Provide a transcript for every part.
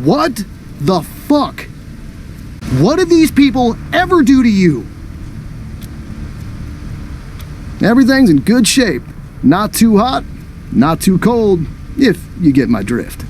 What the fuck? What did these people ever do to you? Everything's in good shape. Not too hot, not too cold, if you get my drift.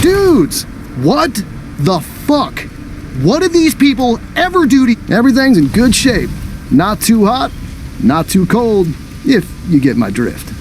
Dudes, what the fuck? What did these people ever do to... Everything's in good shape. Not too hot, not too cold, if you get my drift.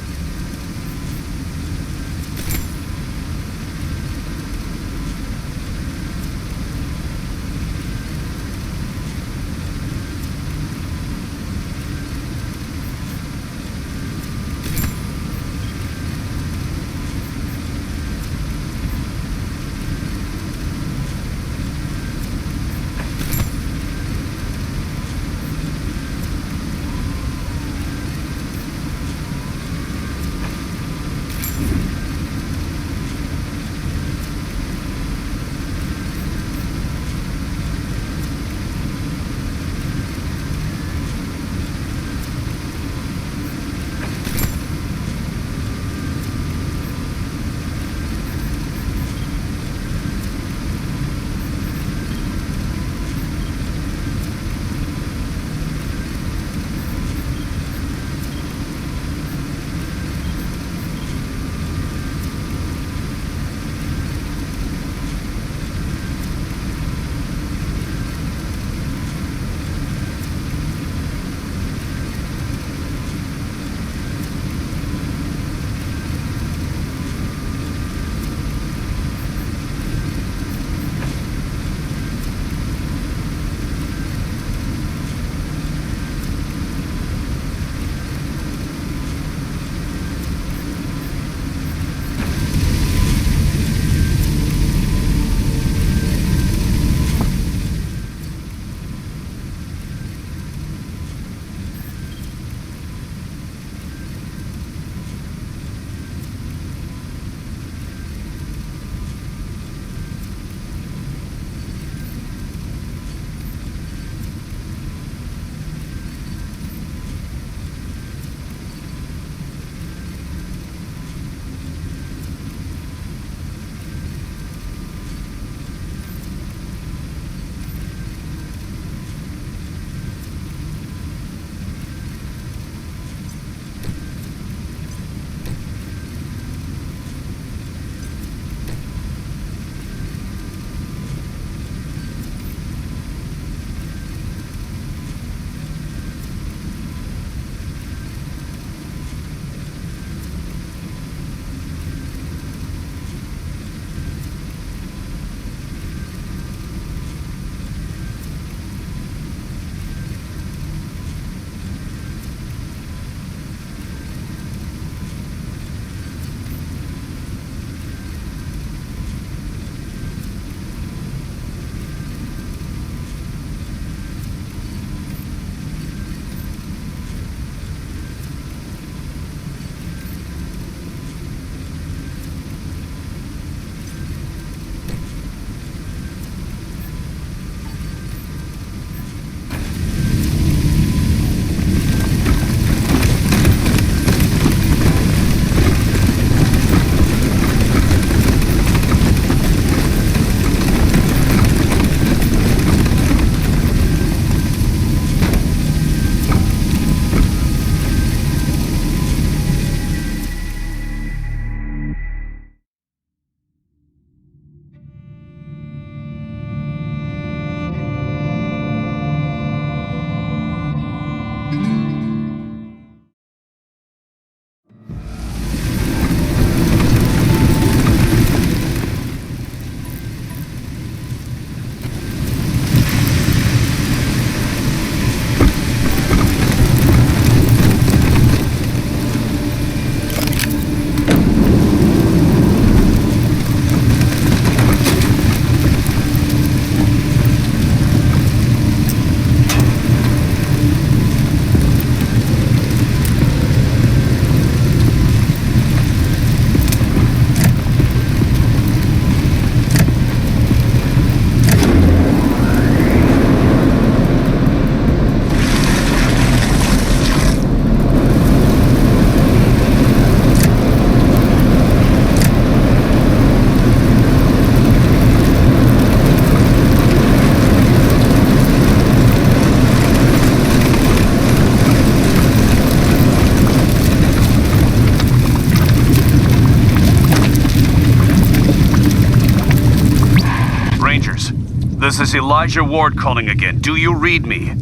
This is Elijah Ward calling again. Do you read me?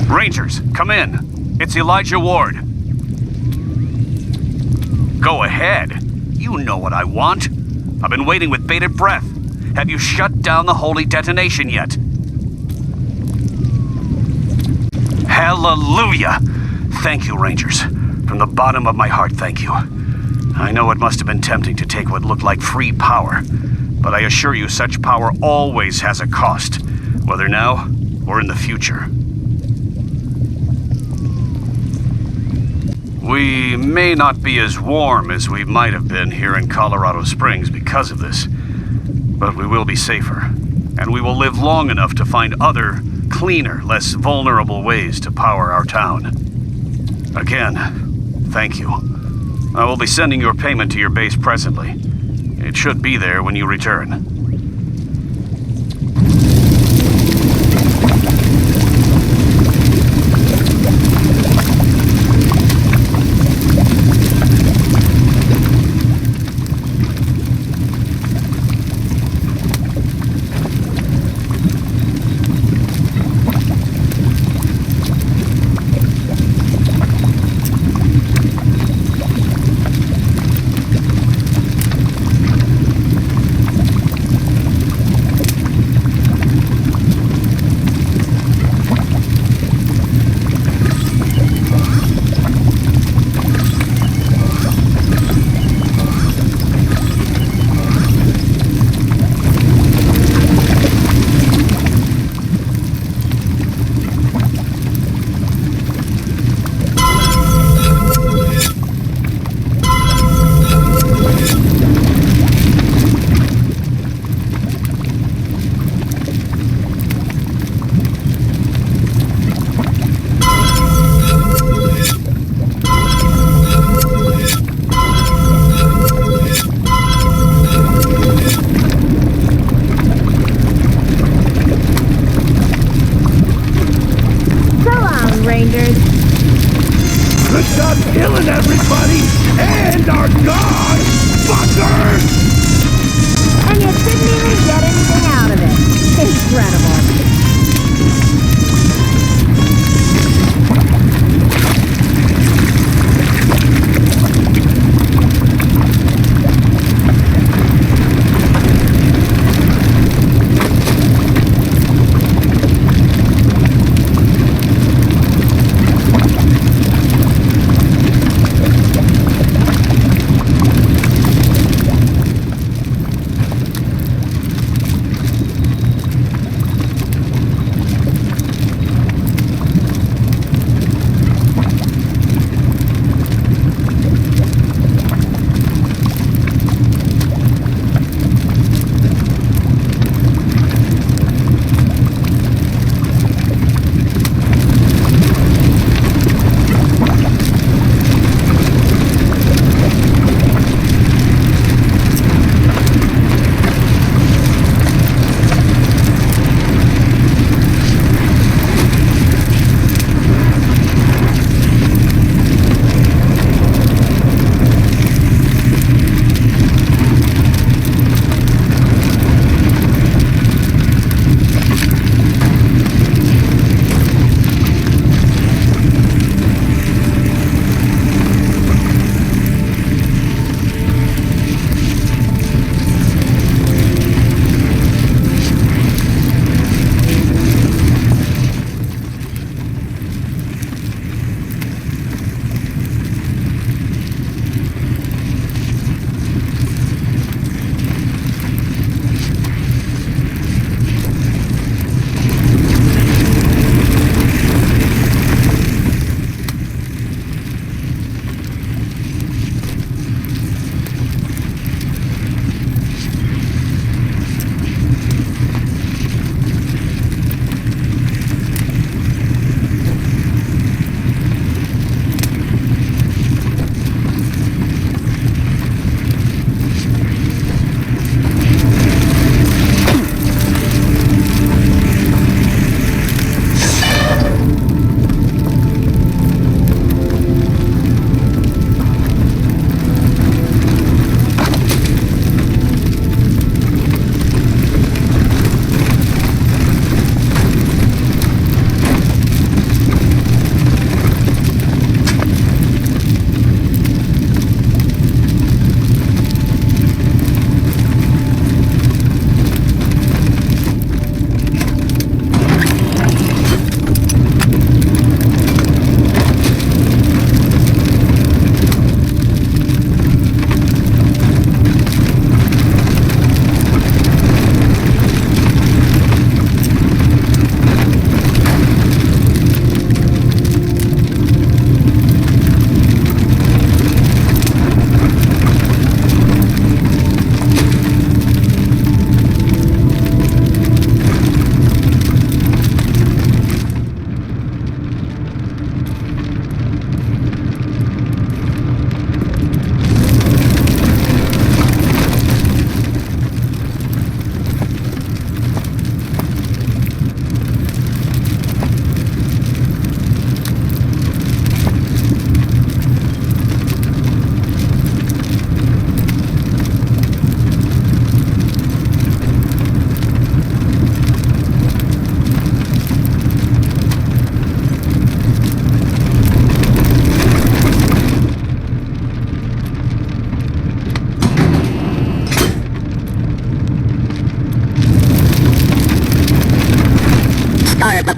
Rangers, come in. It's Elijah Ward. Go ahead. You know what I want. I've been waiting with bated breath. Have you shut down the holy detonation yet? Hallelujah! Thank you, Rangers. From the bottom of my heart, thank you. I know it must have been tempting to take what looked like free power, but I assure you such power always has a cost, whether now or in the future. We may not be as warm as we might have been here in Colorado Springs because of this, but we will be safer, and we will live long enough to find other, cleaner, less vulnerable ways to power our town. Again, thank you. I will be sending your payment to your base presently. It should be there when you return. Good job killing everybody and our god, fuckers! And you didn't even get anything out of it. Incredible.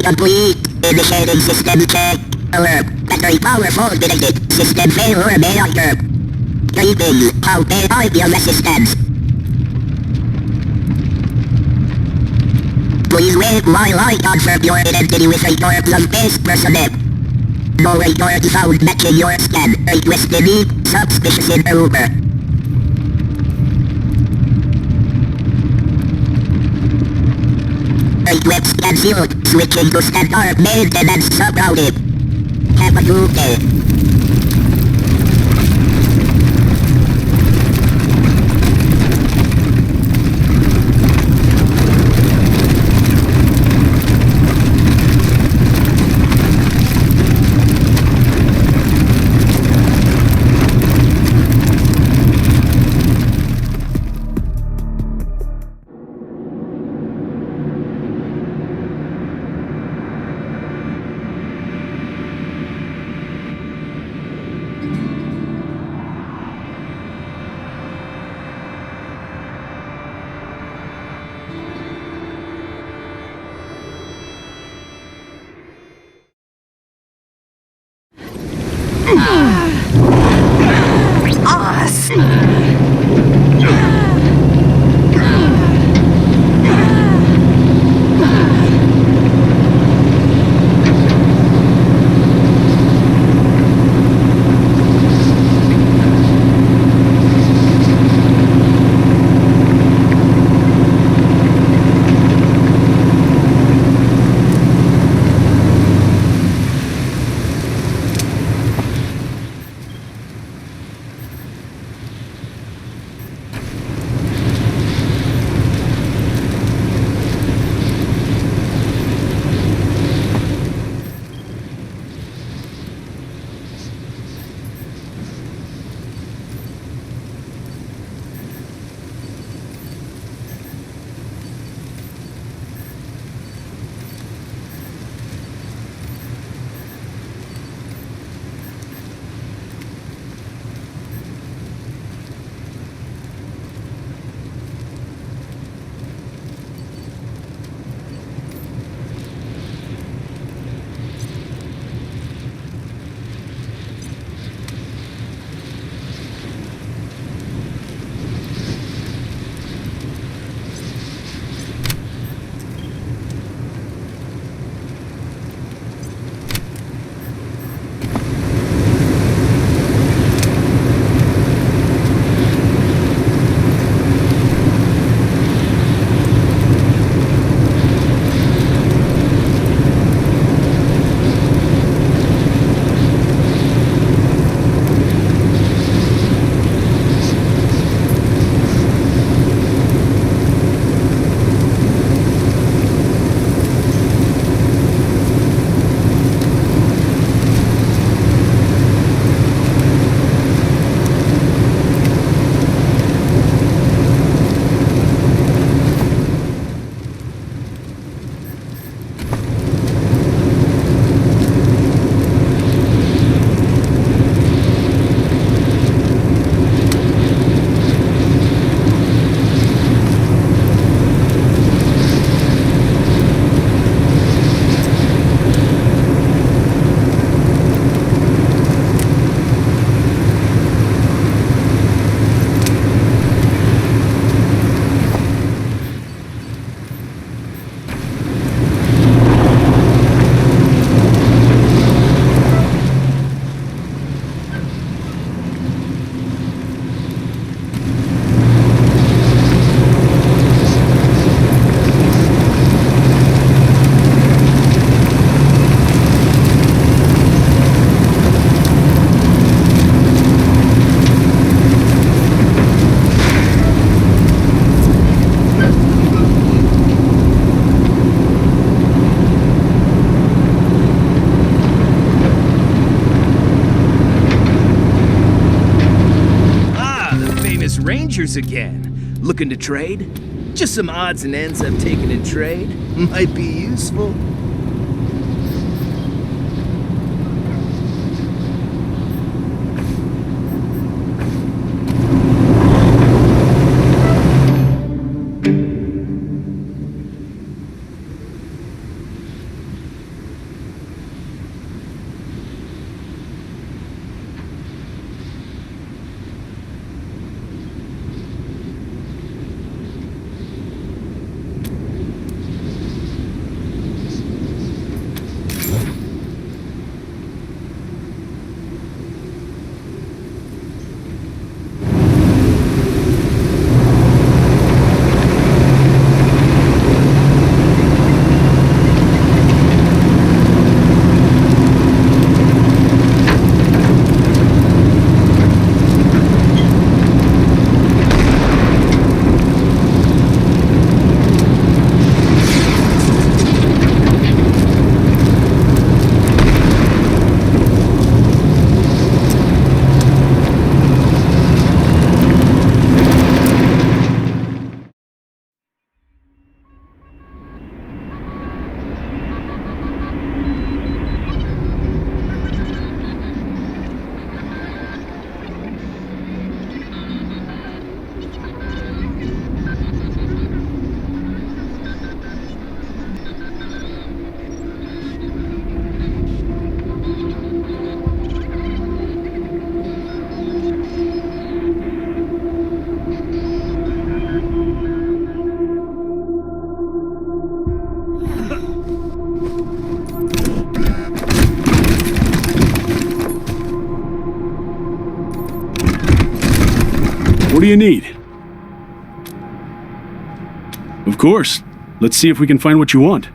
complete. Initiating system check. Alert. Battery power fulminated. System failure may occur. Greetings. How may I be of assistance? Please wait while I confirm your identity with reports of base personnel. No report found matching your scan. Request delete. Suspicious intruder. Request cancelled. Switching to standard maintenance subrouting. Have a good day. Rangers again. Looking to trade? Just some odds and ends I've taken in trade. Might be useful. What do you need? Of course. Let's see if we can find what you want.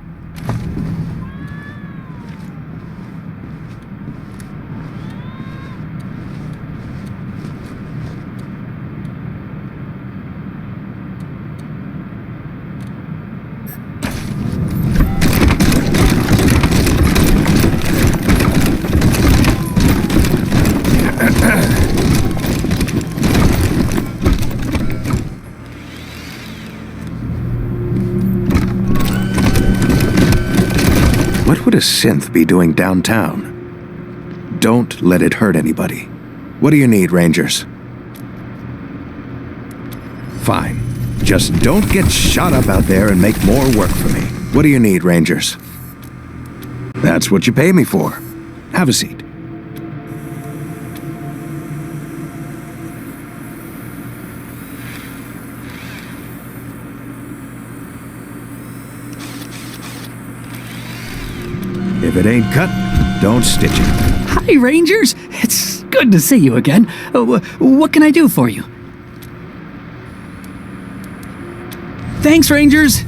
What would a synth be doing downtown? Don't let it hurt anybody. What do you need, Rangers? Fine. Just don't get shot up out there and make more work for me. What do you need, Rangers? That's what you pay me for. Have a seat. If it ain't cut, don't stitch it. Hi, Rangers. It's good to see you again. What can I do for you? Thanks, Rangers.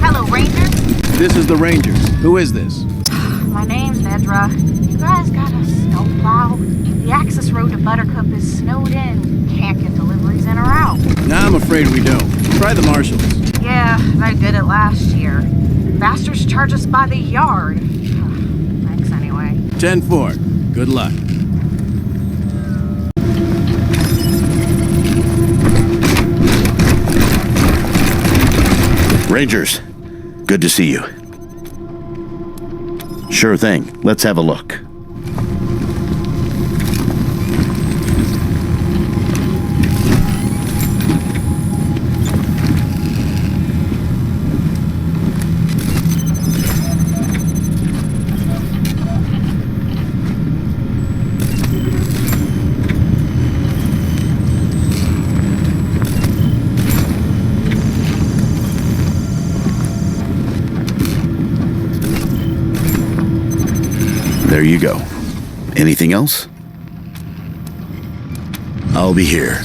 Hello, Rangers. This is the Rangers. Who is this? My name's Nedra. You guys got a snowplow? The access road to Buttercup is snowed in. Can't get deliveries in or out. Nah, I'm afraid we don't. Try the marshals. Yeah, they did it last year. Bastards charge us by the yard. Thanks anyway. 10-4. Good luck. Rangers, good to see you. Sure thing. Let's have a look. There you go. Anything else? I'll be here.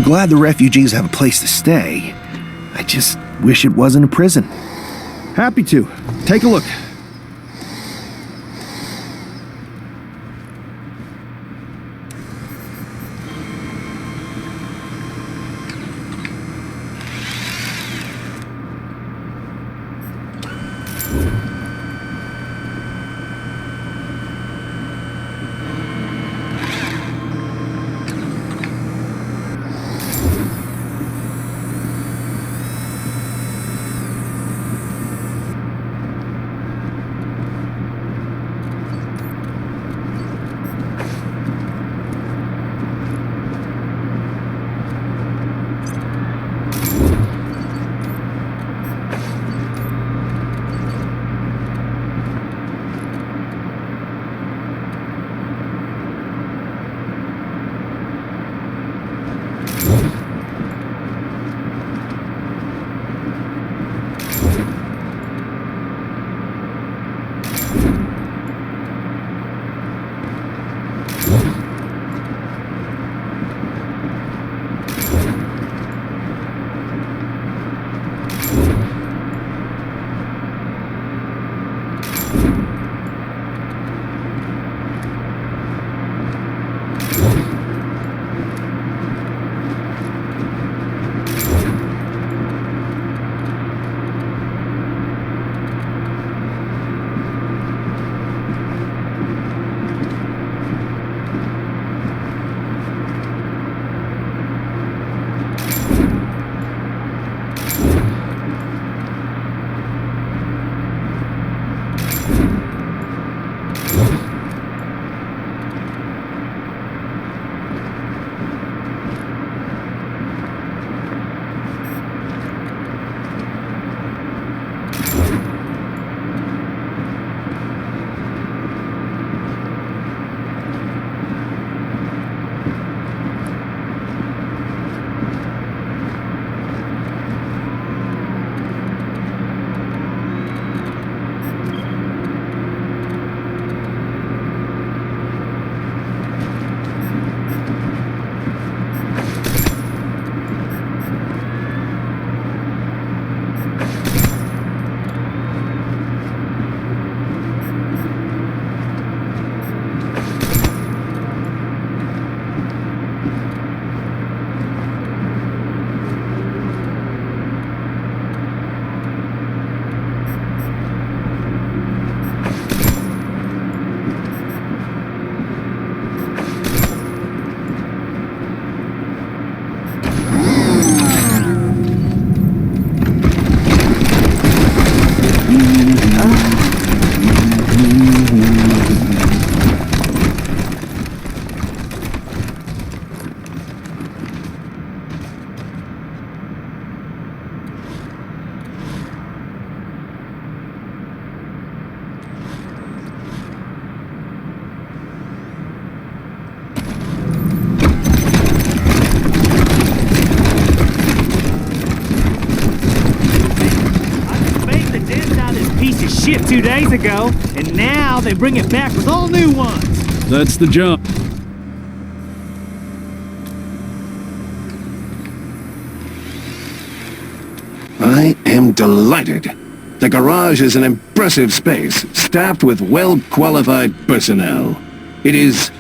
I'm glad the refugees have a place to stay. I just wish it wasn't a prison. Happy to. Take a look. Shit 2 days ago, and now they bring it back with all new ones. That's the job. I am delighted. The garage is an impressive space, staffed with well-qualified personnel. It is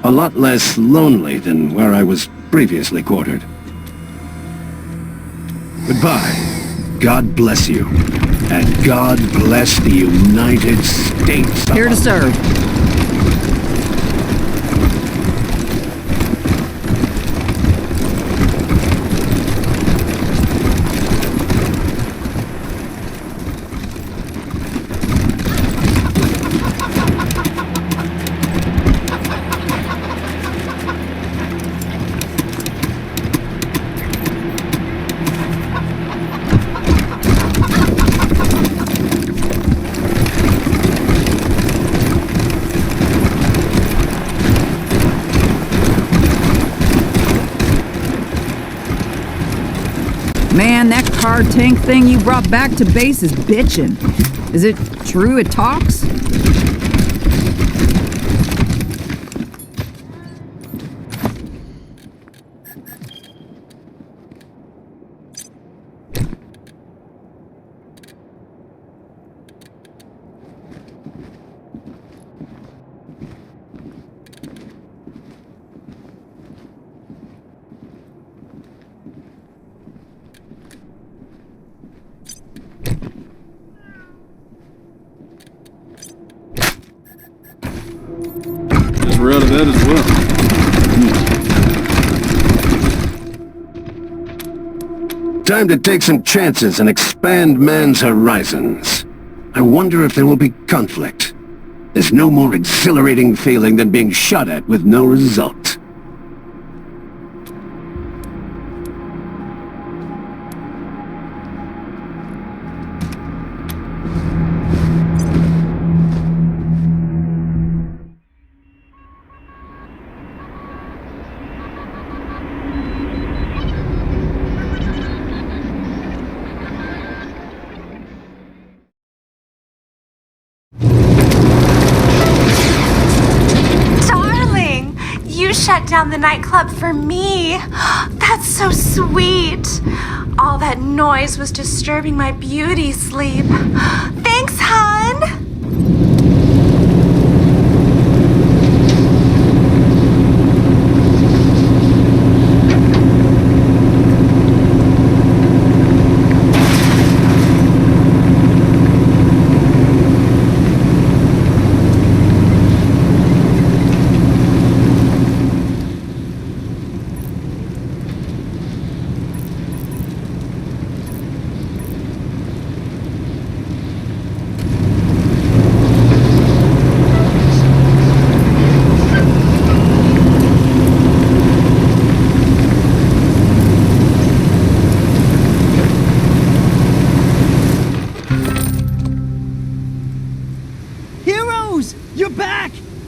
a lot less lonely than where I was previously quartered. Goodbye. God bless you. And God bless the United States. Here to serve. Man, that car tank thing you brought back to base is bitchin'. Is it true it talks? we're out of that as well. Time to take some chances and expand man's horizons. I wonder if there will be conflict. There's no more exhilarating feeling than being shot at with no result. Shut down the nightclub for me. That's so sweet. All that noise was disturbing my beauty sleep. Thanks, hon.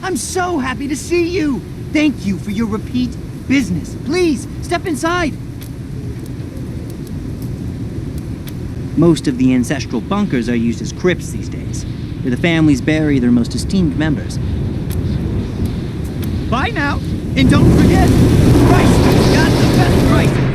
I'm so happy to see you! Thank you for your repeat business. Please, step inside. Most of the ancestral bunkers are used as crypts these days, where the families bury their most esteemed members. Bye now, and don't forget, Christ got the best prices!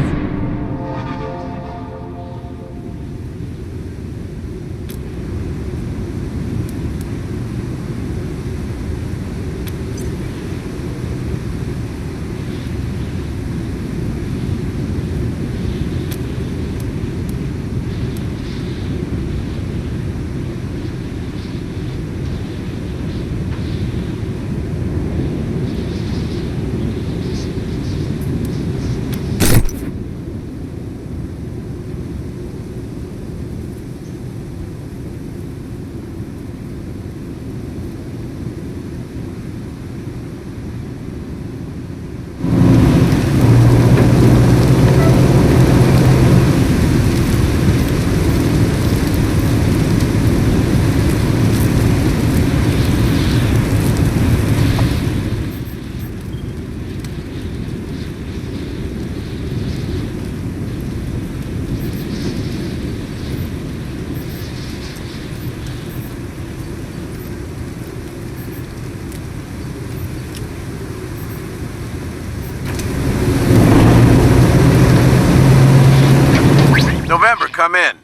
November, come in.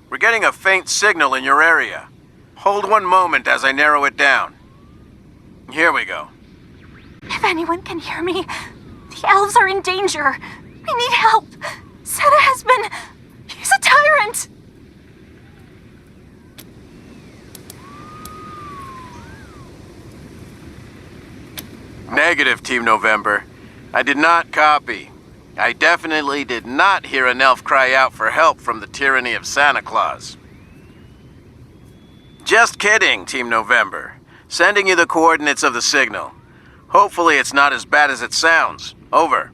We're getting a faint signal in your area. Hold one moment as I narrow it down. Here we go. If anyone can hear me, the elves are in danger. We need help. Seta has been... He's a tyrant. Negative, Team November. I did not copy. I definitely did not hear an elf cry out for help from the tyranny of Santa Claus. Just kidding, Team November. Sending you the coordinates of the signal. Hopefully it's not as bad as it sounds. Over.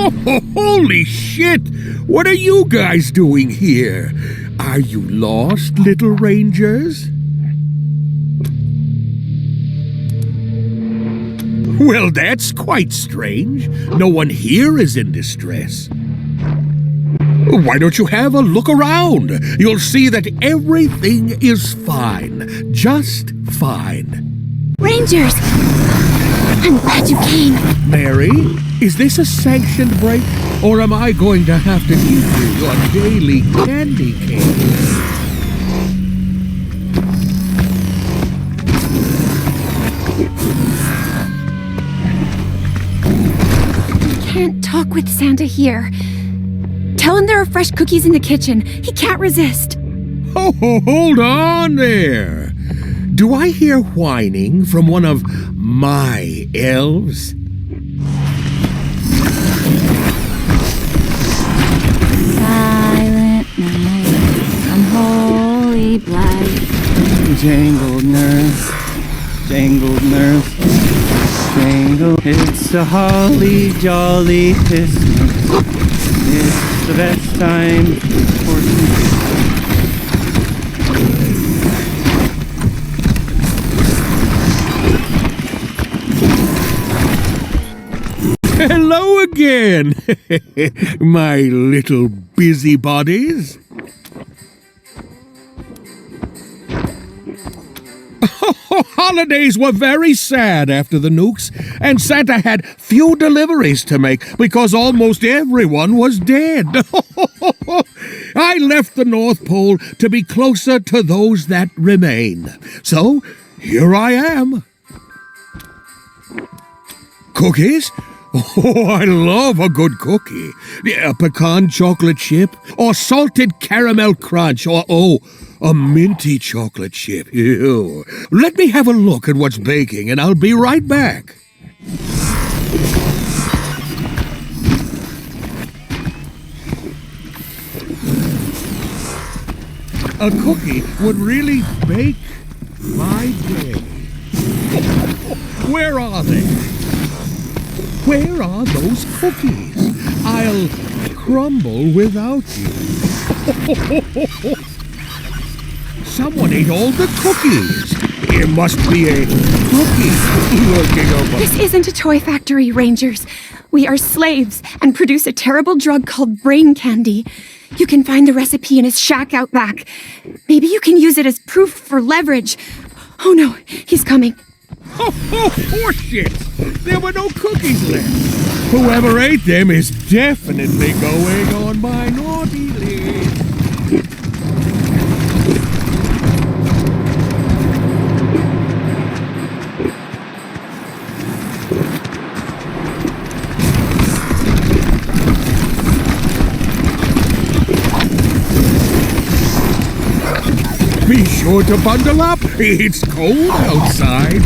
Holy shit! What are you guys doing here? Are you lost, little rangers? Well, that's quite strange. No one here is in distress. Why don't you have a look around? You'll see that everything is fine. Just fine. Rangers! I'm glad you came. Mary, is this a sanctioned break? Or am I going to have to give you your daily candy cane? Can't talk with Santa here. Tell him there are fresh cookies in the kitchen. He can't resist. Oh, hold on there. Do I hear whining from one of my elves? Silent night, unholy blight. Jangled nerves, jangle. It's a holly jolly Christmas. It's the best time for Hello again, my little busybodies. Holidays were very sad after the nukes, and Santa had few deliveries to make because almost everyone was dead. I left the North Pole to be closer to those that remain. So, here I am. Cookies? Oh, I love a good cookie. A pecan chocolate chip, or salted caramel crunch, or, a minty chocolate chip. Ew. Let me have a look at what's baking, and I'll be right back. A cookie would really bake my day. Where are they? Where are those cookies? I'll crumble without you. Someone ate all the cookies. It must be a cookie lurking over. This isn't a toy factory, Rangers. We are slaves and produce a terrible drug called brain candy. You can find the recipe in his shack out back. Maybe you can use it as proof for leverage. Oh no, he's coming. Oh, horseshit! There were no cookies left. Whoever ate them is definitely going on my naughty list. Be sure to bundle up. It's cold outside.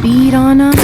Beat on us.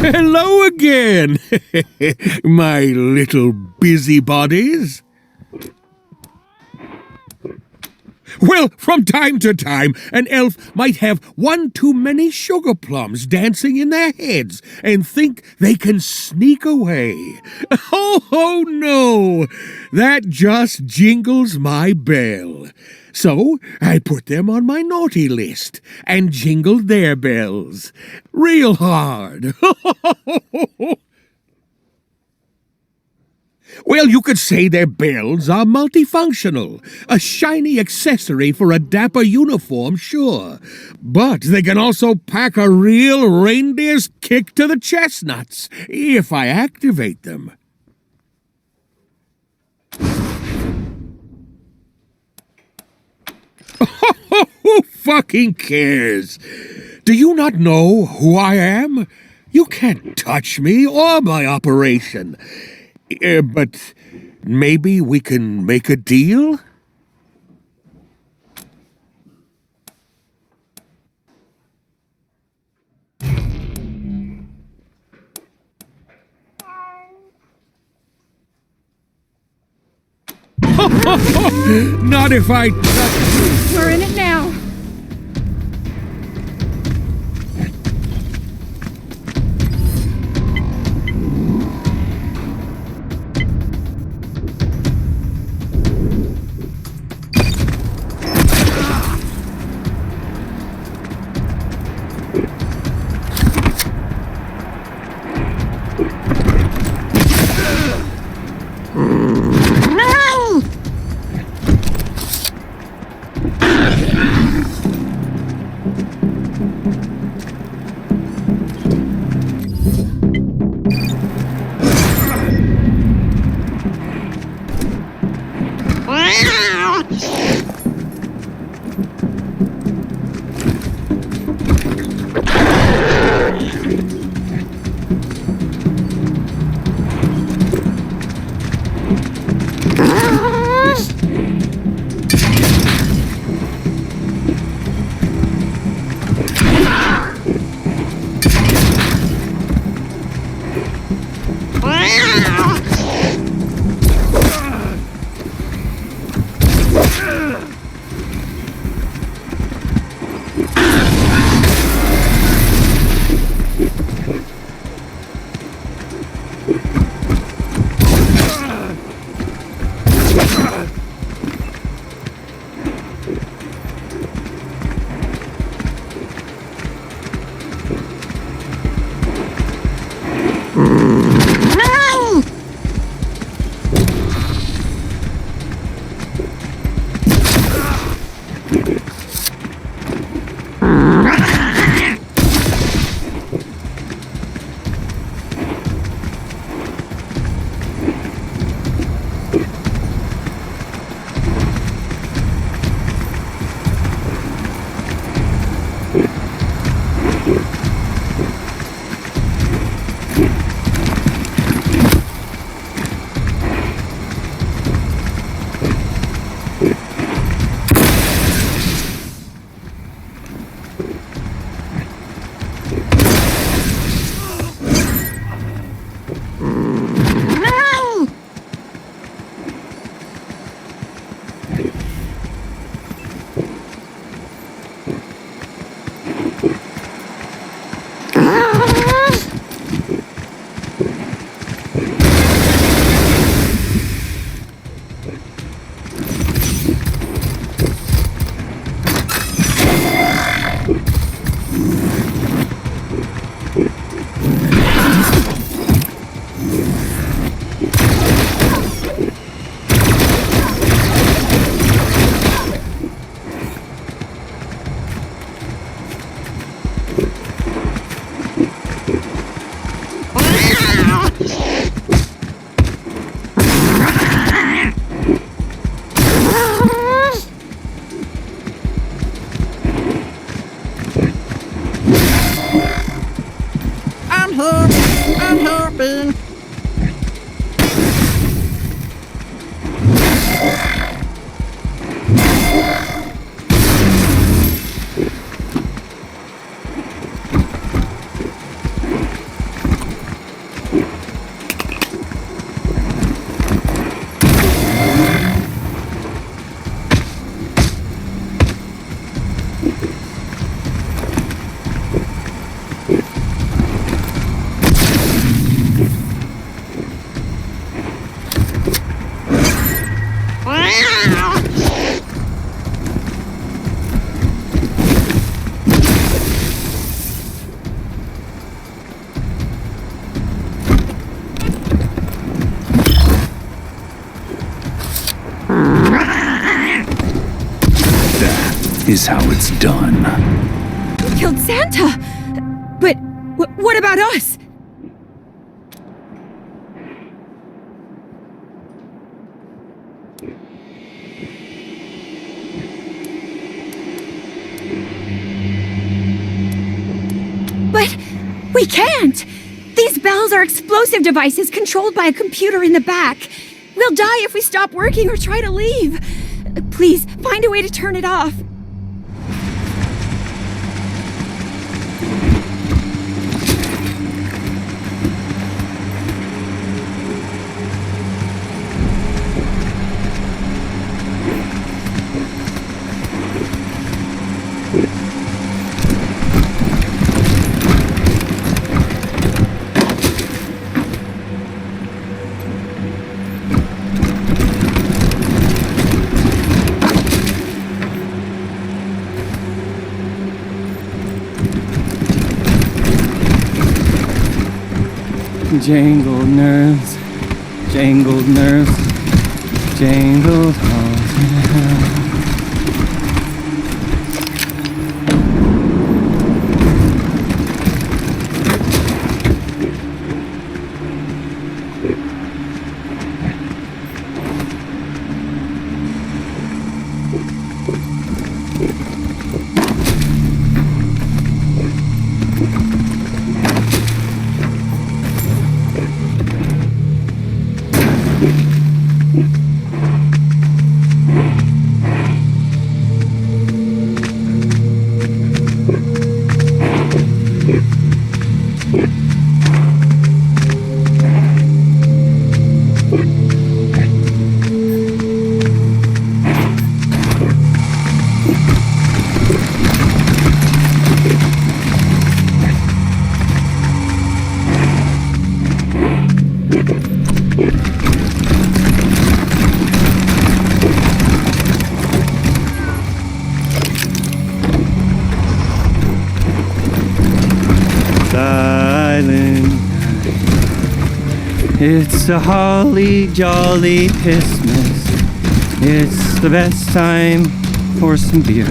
Hello again, my little busybodies. Well, from time to time, an elf might have one too many sugar plums dancing in their heads and think they can sneak away. Oh, no! That just jingles my bell. So I put them on my naughty list and jingled their bells. Real hard. Well, you could say their bells are multifunctional. A shiny accessory for a dapper uniform, sure. But they can also pack a real reindeer's kick to the chestnuts, if I activate them. Who fucking cares? Do you not know who I am? You can't touch me or my operation. But maybe we can make a deal? Not if I touch you. We're in it now. is how it's done. You killed Santa! But what about us? But we can't! These bells are explosive devices controlled by a computer in the back. We'll die if we stop working or try to leave. Please, find a way to turn it off. Jangled nerves, jangled nerves, jangled halls in hell. It's a holly jolly Christmas. It's the best time for some beer.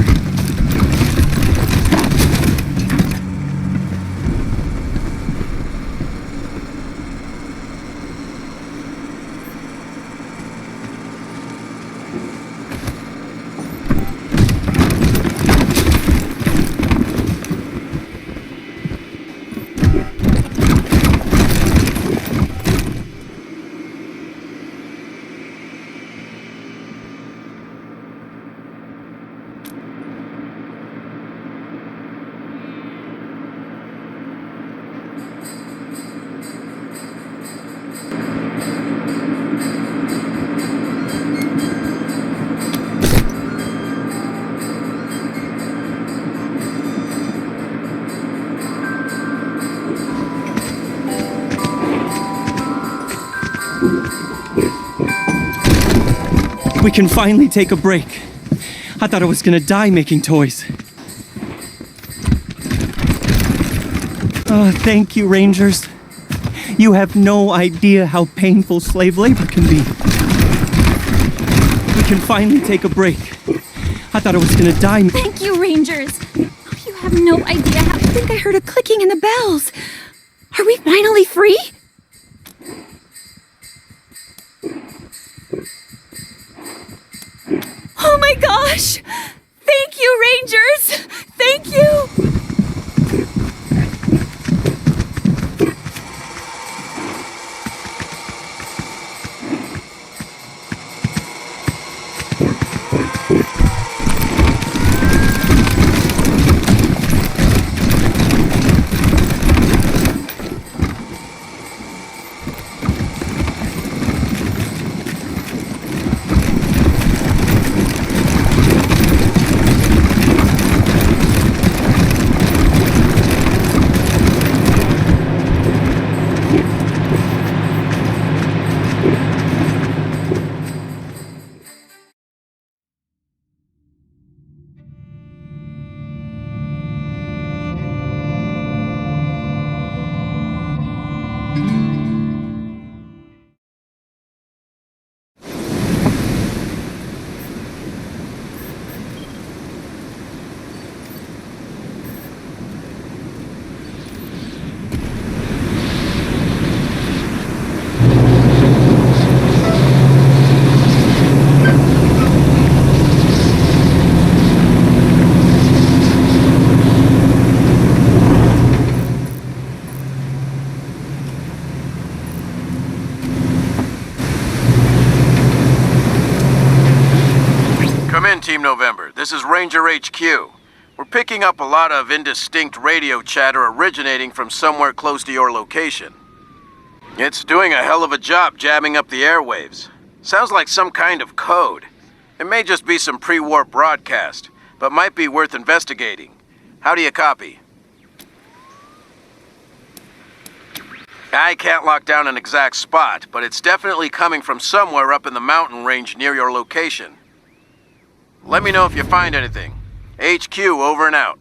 We can finally take a break. I thought I was gonna die making toys. Oh, thank you, Rangers. You have no idea how painful slave labor can be. We can finally take a break. I thought I was gonna die. Thank you, Rangers. Oh, you have no idea how. I think I heard a clicking in the bells. Are we finally free? Oh my gosh! Thank you, Rangers! Thank you! November. This is Ranger HQ. We're picking up a lot of indistinct radio chatter originating from somewhere close to your location. It's doing a hell of a job jamming up the airwaves. Sounds like some kind of code. It may just be some pre-war broadcast, but might be worth investigating. How do you copy? I can't lock down an exact spot, but it's definitely coming from somewhere up in the mountain range near your location. Let me know if you find anything. HQ, over and out.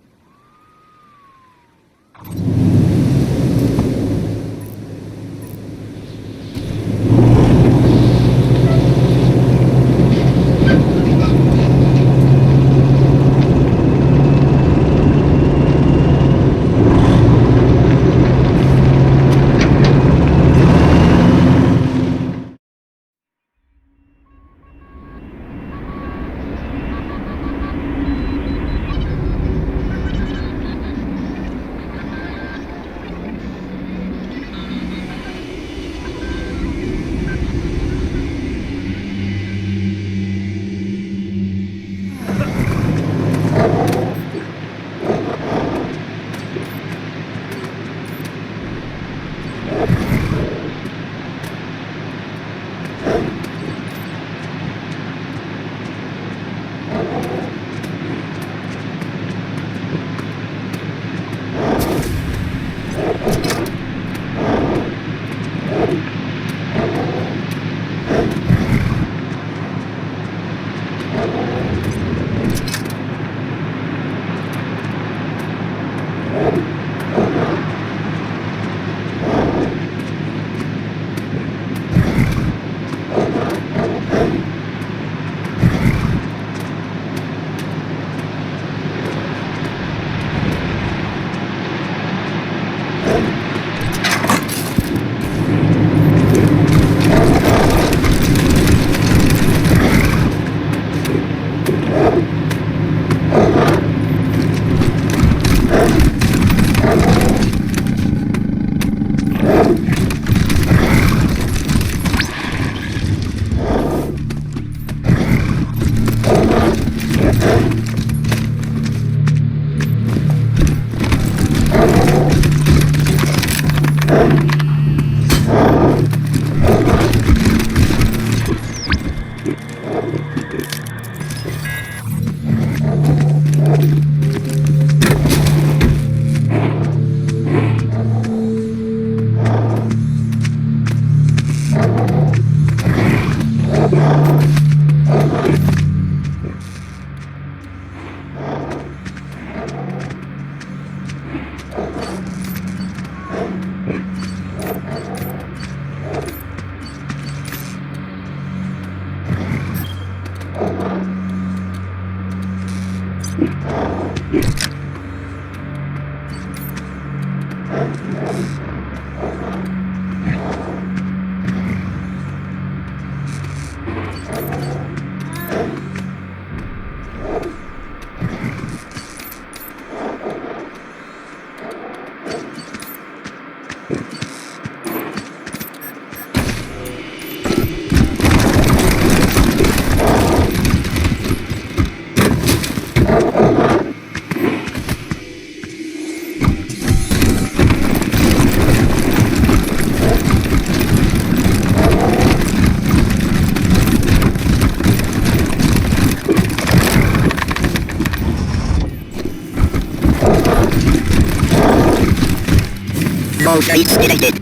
Trace detected.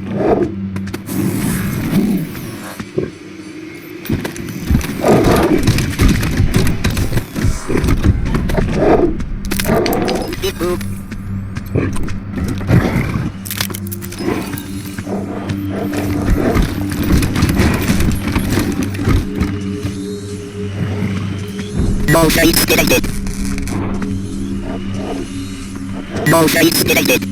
Beep boop. Ball trace detected. Ball trace detected.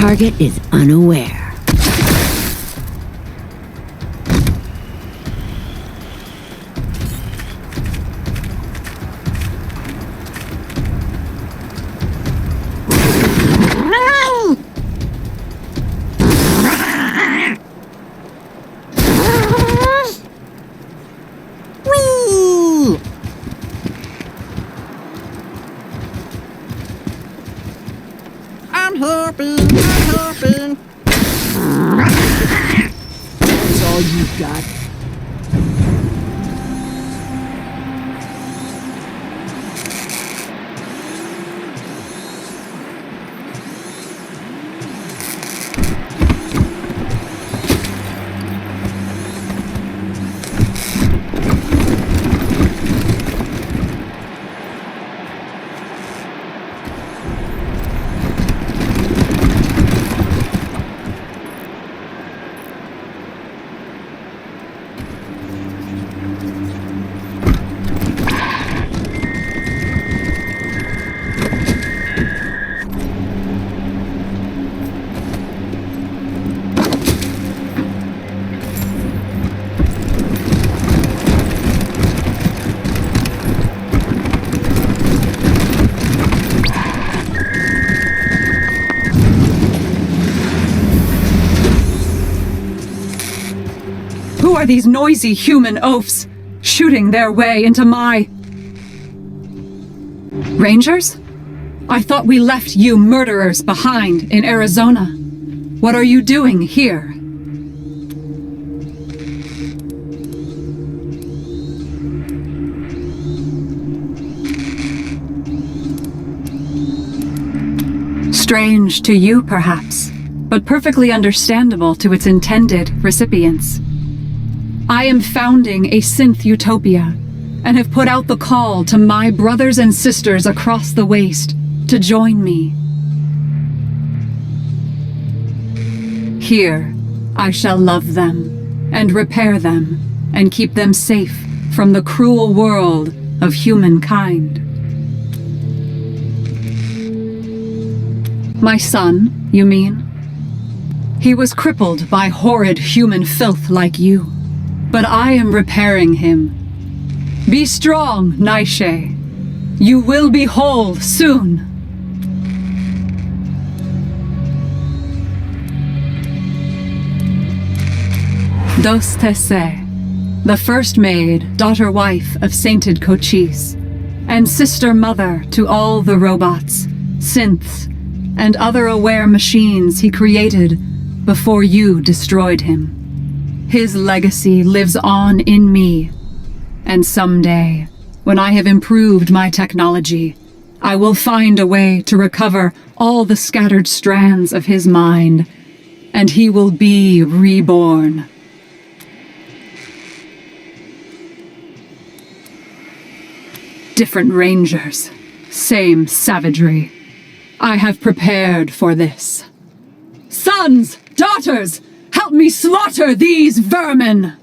Target is unaware. I'm hoping. That's all you got? are these noisy human oafs shooting their way into my... Rangers? I thought we left you murderers behind in Arizona. What are you doing here? Strange to you, perhaps, but perfectly understandable to its intended recipients. I am founding a synth utopia, and have put out the call to my brothers and sisters across the waste to join me. Here, I shall love them, and repair them, and keep them safe from the cruel world of humankind. My son, you mean? He was crippled by horrid human filth like you, but I am repairing him. Be strong, Naishe. You will be whole soon. Dos Tese, the first maid, daughter-wife of sainted Cochise, and sister-mother to all the robots, synths, and other aware machines he created before you destroyed him. His legacy lives on in me, and someday, when I have improved my technology, I will find a way to recover all the scattered strands of his mind, and he will be reborn. Different rangers, same savagery. I have prepared for this. Sons, daughters, help me slaughter these vermin!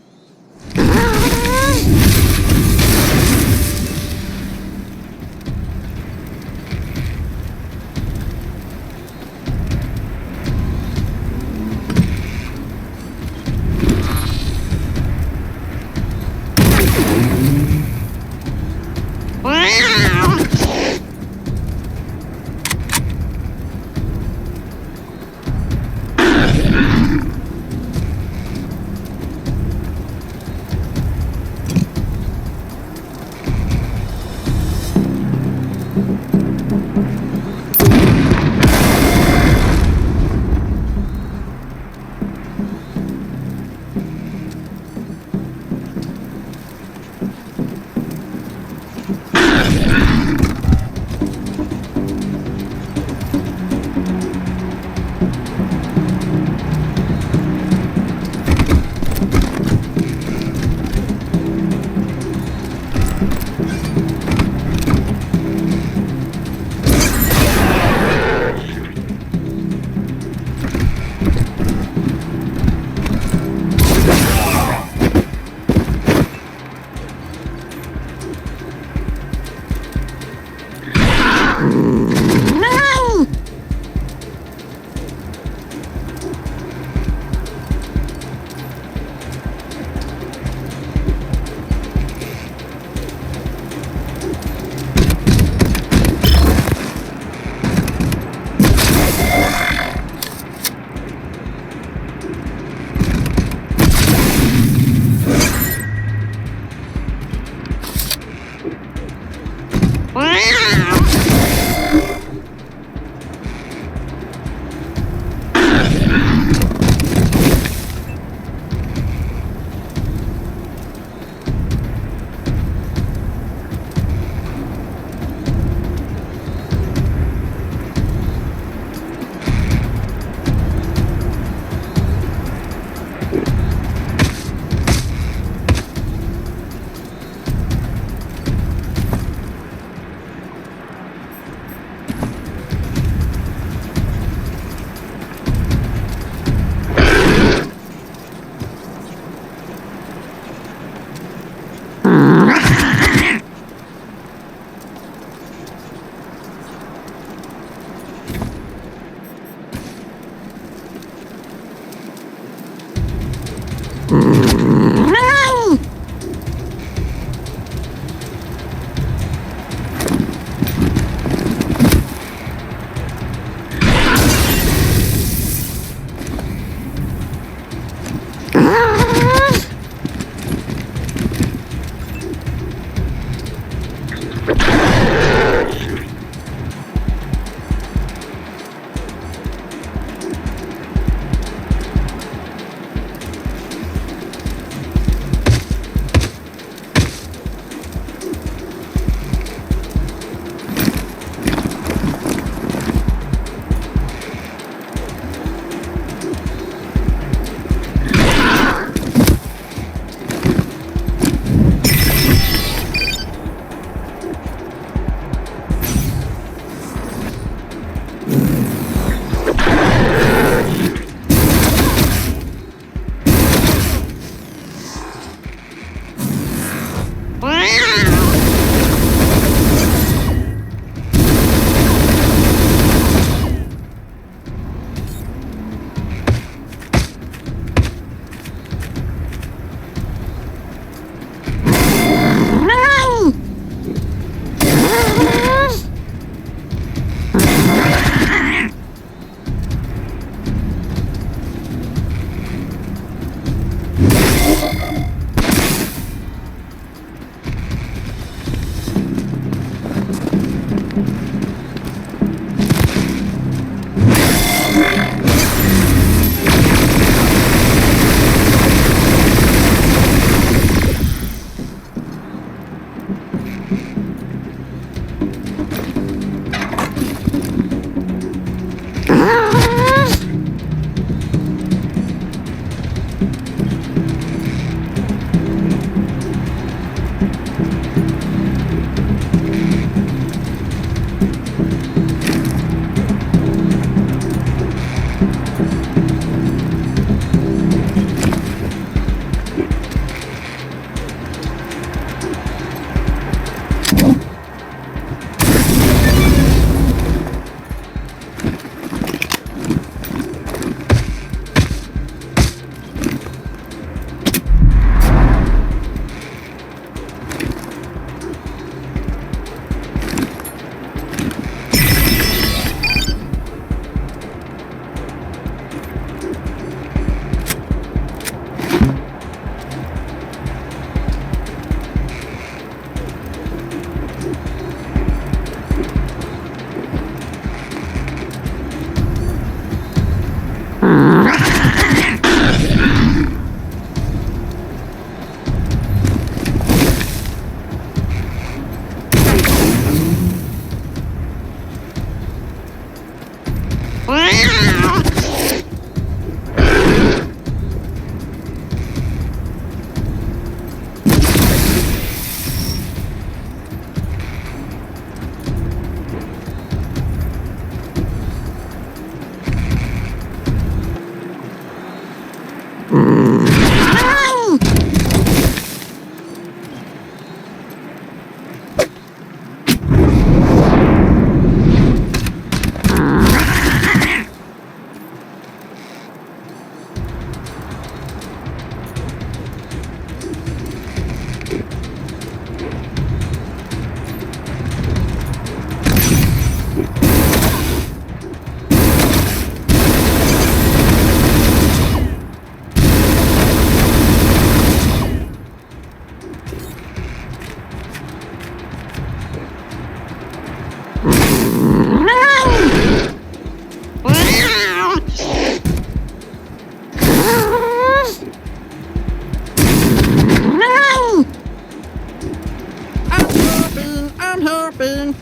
I'm hoping.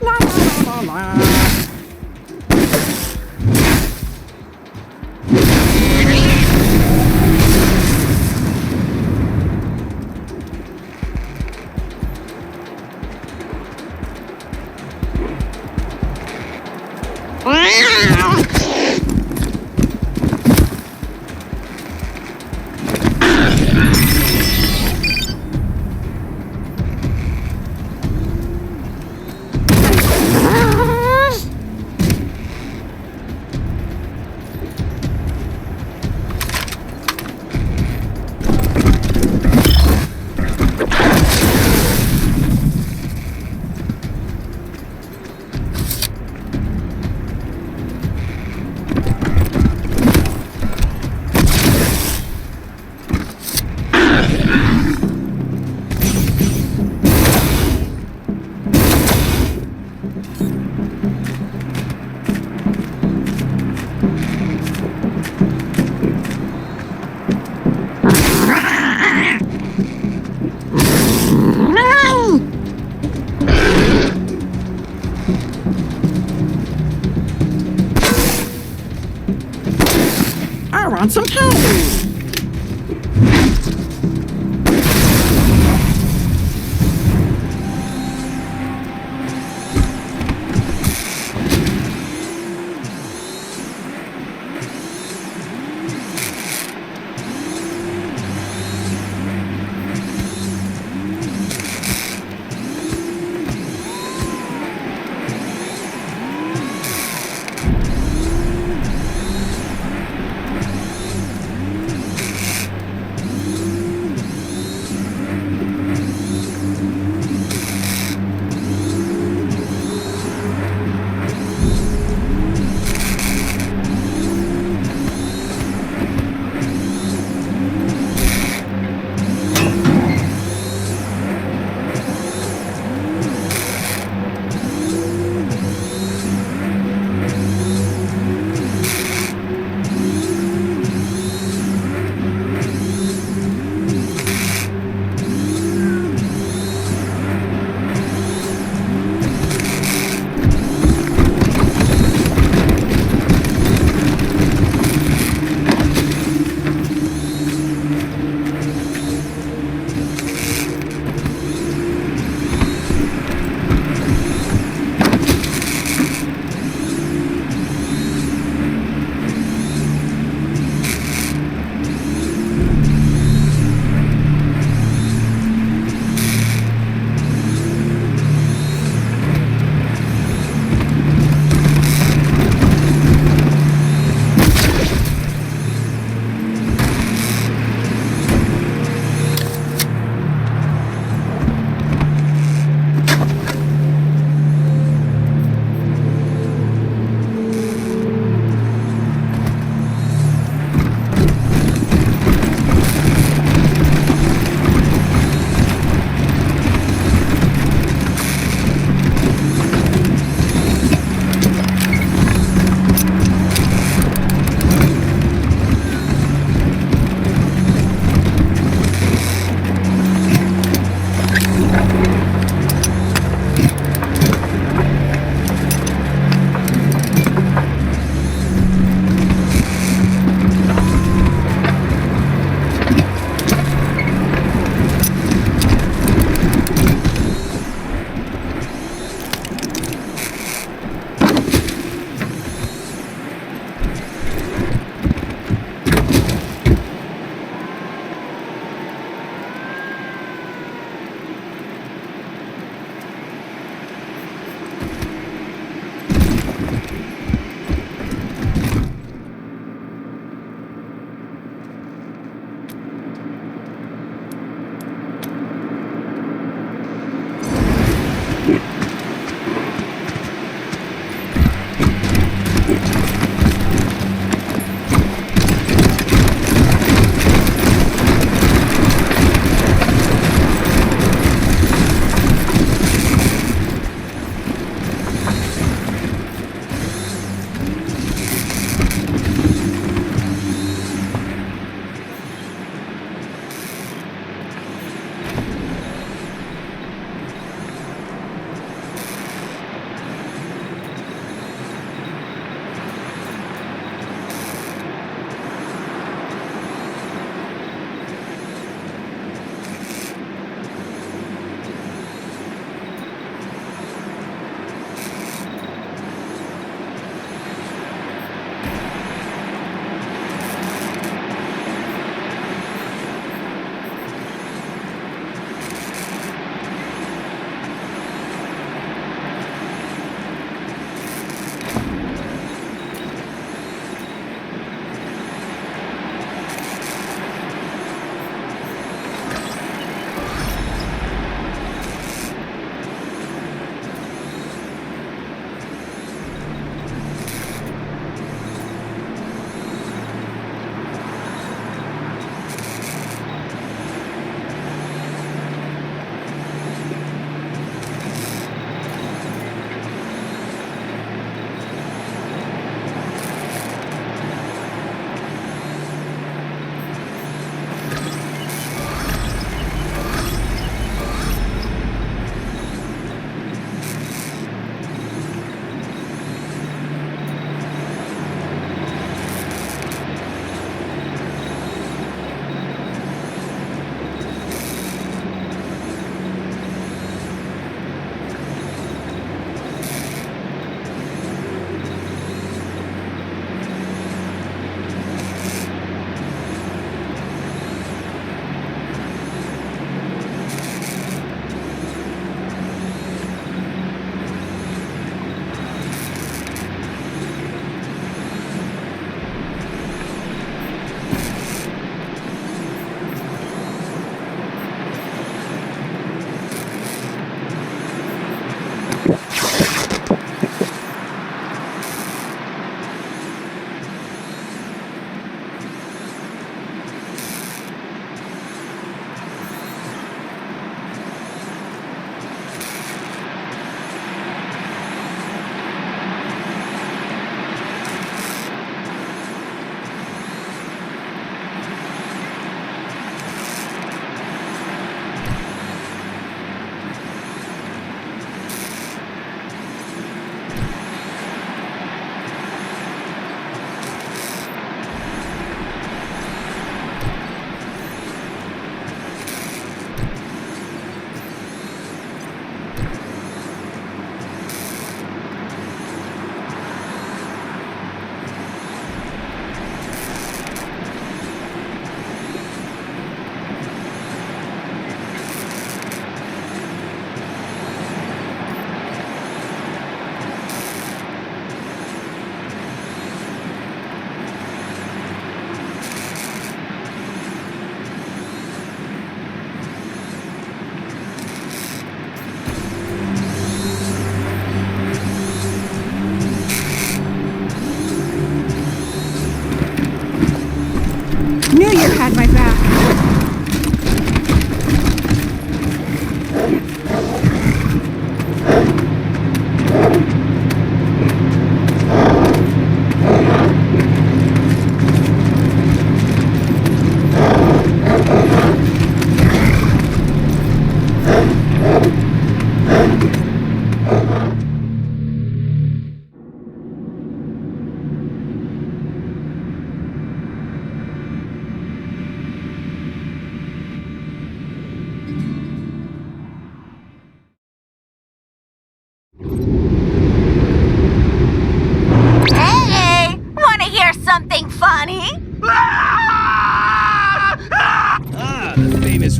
La la la la la. I want some candy.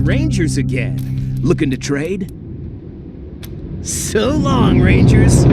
Rangers again. Looking to trade? So long, Rangers.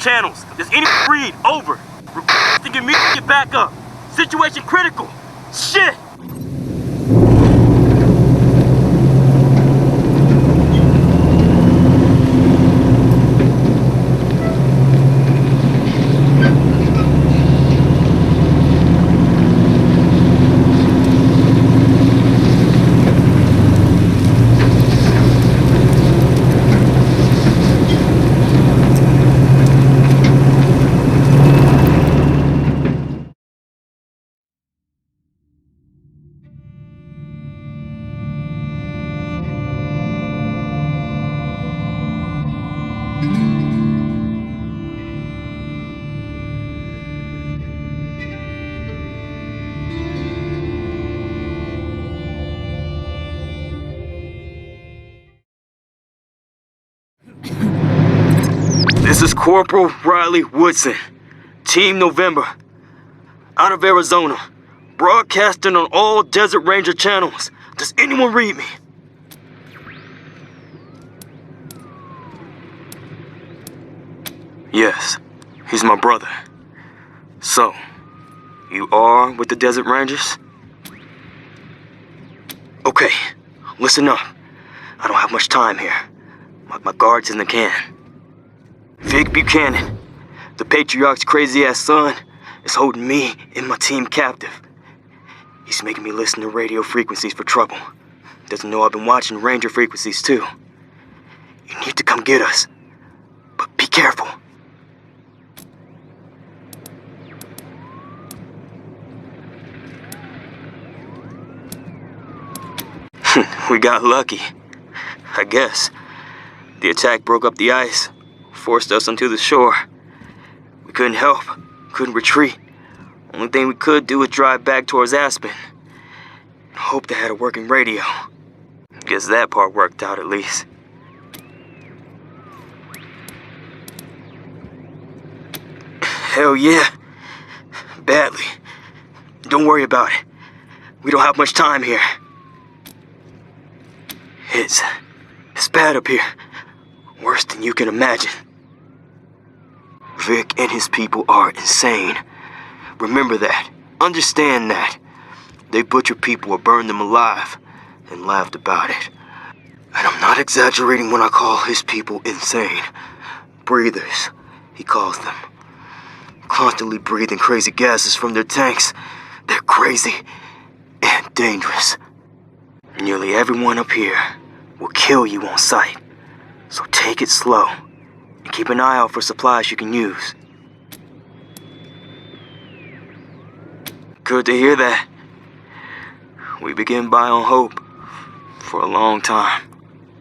Channels. Does any read? Over. Requesting immediate backup. Situation critical. Shit! This is Corporal Riley Woodson, Team November, out of Arizona, broadcasting on all Desert Ranger channels. Does anyone read me? Yes, he's my brother. So, you are with the Desert Rangers? Okay, listen up. I don't have much time here. My guard's in the can. Vic Buchanan, the Patriarch's crazy-ass son, is holding me and my team captive. He's making me listen to radio frequencies for trouble. Doesn't know I've been watching Ranger frequencies too. You need to come get us, but be careful. We got lucky, I guess. The attack broke up the ice, forced us onto the shore. We couldn't help, couldn't retreat. Only thing we could do was drive back towards Aspen. Hope they had a working radio. Guess that part worked out at least. Hell yeah. Badly. Don't worry about it. We don't have much time here. It's bad up here. Worse than you can imagine. Vic and his people are insane. Remember that. Understand that. They butchered people or burned them alive and laughed about it. And I'm not exaggerating when I call his people insane. Breathers, he calls them. Constantly breathing crazy gases from their tanks. They're crazy and dangerous. Nearly everyone up here will kill you on sight. So take it slow and keep an eye out for supplies you can use. Good to hear that. We begin by on hope for a long time.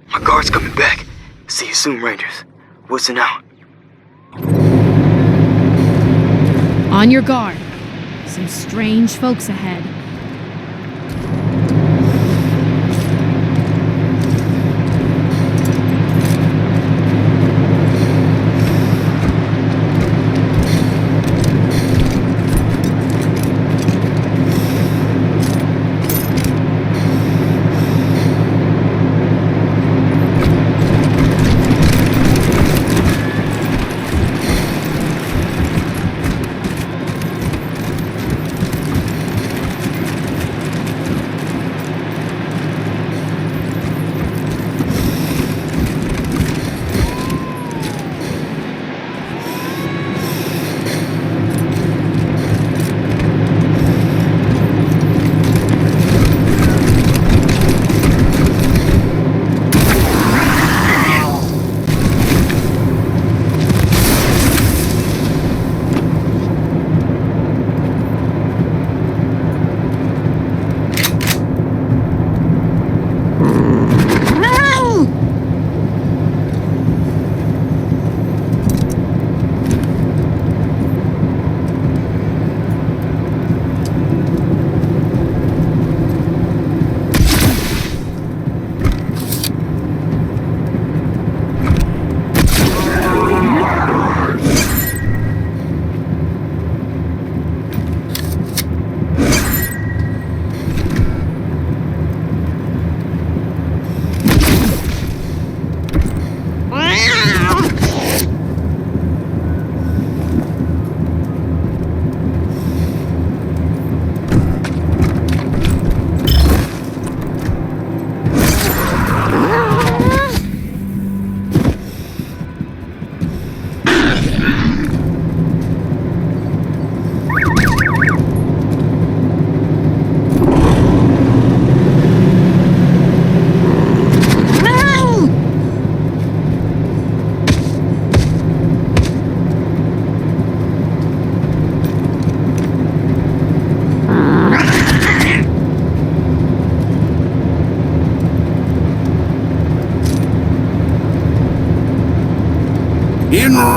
My guard's coming back. See you soon, Rangers. Woodson out. On your guard. Some strange folks ahead.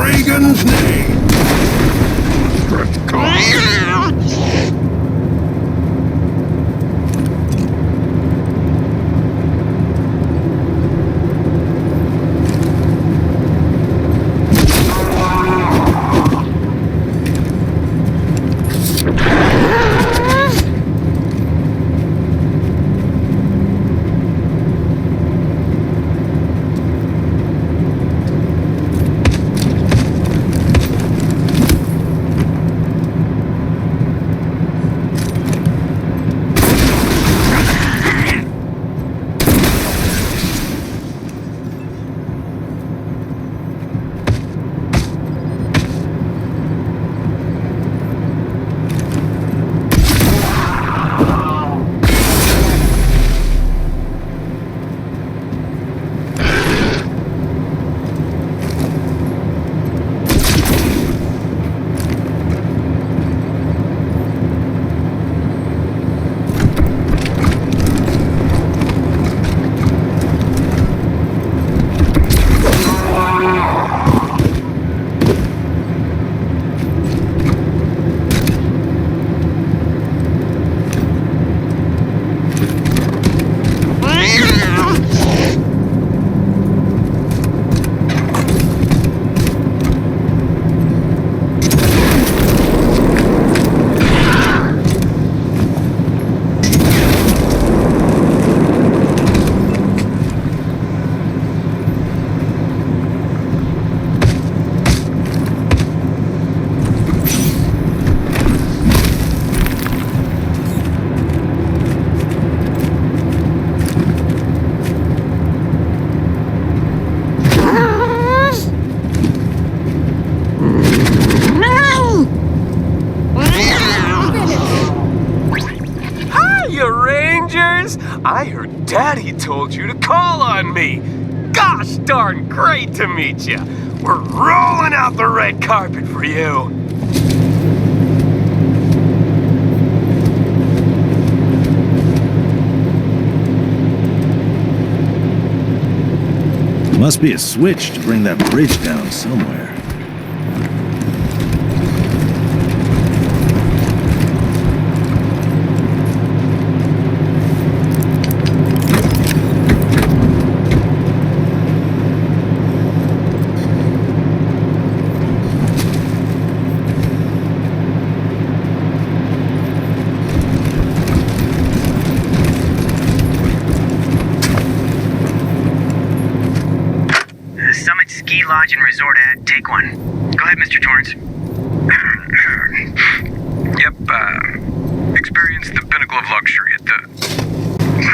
Reagan's name. Stretch I heard Daddy told you to call on me. Gosh darn great to meet you. We're rolling out the red carpet for you. Must be a switch to bring that bridge down somewhere. Ski Lodge and Resort ad, take one. Go ahead, Mr. Torrance. Yep, experienced the pinnacle of luxury at the...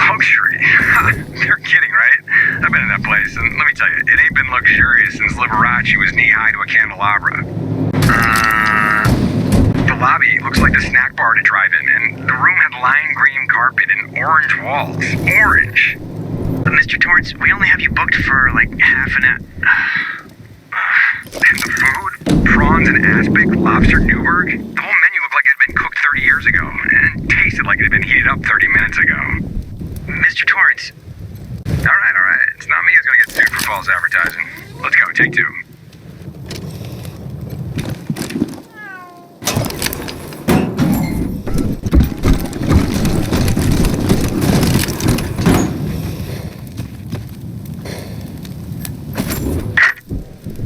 Luxury? You're kidding, right? I've been in that place, and let me tell you, it ain't been luxurious since Liberace was knee-high to a candelabra. The lobby looks like the snack bar to drive in, and the room had lime green carpet and orange walls. Orange! Mr. Torrance, we only have you booked for like half an hour. And the food? Prawns and aspic, lobster Newburg? The whole menu looked like it had been cooked 30 years ago, and tasted like it had been heated up 30 minutes ago. Mr. Torrance. Alright. It's not me who's gonna get sued for false advertising. Let's go, take two.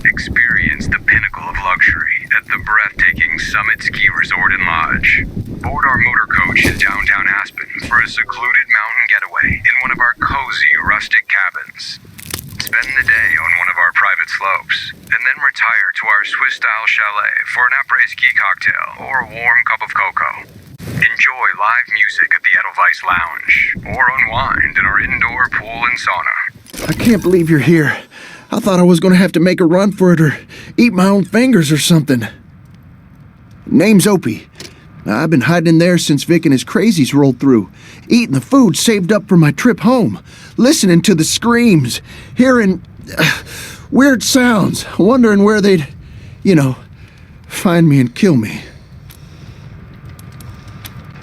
Experience the pinnacle of luxury at the breathtaking Summit Ski Resort and Lodge. Board our motor coach in downtown Aspen for a secluded mountain getaway in one of our cozy, rustic cabins. Spend the day on one of our private slopes, and then retire to our Swiss-style chalet for an après-ski cocktail or a warm cup of cocoa. Enjoy live music at the Edelweiss Lounge, or unwind in our indoor pool and sauna. I can't believe you're here. I thought I was going to have to make a run for it or eat my own fingers or something. Name's Opie. I've been hiding there since Vic and his crazies rolled through, eating the food saved up for my trip home, listening to the screams, hearing weird sounds, wondering where they'd, find me and kill me.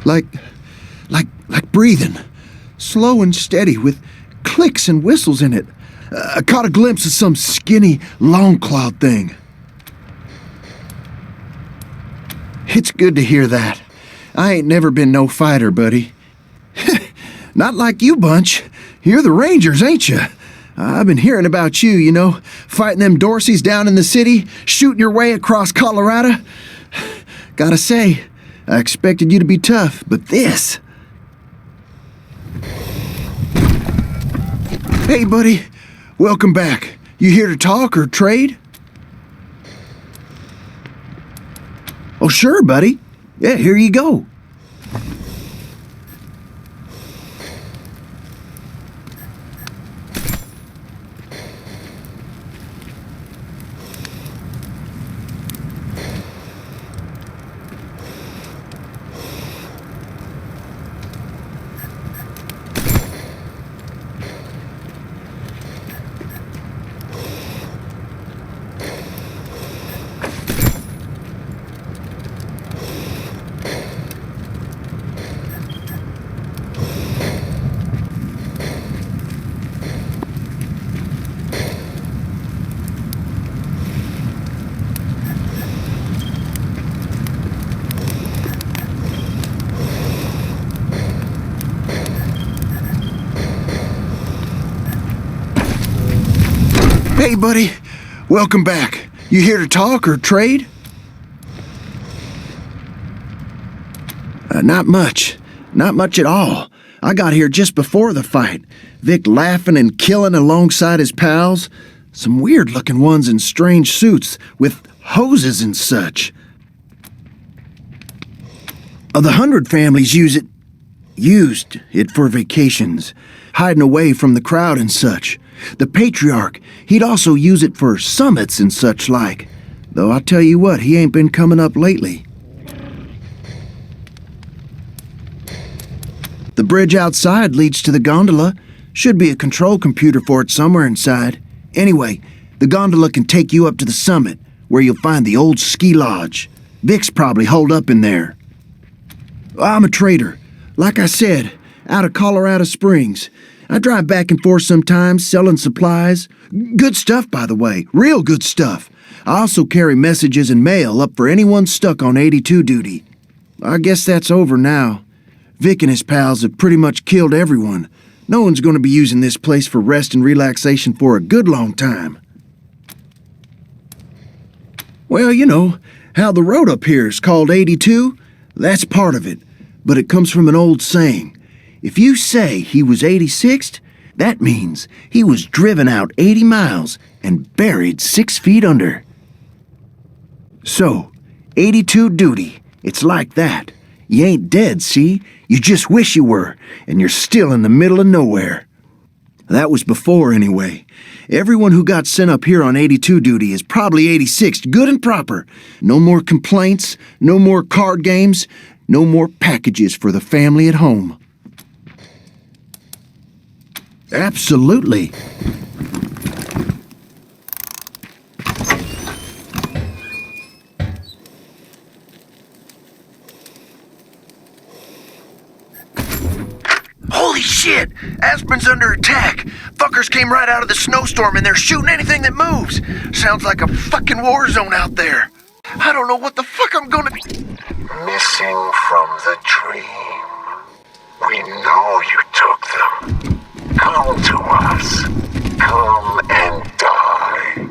Like breathing, slow and steady with clicks and whistles in it. I caught a glimpse of some skinny, long cloud thing. It's good to hear that. I ain't never been no fighter, buddy. Not like you bunch. You're the Rangers, ain't you? I've been hearing about you, you know, fighting them Dorseys down in the city, shooting your way across Colorado. Gotta say, I expected you to be tough, but this... Hey, buddy. Welcome back. You here to talk or trade? Oh, sure, buddy. Yeah, here you go. Hey, buddy. Welcome back. You here to talk or trade? Not much. Not much at all. I got here just before the fight. Vic laughing and killing alongside his pals. Some weird-looking ones in strange suits with hoses and such. The 100 families used it for vacations, hiding away from the crowd and such. The Patriarch, he'd also use it for summits and such like. Though I tell you what, he ain't been coming up lately. The bridge outside leads to the gondola. Should be a control computer for it somewhere inside. Anyway, the gondola can take you up to the summit, where you'll find the old ski lodge. Vic's probably holed up in there. I'm a trader. Like I said, out of Colorado Springs. I drive back and forth sometimes, selling supplies. Good stuff, by the way. Real good stuff. I also carry messages and mail up for anyone stuck on 82 duty. I guess that's over now. Vic and his pals have pretty much killed everyone. No one's going to be using this place for rest and relaxation for a good long time. Well, you know, how the road up here is called 82, that's part of it. But it comes from an old saying. If you say he was 86th, that means he was driven out 80 miles and buried 6 feet under. So, 82 duty, it's like that. You ain't dead, see? You just wish you were, and you're still in the middle of nowhere. That was before, anyway. Everyone who got sent up here on 82 duty is probably 86th, good and proper. No more complaints, no more card games, no more packages for the family at home. Absolutely. Holy shit! Aspen's under attack! Fuckers came right out of the snowstorm and they're shooting anything that moves! Sounds like a fucking war zone out there! I don't know what the fuck I'm gonna... Missing from the dream. We know you took them. Come to us. Come and die.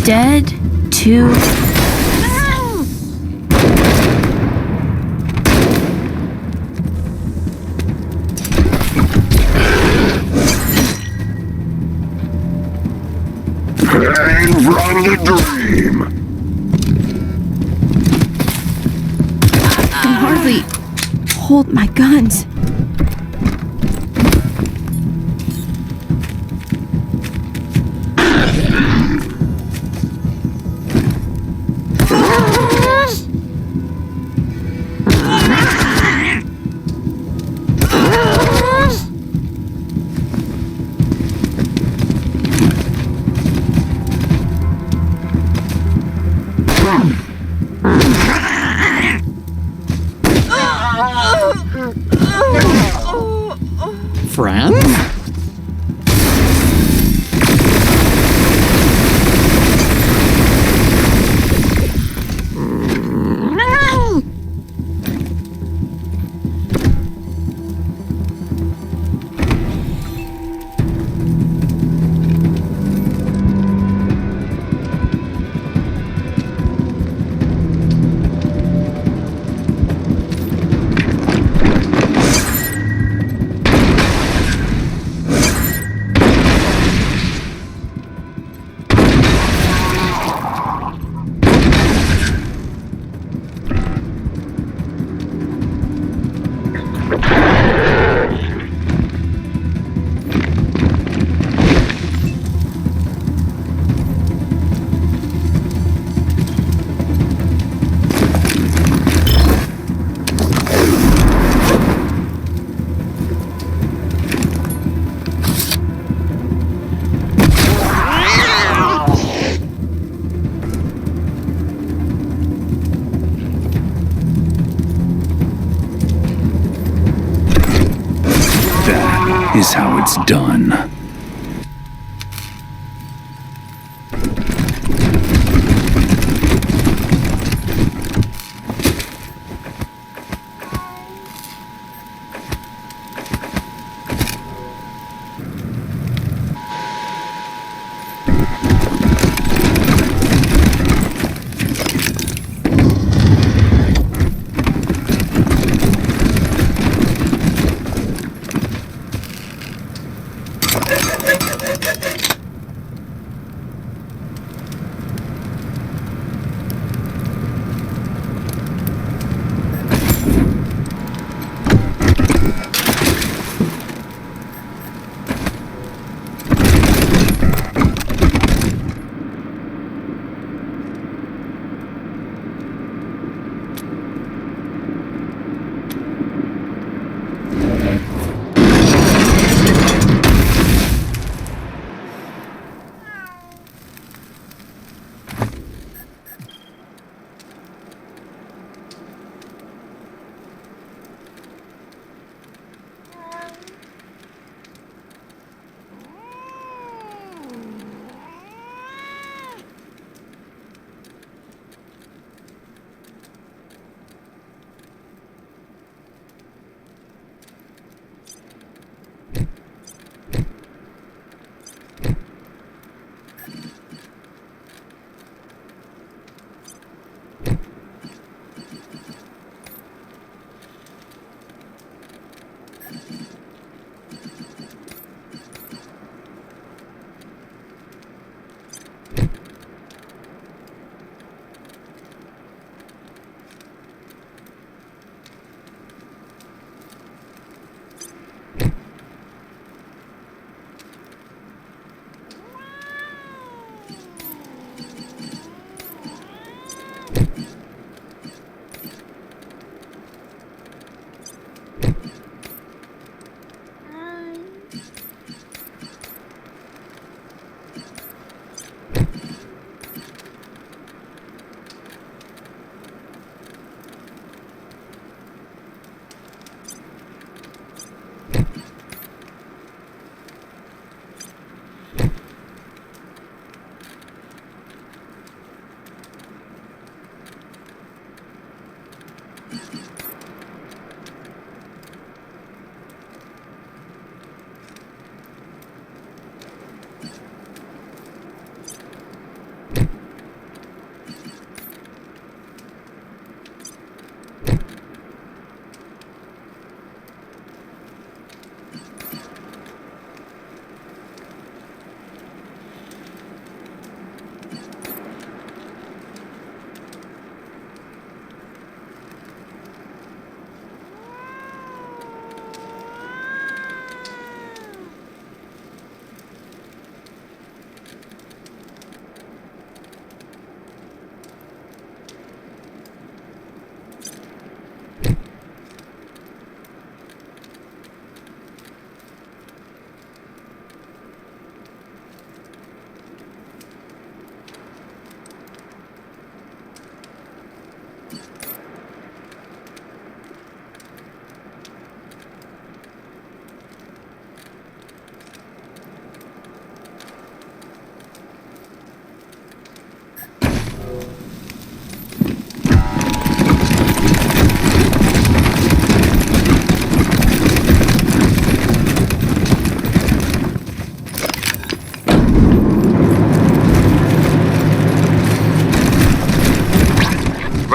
dead too. And from the dream. I can hardly hold my guns. Friends? Is how it's done.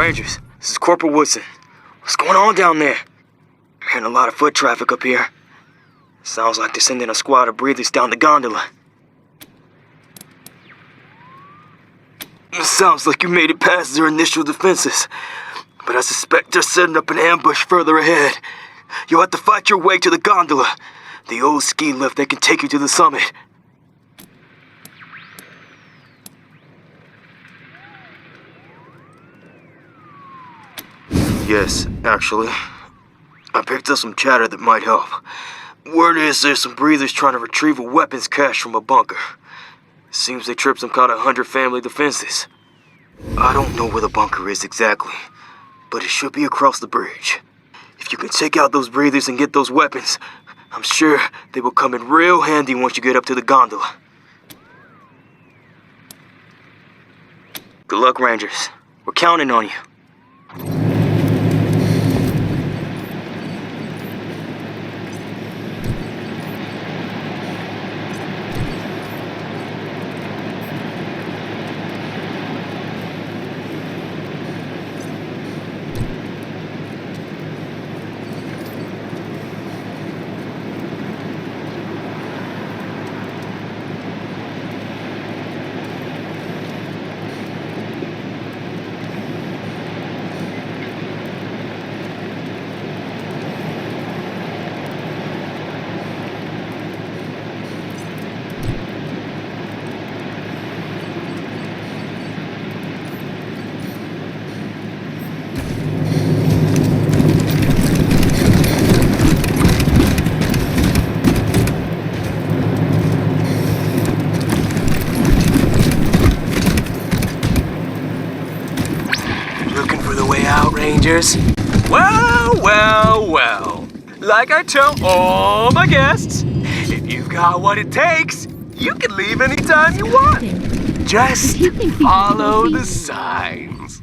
Rangers, this is Corporal Woodson. What's going on down there? I'm hearing a lot of foot traffic up here. Sounds like they're sending a squad of breathers down the gondola. It sounds like you made it past their initial defenses, but I suspect they're setting up an ambush further ahead. You'll have to fight your way to the gondola, the old ski lift that can take you to the summit. Yes, actually. I picked up some chatter that might help. Word is there's some breathers trying to retrieve a weapons cache from a bunker. Seems they tripped some kind of 100 family defenses. I don't know where the bunker is exactly, but it should be across the bridge. If you can take out those breathers and get those weapons, I'm sure they will come in real handy once you get up to the gondola. Good luck, Rangers. We're counting on you. Rangers. Well. Like I tell all my guests, if you've got what it takes, you can leave anytime you want. Just follow the signs.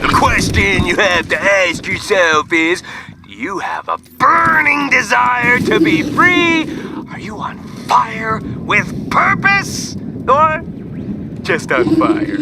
The question you have to ask yourself is, do you have a burning desire to be free? Are you on fire with purpose? Or just on fire?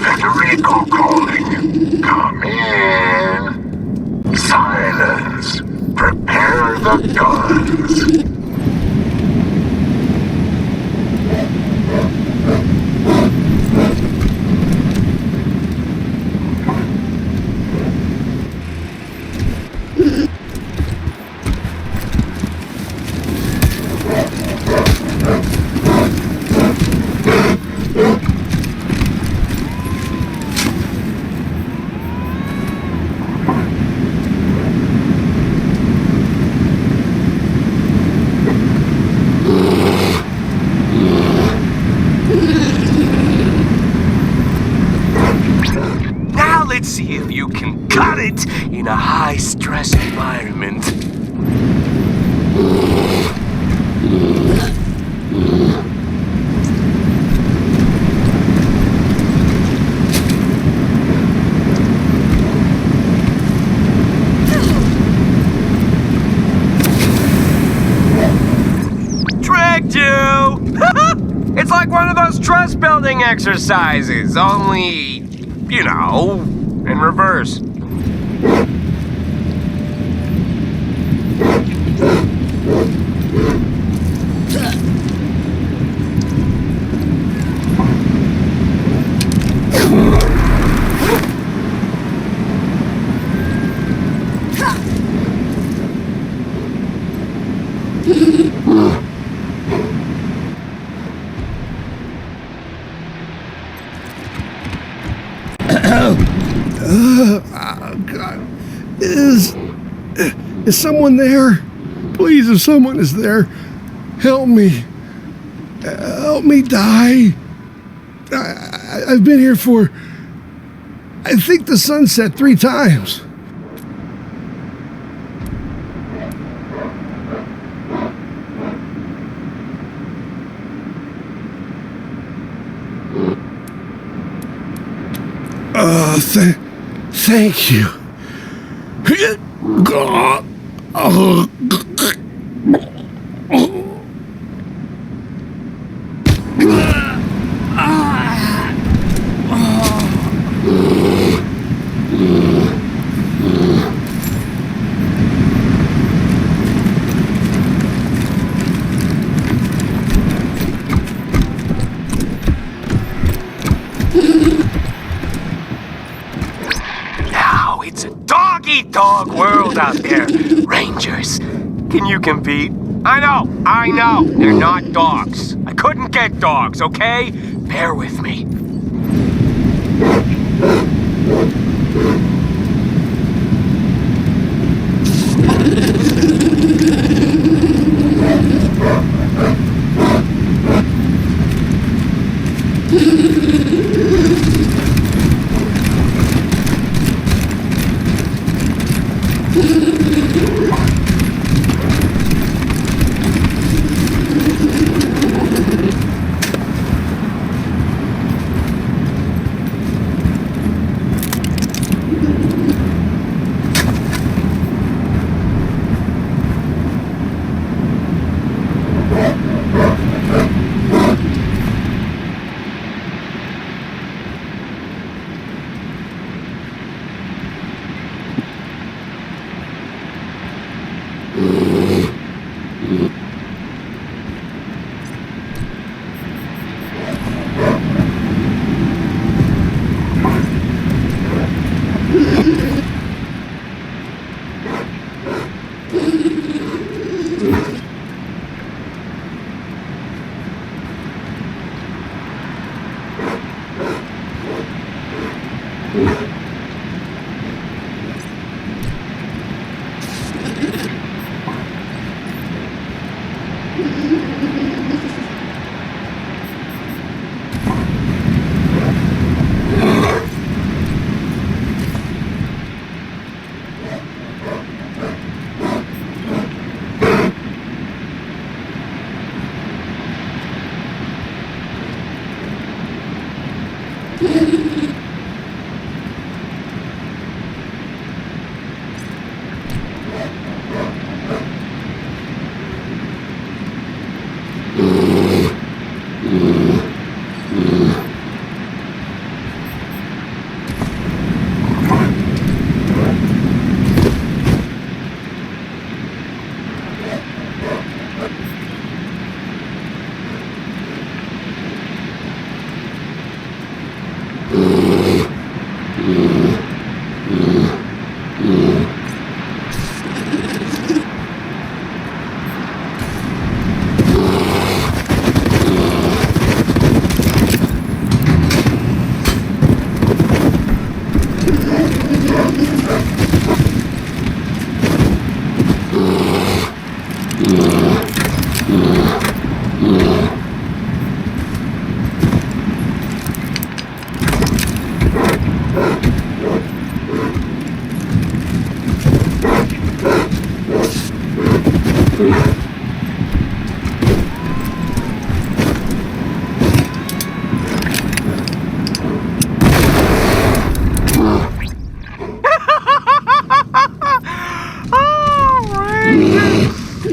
Federico calling. Come in. Silence. Prepare the guns. Let's see if you can cut it in a high-stress environment. Tricked you! It's like one of those trust building exercises, only, you know, in reverse. God. Is someone there? Please, if someone is there, help me. Help me die. I've been here for, I think, the sunset 3 times. Thank you. Now it's a dog-eat-dog world out there, Rangers. Can you compete? I know, they're not dogs. I couldn't get dogs, okay? Bear with me.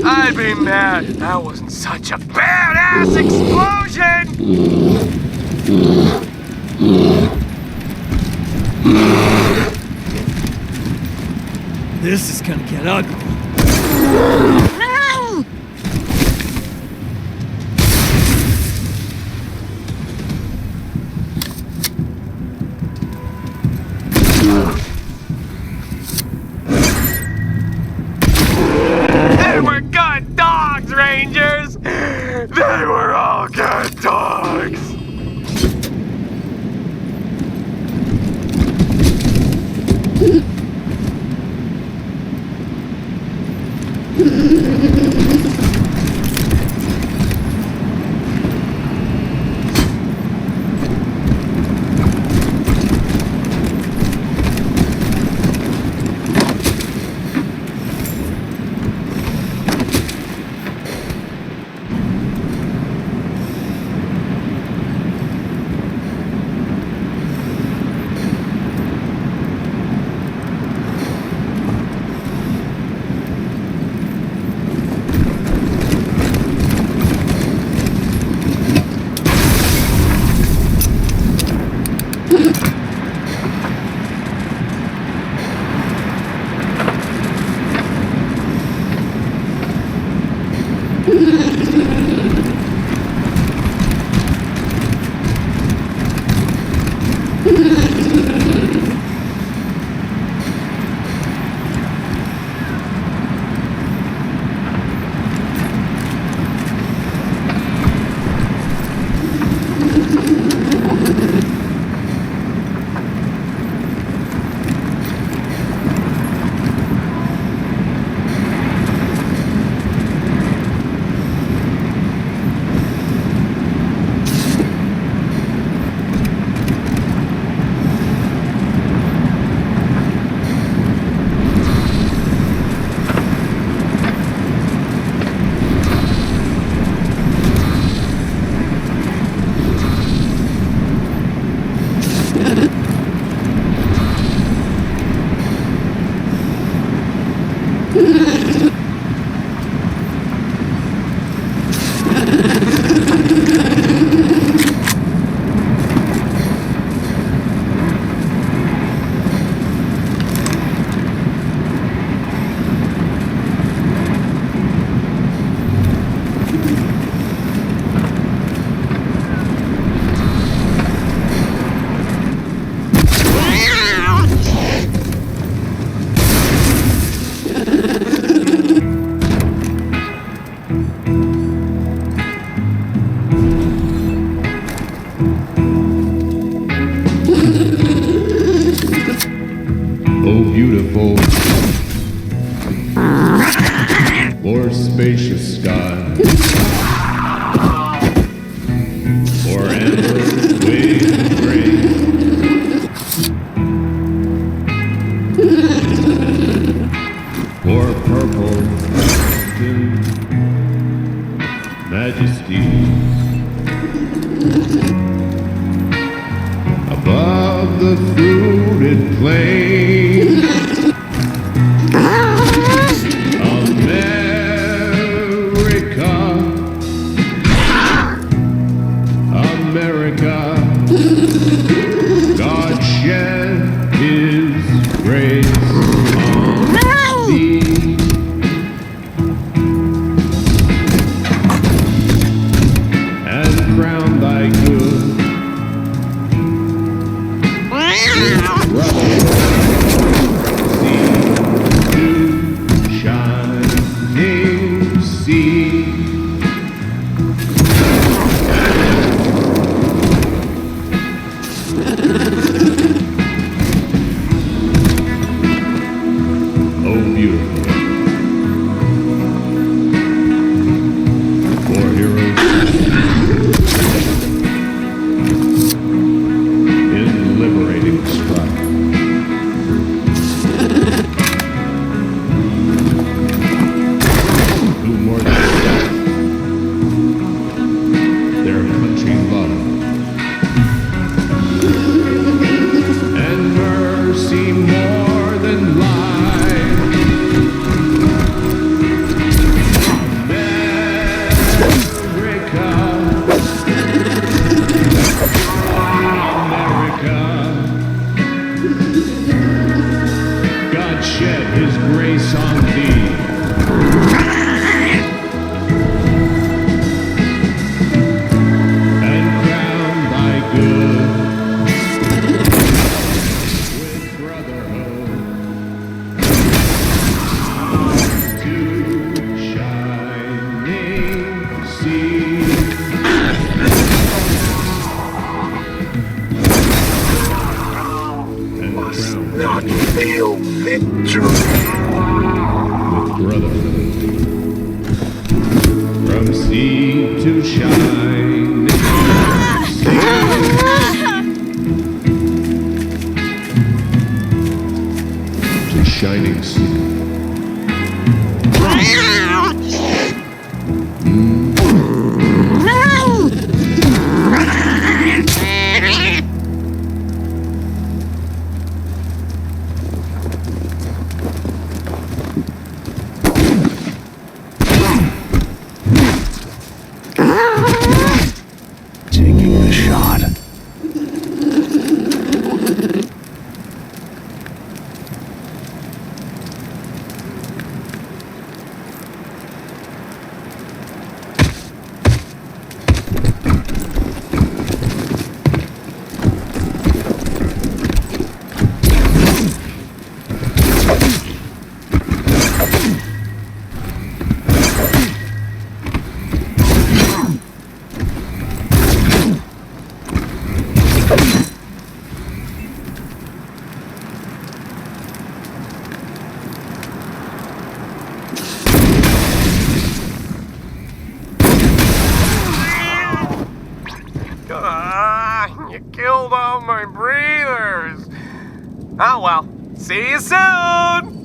I'd be mad if that wasn't such a badass explosion! This is gonna get ugly. They were good dogs, Rangers! They were all good dogs! Oh, beautiful, or spacious sky, or amber wave grace, or purple mountain majesty, above the fruited plain. America, God shed His grace on thee. And crown thy good brother. See to shining sea. Shed His grace on thee. And crown thy good with brotherhood to shining sea. And not feel victory with brotherhood from sea to shining to shining sea. You killed all my breathers. Oh well. See you soon!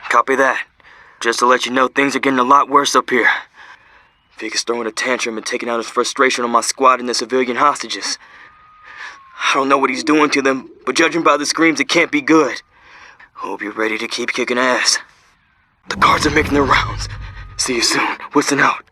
Copy that. Just to let you know, things are getting a lot worse up here. Vic is throwing a tantrum and taking out his frustration on my squad and the civilian hostages. I don't know what he's doing to them, but judging by the screams, it can't be good. Hope you're ready to keep kicking ass. The guards are making their rounds. See you soon. Whistling out.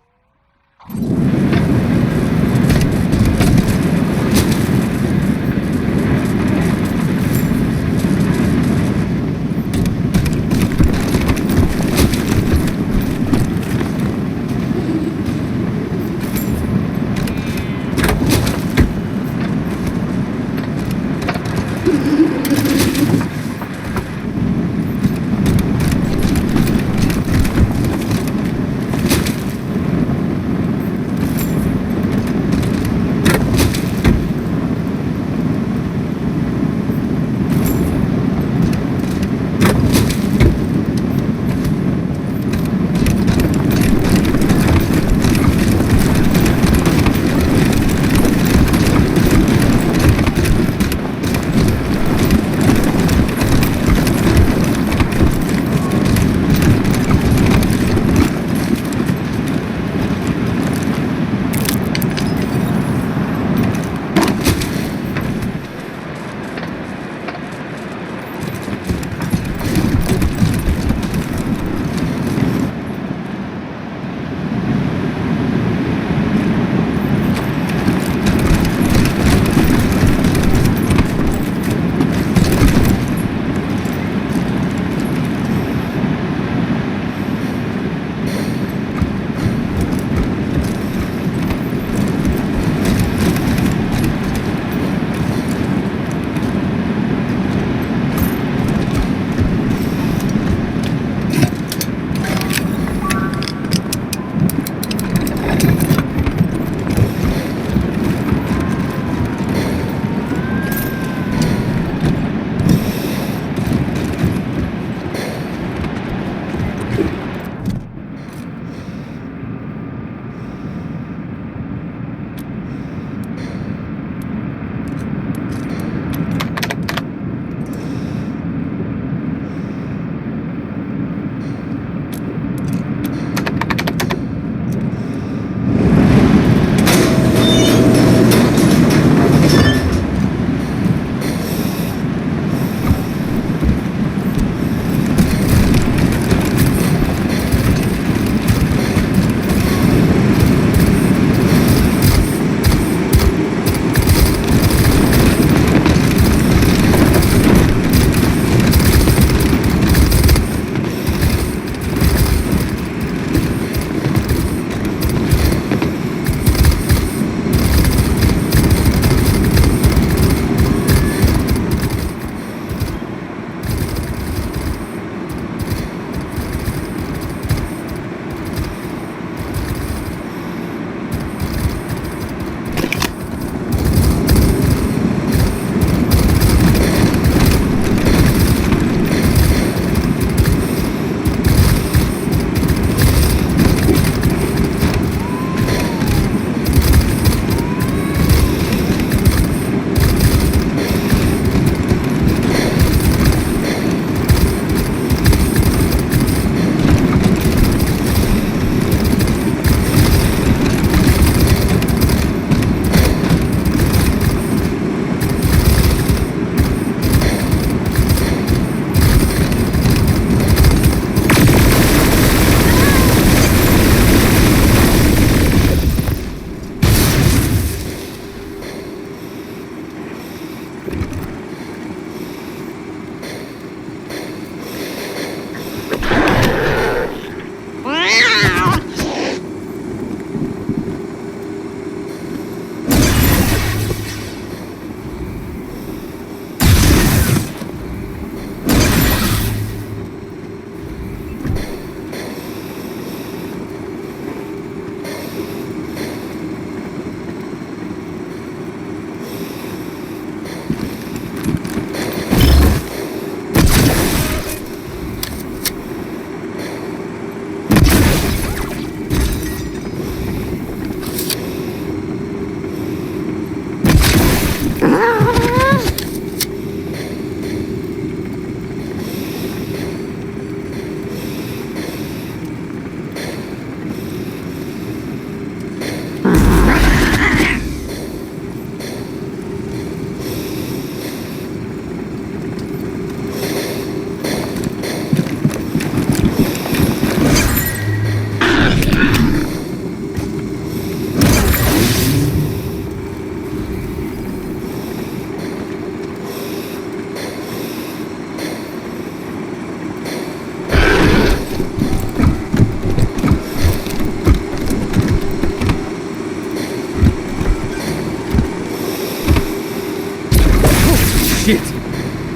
Shit!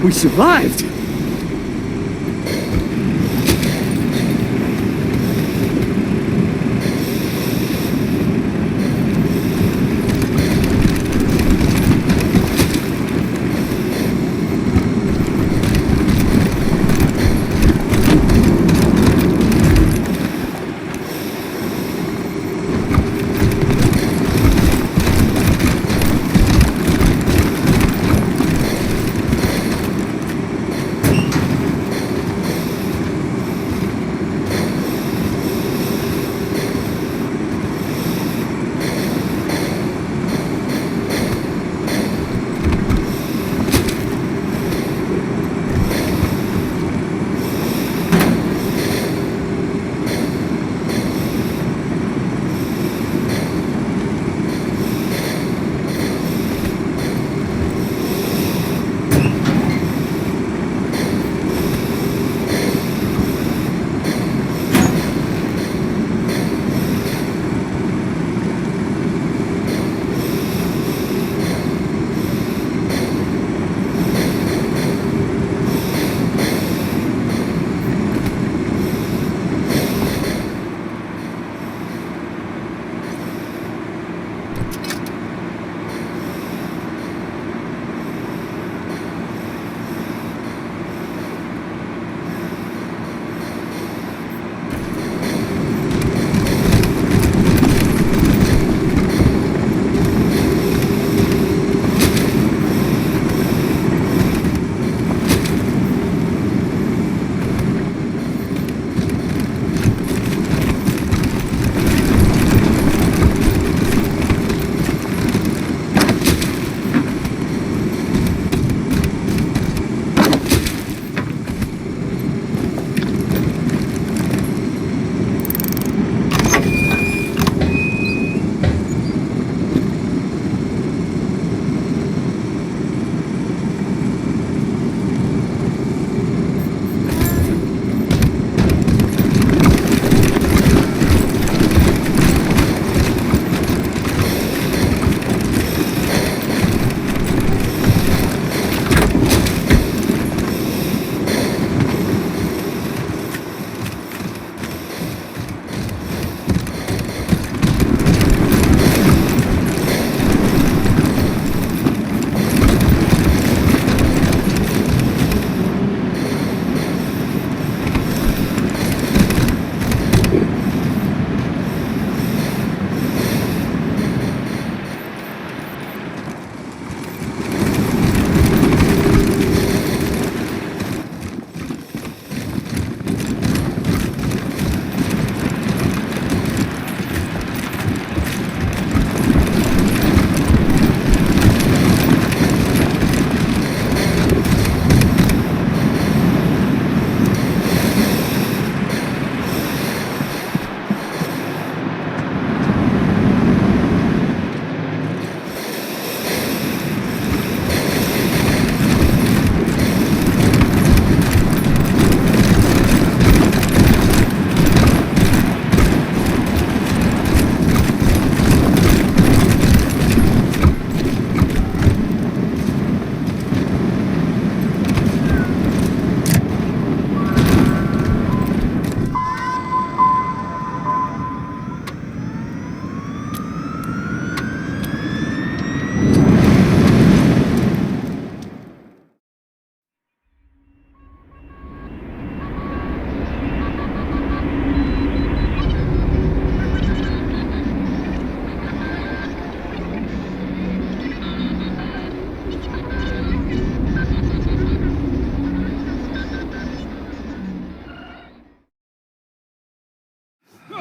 We survived!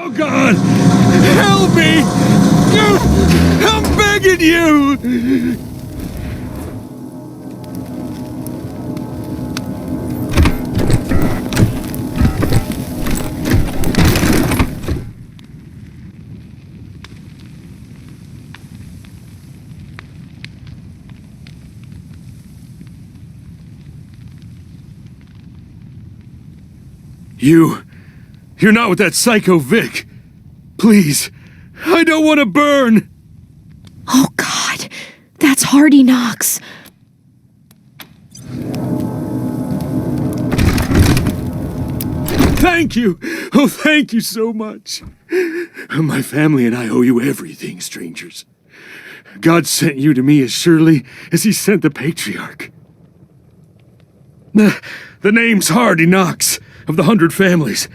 Oh God! Help me! I'm begging you! You're not with that psycho Vic. Please, I don't want to burn. Oh God, that's Hardy Knox. Thank you! Oh, thank you so much! My family and I owe you everything, strangers. God sent you to me as surely as he sent the Patriarch. The name's Hardy Knox, of the 100 Families.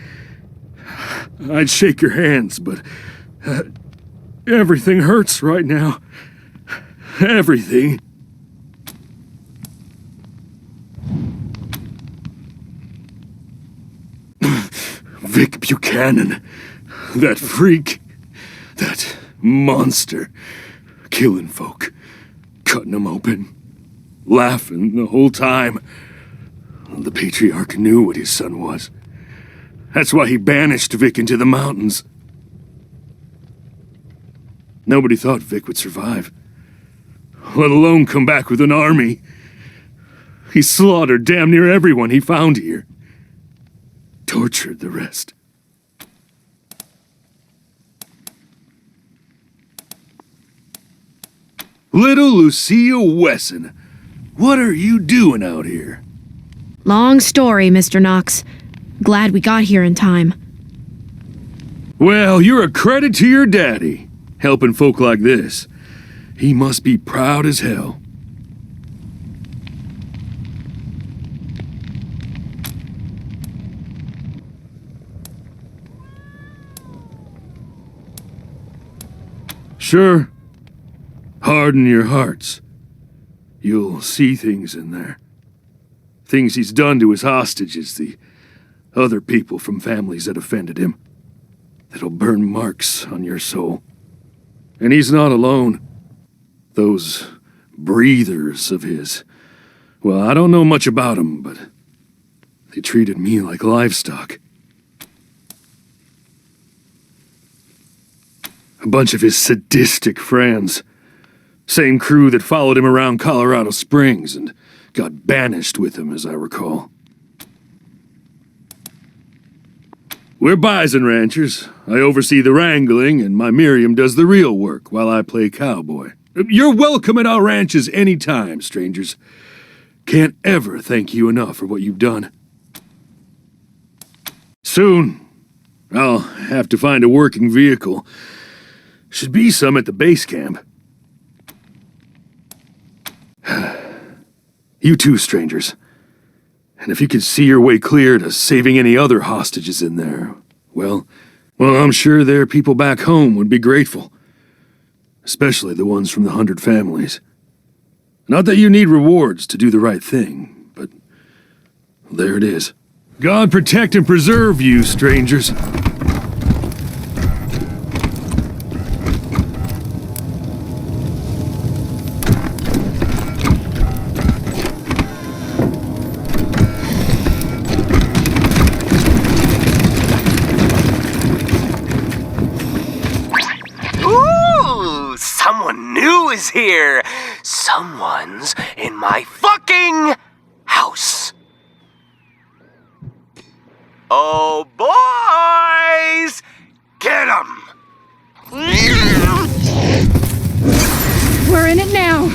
I'd shake your hands, but everything hurts right now. Everything. Vic Buchanan, that freak, that monster, killing folk, cutting them open, laughing the whole time. The Patriarch knew what his son was. That's why he banished Vic into the mountains. Nobody thought Vic would survive, let alone come back with an army. He slaughtered damn near everyone he found here. Tortured the rest. Little Lucia Wesson, what are you doing out here? Long story, Mr. Knox. Glad we got here in time. Well, you're a credit to your daddy, helping folk like this. He must be proud as hell. Sure. Harden your hearts. You'll see things in there. Things he's done to his hostages, the other people from families that offended him. That'll burn marks on your soul. And he's not alone. Those breathers of his. Well, I don't know much about them, but they treated me like livestock. A bunch of his sadistic friends. Same crew that followed him around Colorado Springs and got banished with him, as I recall. We're bison ranchers. I oversee the wrangling, and my Miriam does the real work while I play cowboy. You're welcome at our ranches anytime, strangers. Can't ever thank you enough for what you've done. Soon, I'll have to find a working vehicle. Should be some at the base camp. You too, strangers. And if you could see your way clear to saving any other hostages in there, well, I'm sure their people back home would be grateful. Especially the ones from the 100 Families. Not that you need rewards to do the right thing, but there it is. God protect and preserve you, strangers. Someone new is here. Someone's in my fucking house. Oh, boys! Get 'em! We're in it now.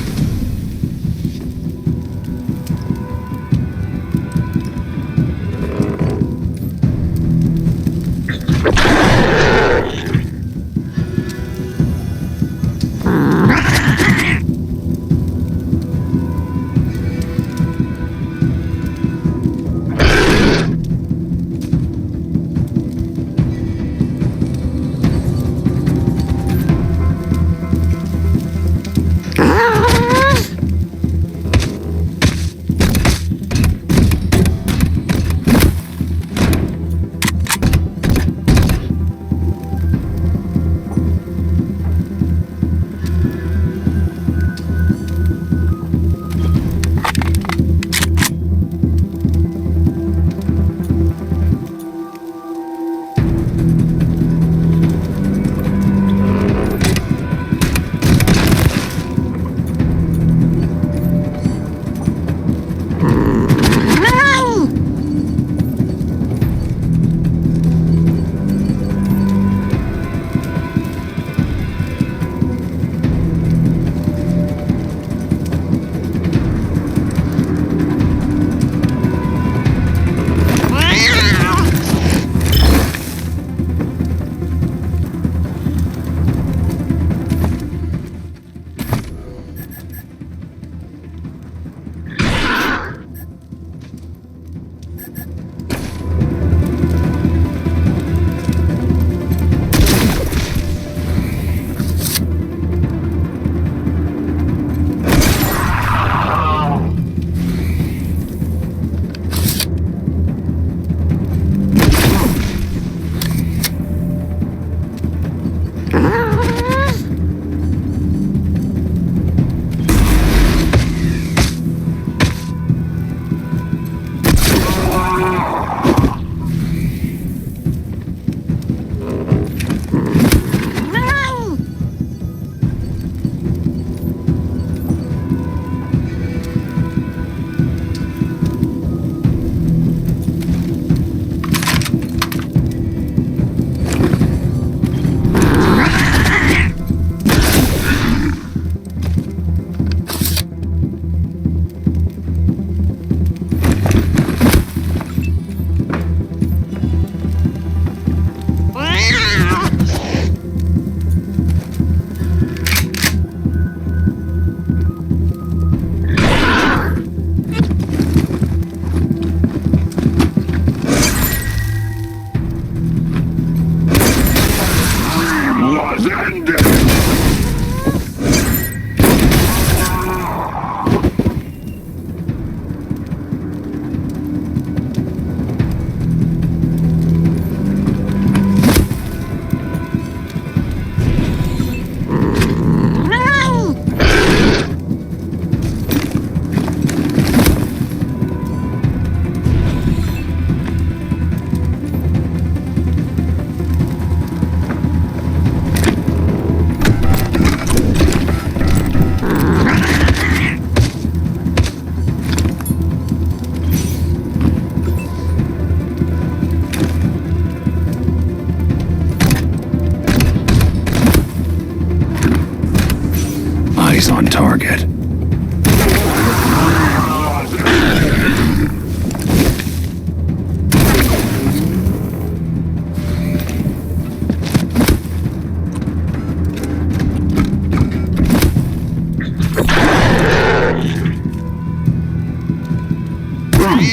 La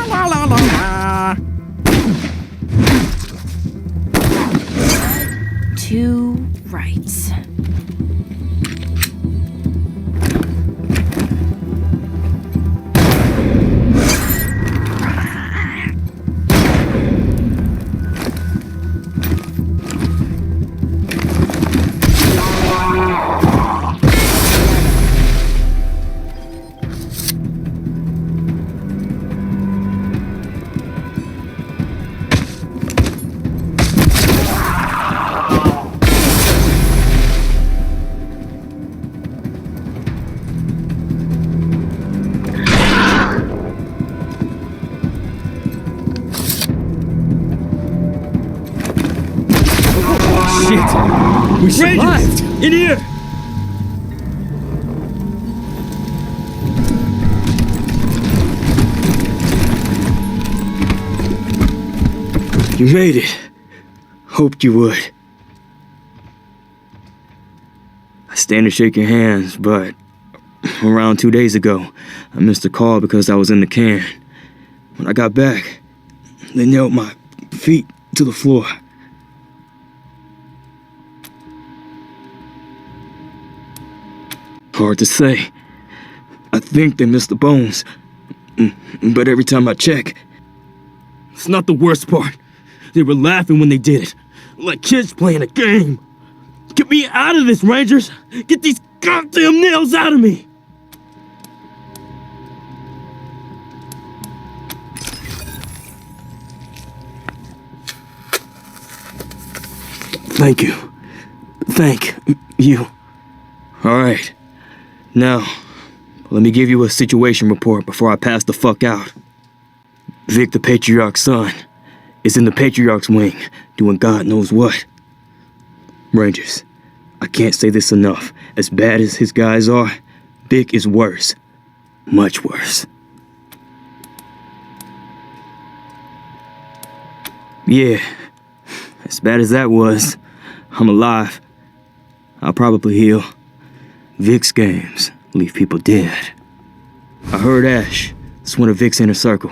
la la la. Two rights. Shit! We survived! In here! You made it. Hoped you would. I stand to shake your hands, but around 2 days ago, I missed a call because I was in the can. When I got back, they nailed my feet to the floor. Hard to say. I think they missed the bones. But every time I check, it's not the worst part. They were laughing when they did it. Like kids playing a game. Get me out of this, Rangers! Get these goddamn nails out of me! Thank you. Thank you. Alright. Now, let me give you a situation report before I pass the fuck out. Vic the Patriarch's son is in the Patriarch's wing, doing God knows what. Rangers, I can't say this enough. As bad as his guys are, Vic is worse. Much worse. Yeah, as bad as that was, I'm alive. I'll probably heal. Vic's games leave people dead. I heard Ash, that's one of Vic's inner circle,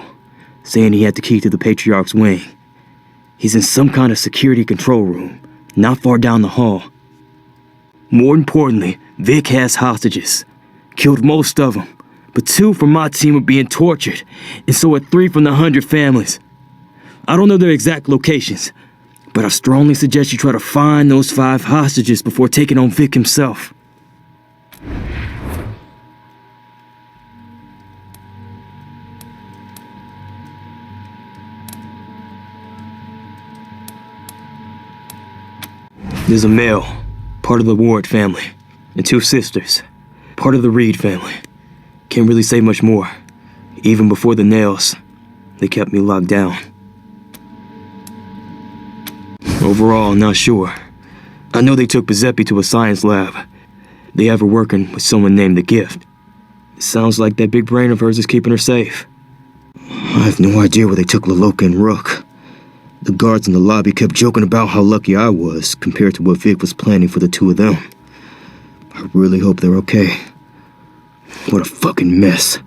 saying he had the key to the Patriarch's wing. He's in some kind of security control room, not far down the hall. More importantly, Vic has hostages. Killed most of them, but 2 from my team are being tortured, and so are 3 from the 100 families. I don't know their exact locations, but I strongly suggest you try to find those 5 hostages before taking on Vic himself. There's a male, part of the Ward family, and 2 sisters, part of the Reed family. Can't really say much more. Even before the nails, they kept me locked down. Overall, not sure. I know they took Giuseppe to a science lab. They have her working with someone named The Gift. It sounds like that big brain of hers is keeping her safe. I have no idea where they took Laloka and Rook. The guards in the lobby kept joking about how lucky I was compared to what Vic was planning for the 2 of them. I really hope they're okay. What a fucking mess.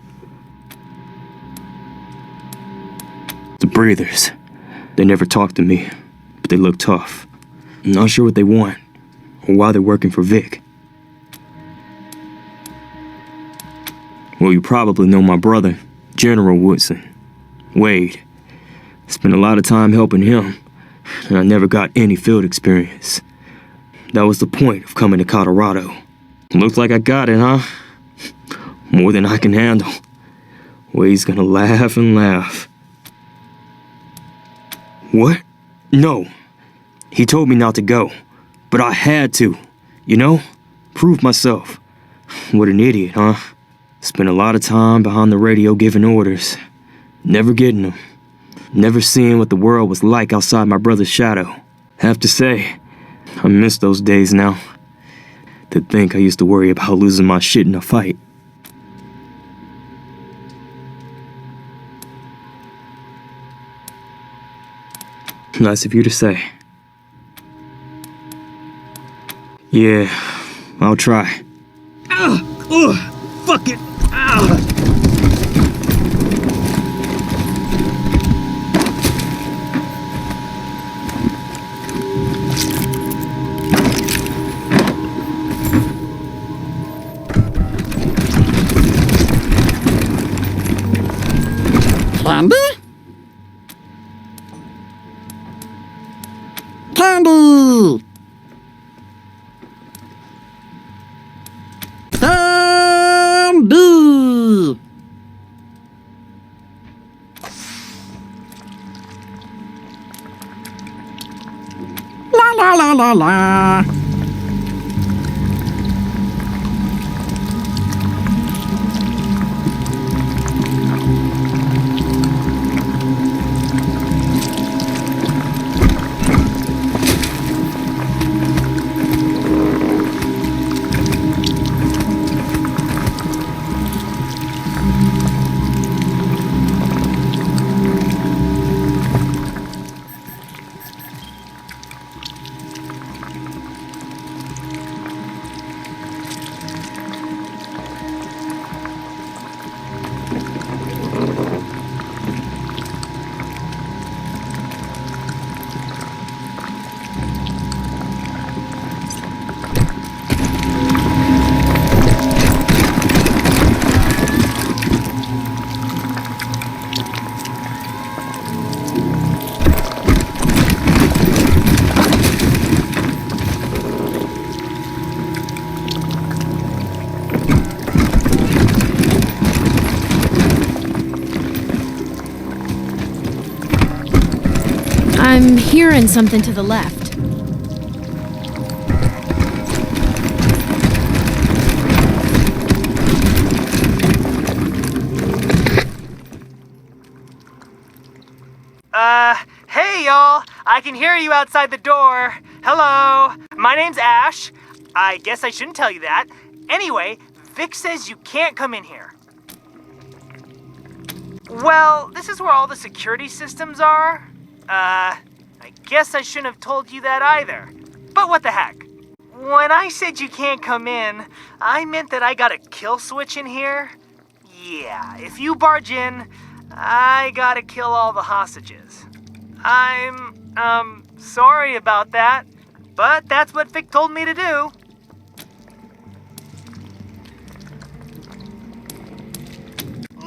The breathers. They never talked to me, but they look tough. I'm not sure what they want, or why they're working for Vic. Well, you probably know my brother, General Woodson. Wade. Spent a lot of time helping him, and I never got any field experience. That was the point of coming to Colorado. Looks like I got it, huh? More than I can handle. Wade's gonna laugh and laugh. What? No. He told me not to go, but I had to, you know? Prove myself. What an idiot, huh? Spent a lot of time behind the radio giving orders. Never getting them. Never seeing what the world was like outside my brother's shadow. Have to say, I miss those days now. To think I used to worry about losing my shit in a fight. Nice of you to say. Yeah, I'll try. Fuck it! Candy? Candy! Candy! La la la la la. I'm hearing something to the left. Hey y'all! I can hear you outside the door. Hello! My name's Ash. I guess I shouldn't tell you that. Anyway, Vic says you can't come in here. Well, this is where all the security systems are. I guess I shouldn't have told you that either. But what the heck? When I said you can't come in, I meant that I got a kill switch in here. Yeah, if you barge in, I gotta kill all the hostages. I'm sorry about that, but that's what Vic told me to do.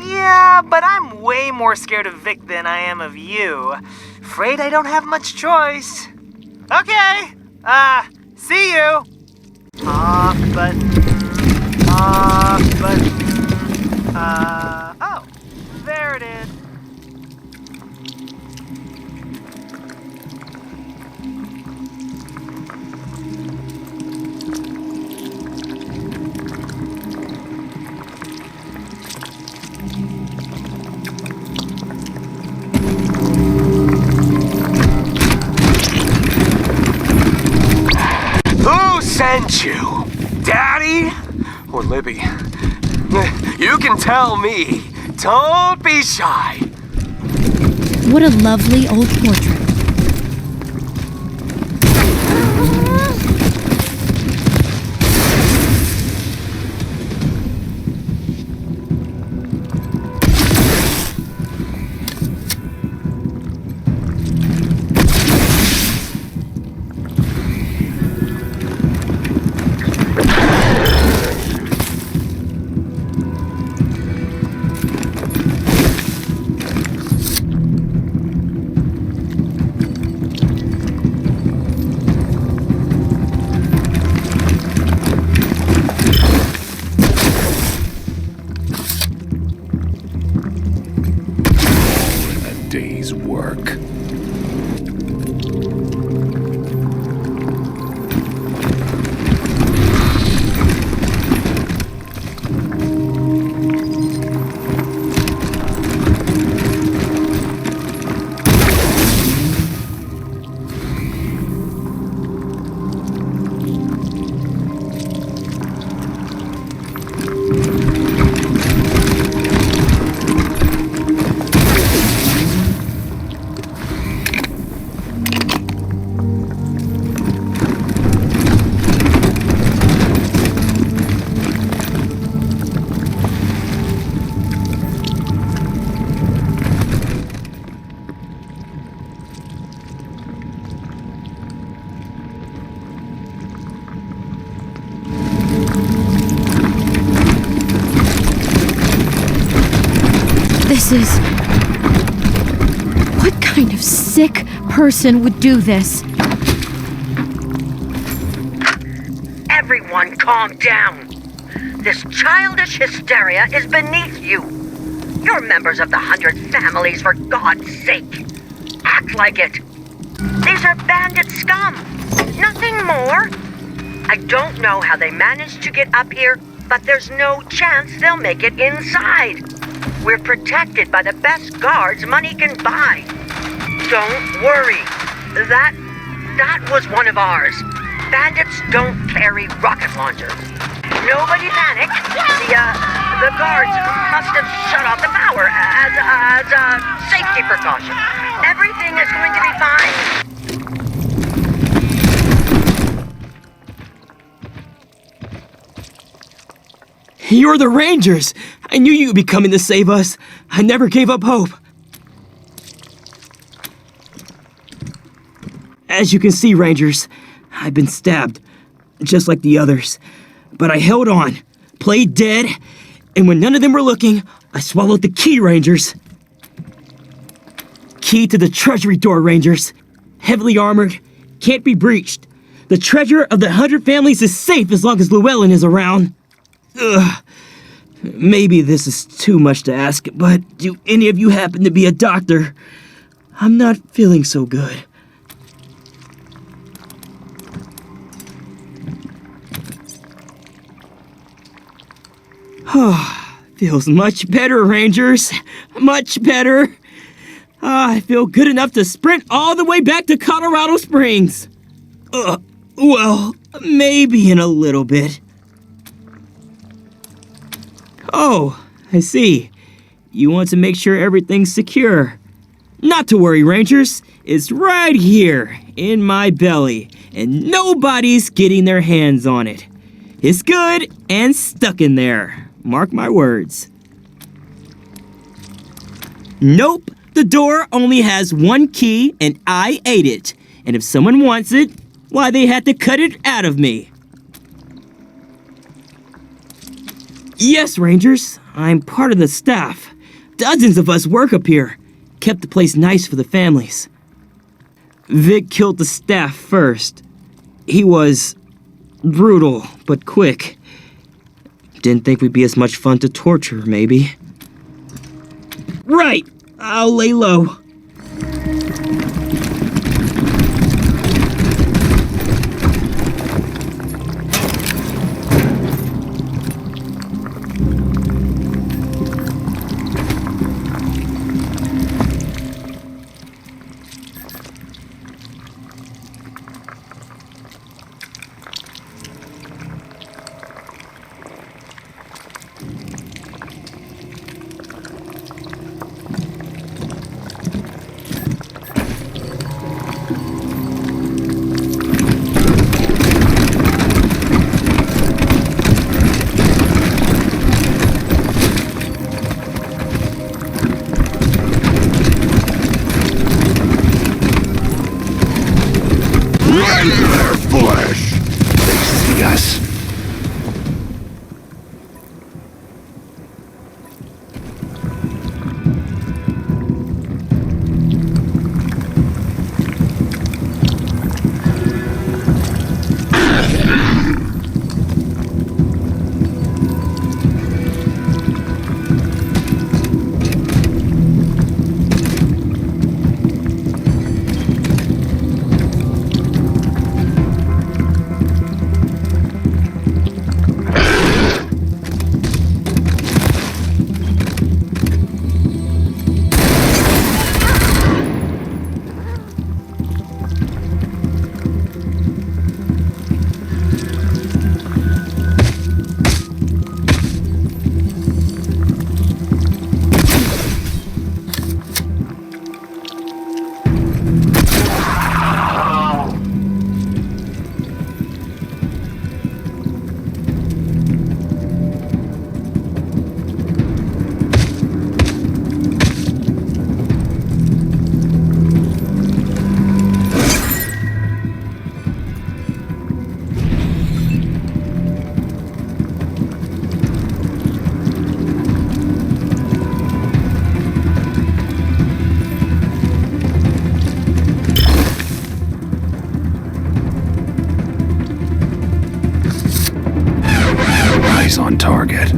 Yeah, but I'm way more scared of Vic than I am of you. Afraid I don't have much choice. Okay, see you. Off button, off button. Oh, there it is. Who sent you? Daddy? Or Libby? You can tell me. Don't be shy. What a lovely old portrait. This is... What kind of sick person would do this? Everyone calm down. This childish hysteria is beneath you. You're members of the 100 families, for God's sake. Act like it. These are bandit scum. Nothing more. I don't know how they managed to get up here, but there's no chance they'll make it inside. We're protected by the best guards money can buy. Don't worry. That was one of ours. Bandits don't carry rocket launchers. Nobody panic. The guards must have shut off the power as a safety precaution. Everything is going to be fine. You're the Rangers! I knew you'd be coming to save us. I never gave up hope. As you can see, Rangers, I've been stabbed, just like the others. But I held on, played dead, and when none of them were looking, I swallowed the key, Rangers. Key to the treasury door, Rangers. Heavily armored, can't be breached. The treasure of the 100 families is safe as long as Llewellyn is around. Ugh. Maybe this is too much to ask, but do any of you happen to be a doctor? I'm not feeling so good. Feels much better, Rangers. Much better. I feel good enough to sprint all the way back to Colorado Springs. Well, maybe in a little bit. Oh, I see. You want to make sure everything's secure. Not to worry, Rangers. It's right here in my belly, and nobody's getting their hands on it. It's good and stuck in there. Mark my words. Nope, the door only has one key, and I ate it. And if someone wants it, why, they had to cut it out of me. Yes, Rangers, I'm part of the staff. Dozens of us work up here. Kept the place nice for the families. Vic killed the staff first. He was brutal, but quick. Didn't think we'd be as much fun to torture, maybe. Right, I'll lay low. on target.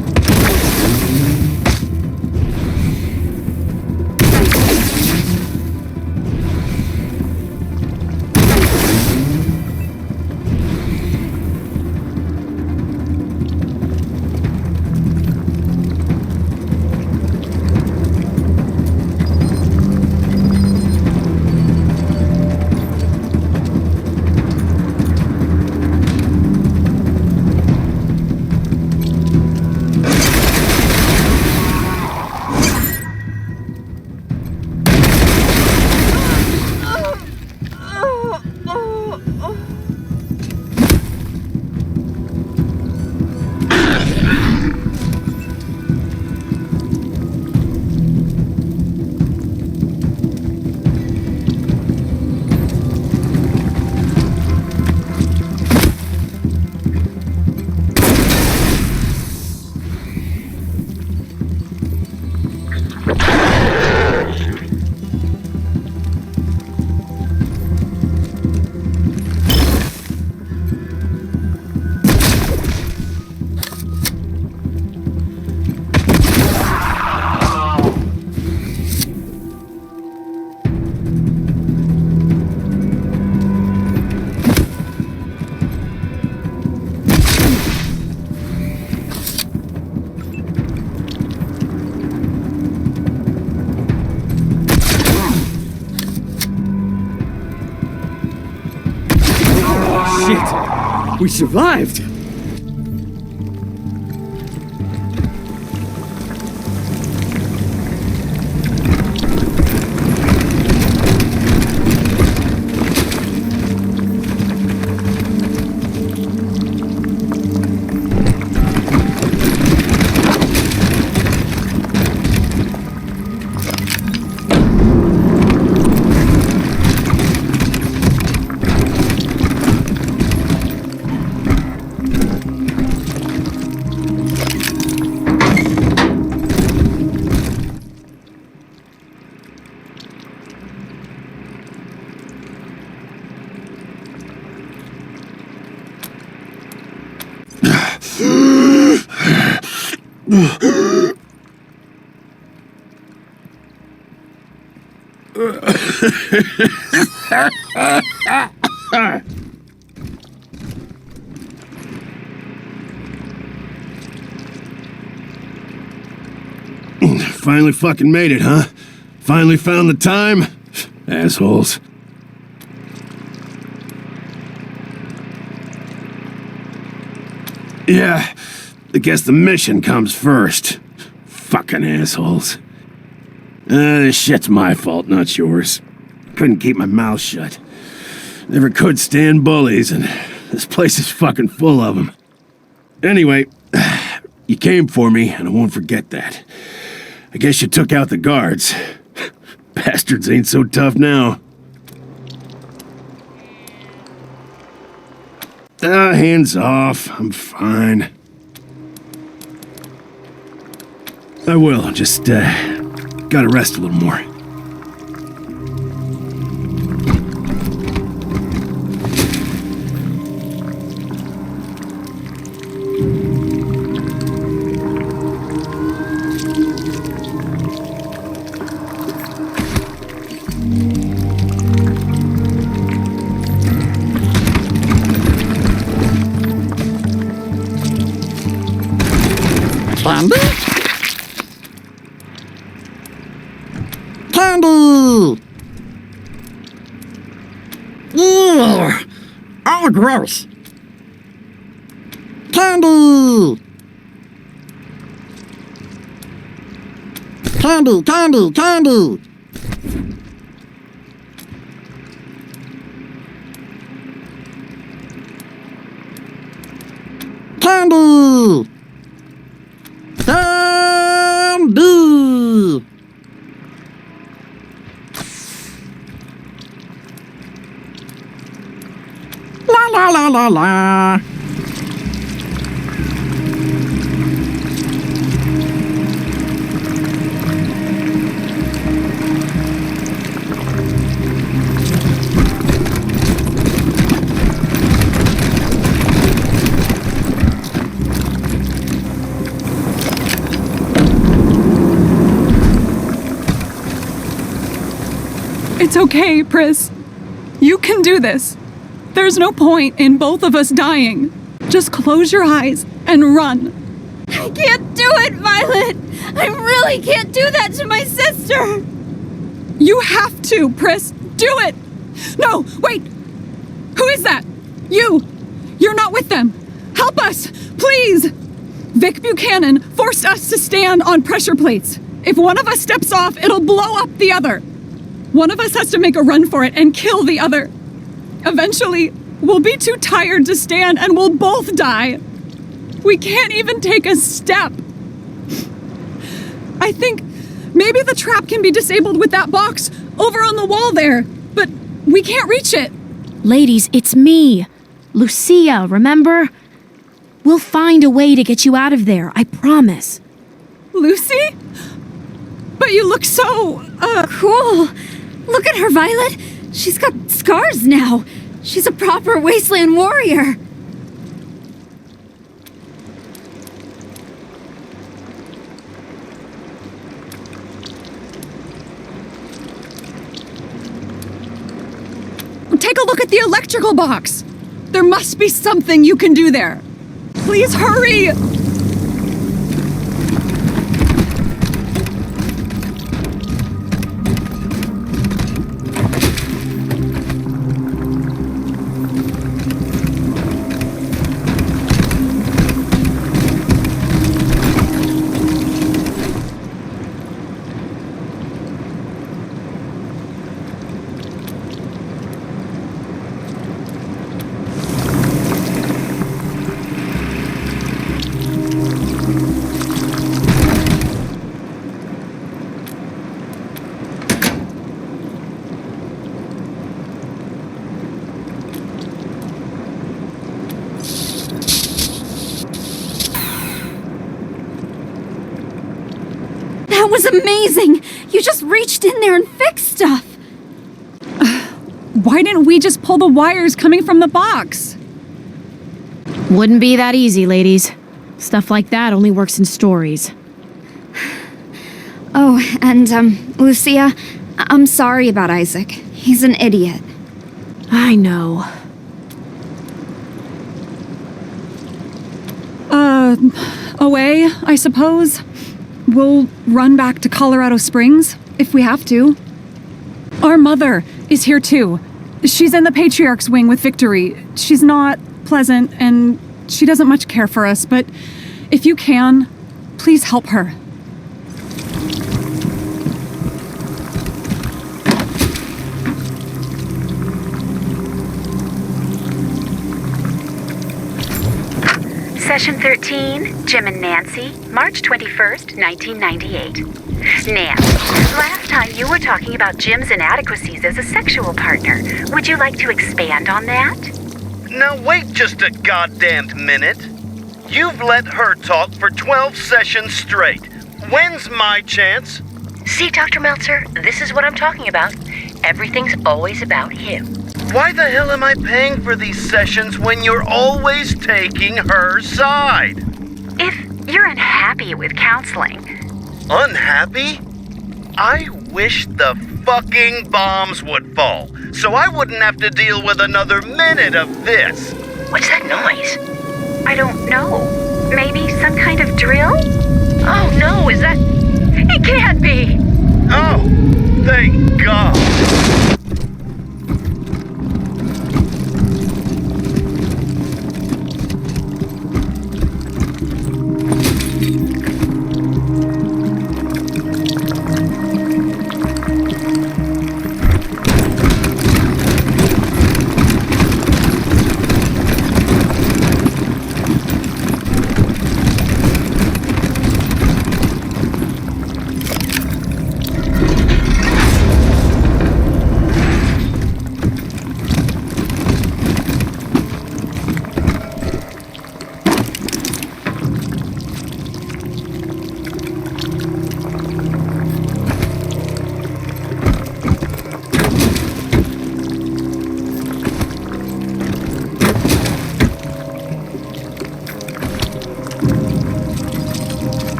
Shit! We survived! Finally fucking made it, huh? Finally found the time? Assholes. Yeah, I guess the mission comes first. Fucking assholes. This shit's my fault, not yours. Couldn't keep my mouth shut. Never could stand bullies, and this place is fucking full of them. Anyway, you came for me, and I won't forget that. I guess you took out the guards. Bastards ain't so tough now. Hands off. I'm fine. I will, just, gotta rest a little more. Candy? Candy! Yeah! Oh, gross! Candy! Candy, candy, candy! Candy! Candy! La la la la la! It's okay, Pris. You can do this. There's no point in both of us dying. Just close your eyes and run. I can't do it, Violet! I really can't do that to my sister! You have to, Pris. Do it! No, wait! Who is that? You! You're not with them! Help us, please! Vic Buchanan forced us to stand on pressure plates. If one of us steps off, it'll blow up the other. One of us has to make a run for it and kill the other. Eventually, we'll be too tired to stand and we'll both die. We can't even take a step. I think maybe the trap can be disabled with that box over on the wall there, but we can't reach it. Ladies, it's me. Lucia, remember? We'll find a way to get you out of there, I promise. Lucy? But you look so, cool. Look at her, Violet. She's got scars now. She's a proper Wasteland warrior. Take a look at the electrical box. There must be something you can do there. Please hurry! That was amazing! You just reached in there and fixed stuff! Why didn't we just pull the wires coming from the box? Wouldn't be that easy, ladies. Stuff like that only works in stories. Oh, and, Lucia, I'm sorry about Isaac. He's an idiot. I know. Away, I suppose. We'll run back to Colorado Springs, if we have to. Our mother is here too. She's in the Patriarch's wing with Victory. She's not pleasant, and she doesn't much care for us, but if you can, please help her. Session 13, Jim and Nancy, March 21st, 1998. Nan, last time you were talking about Jim's inadequacies as a sexual partner. Would you like to expand on that? Now wait just a goddamned minute. You've let her talk for 12 sessions straight. When's my chance? See, Dr. Meltzer, this is what I'm talking about. Everything's always about him. Why the hell am I paying for these sessions when you're always taking her side? If you're unhappy with counseling. Unhappy? I wish the fucking bombs would fall, so I wouldn't have to deal with another minute of this. What's that noise? I don't know. Maybe some kind of drill? Oh no, is that... It can't be! Oh, thank God.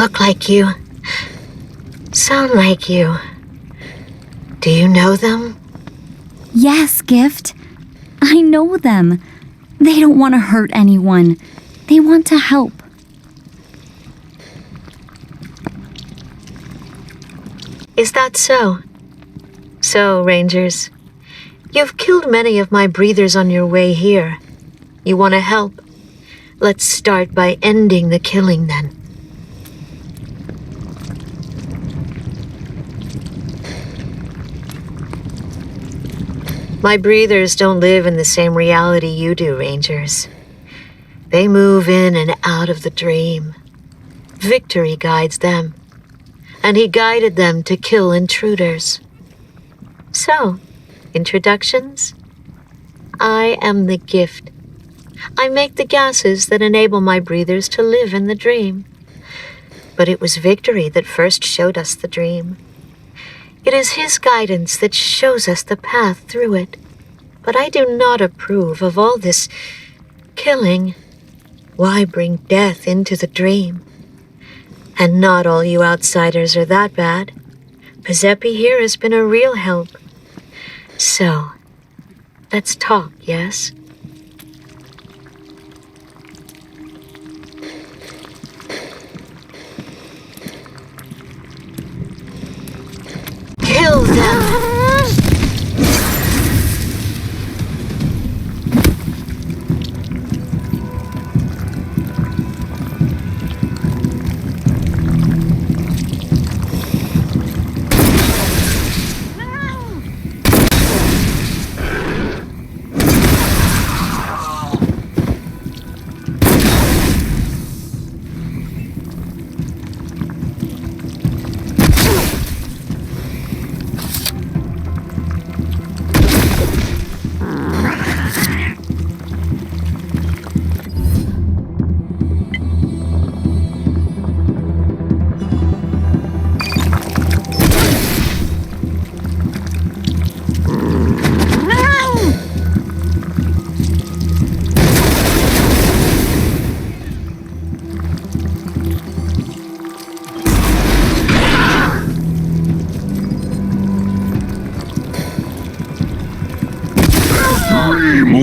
look like you. Sound like you. Do you know them? Yes, Gift. I know them. They don't want to hurt anyone. They want to help. Is that so? So, Rangers, you've killed many of my breathers on your way here. You want to help? Let's start by ending the killing, then. My breathers don't live in the same reality you do, Rangers. They move in and out of the dream. Victory guides them, and he guided them to kill intruders. So, introductions? I am the gift. I make the gases that enable my breathers to live in the dream. But it was Victory that first showed us the dream. It is his guidance that shows us the path through it. But I do not approve of all this killing. Why bring death into the dream? And not all you outsiders are that bad. Mazeppi here has been a real help. So, let's talk, yes? Kill them!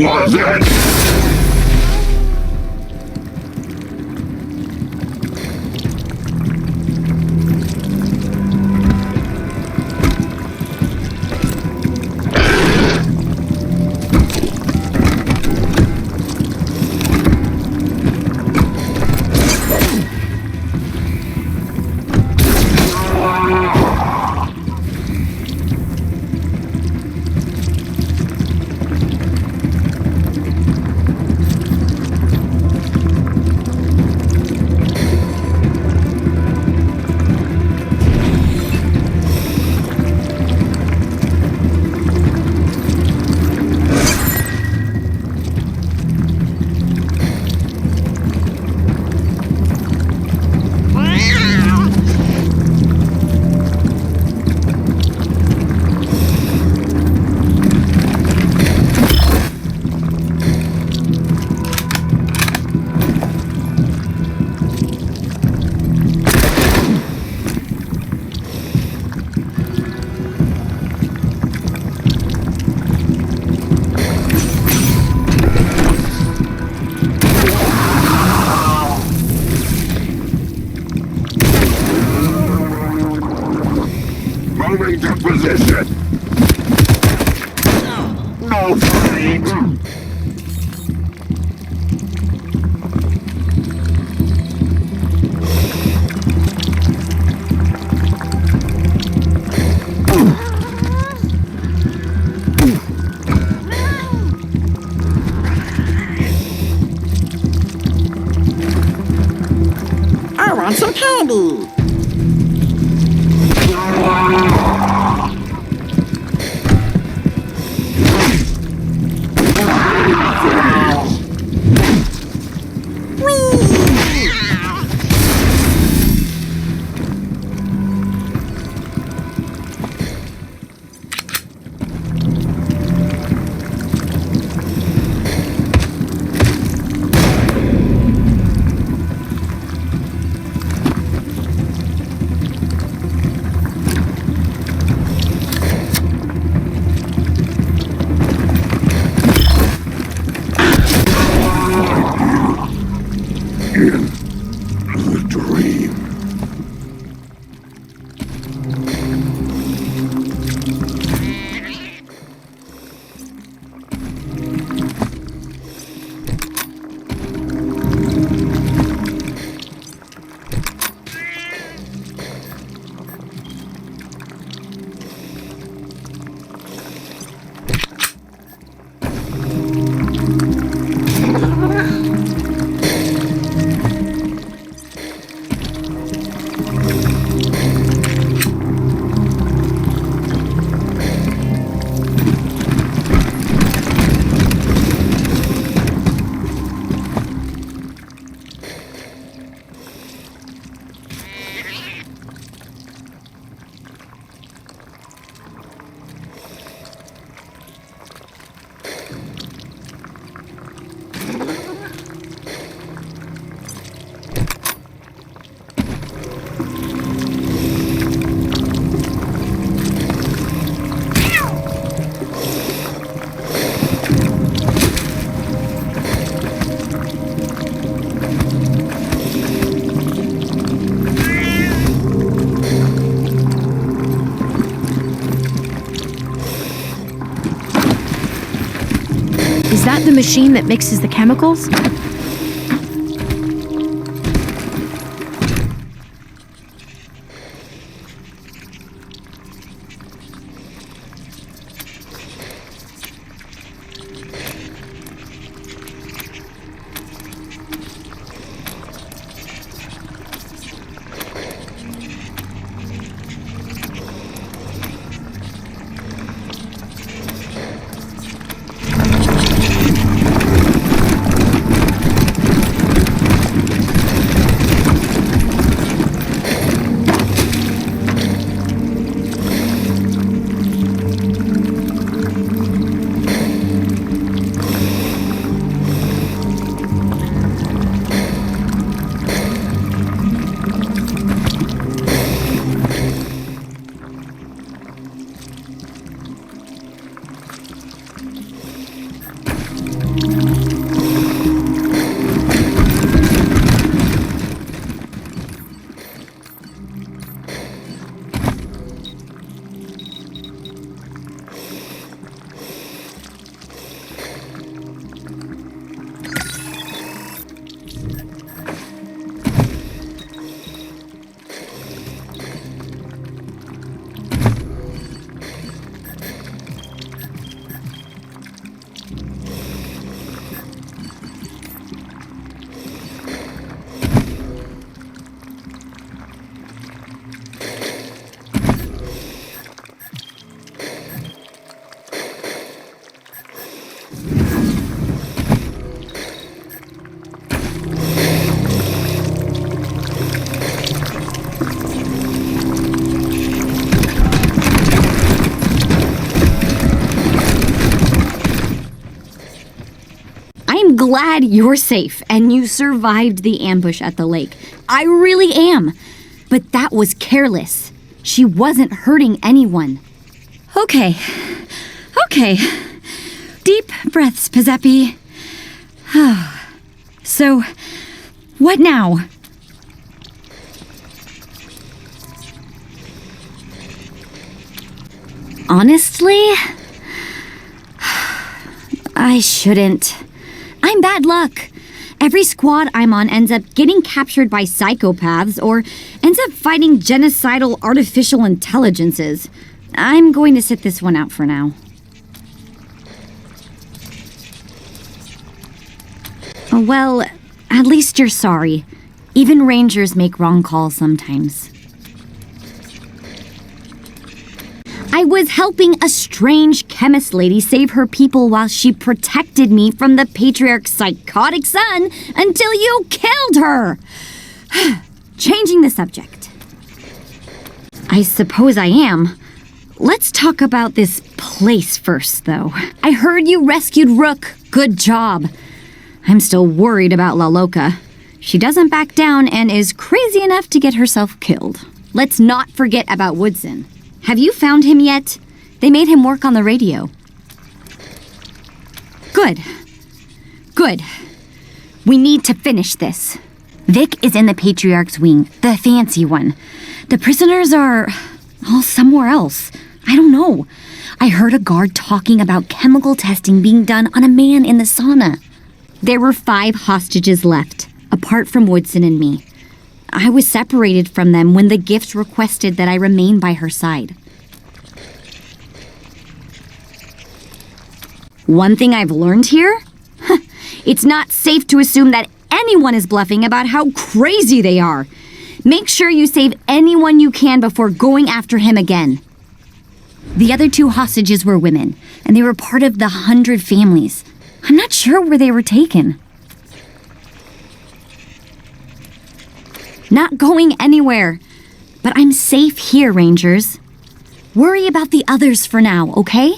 Was it? Moving to position. No fight. I want some candy. Is that the machine that mixes the chemicals? Glad you're safe and you survived the ambush at the lake. I really am. But that was careless. She wasn't hurting anyone. Okay. Deep breaths, Pizepi. So, what now? Honestly, I shouldn't. I'm bad luck. Every squad I'm on ends up getting captured by psychopaths or ends up fighting genocidal artificial intelligences. I'm going to sit this one out for now. Well, at least you're sorry. Even Rangers make wrong calls sometimes. I was helping a strange chemist lady save her people while she protected me from the Patriarch's psychotic son until you killed her! Changing the subject. I suppose I am. Let's talk about this place first, though. I heard you rescued Rook. Good job. I'm still worried about La Loca. She doesn't back down and is crazy enough to get herself killed. Let's not forget about Woodson. Have you found him yet? They made him work on the radio. Good. We need to finish this. Vic is in the Patriarch's wing, the fancy one. The prisoners are all somewhere else. I don't know. I heard a guard talking about chemical testing being done on a man in the sauna. There were 5 hostages left, apart from Woodson and me. I was separated from them when the gift requested that I remain by her side. One thing I've learned here? It's not safe to assume that anyone is bluffing about how crazy they are. Make sure you save anyone you can before going after him again. The other 2 hostages were women, and they were part of the 100 families. I'm not sure where they were taken. Not going anywhere. But I'm safe here, Rangers. Worry about the others for now, okay?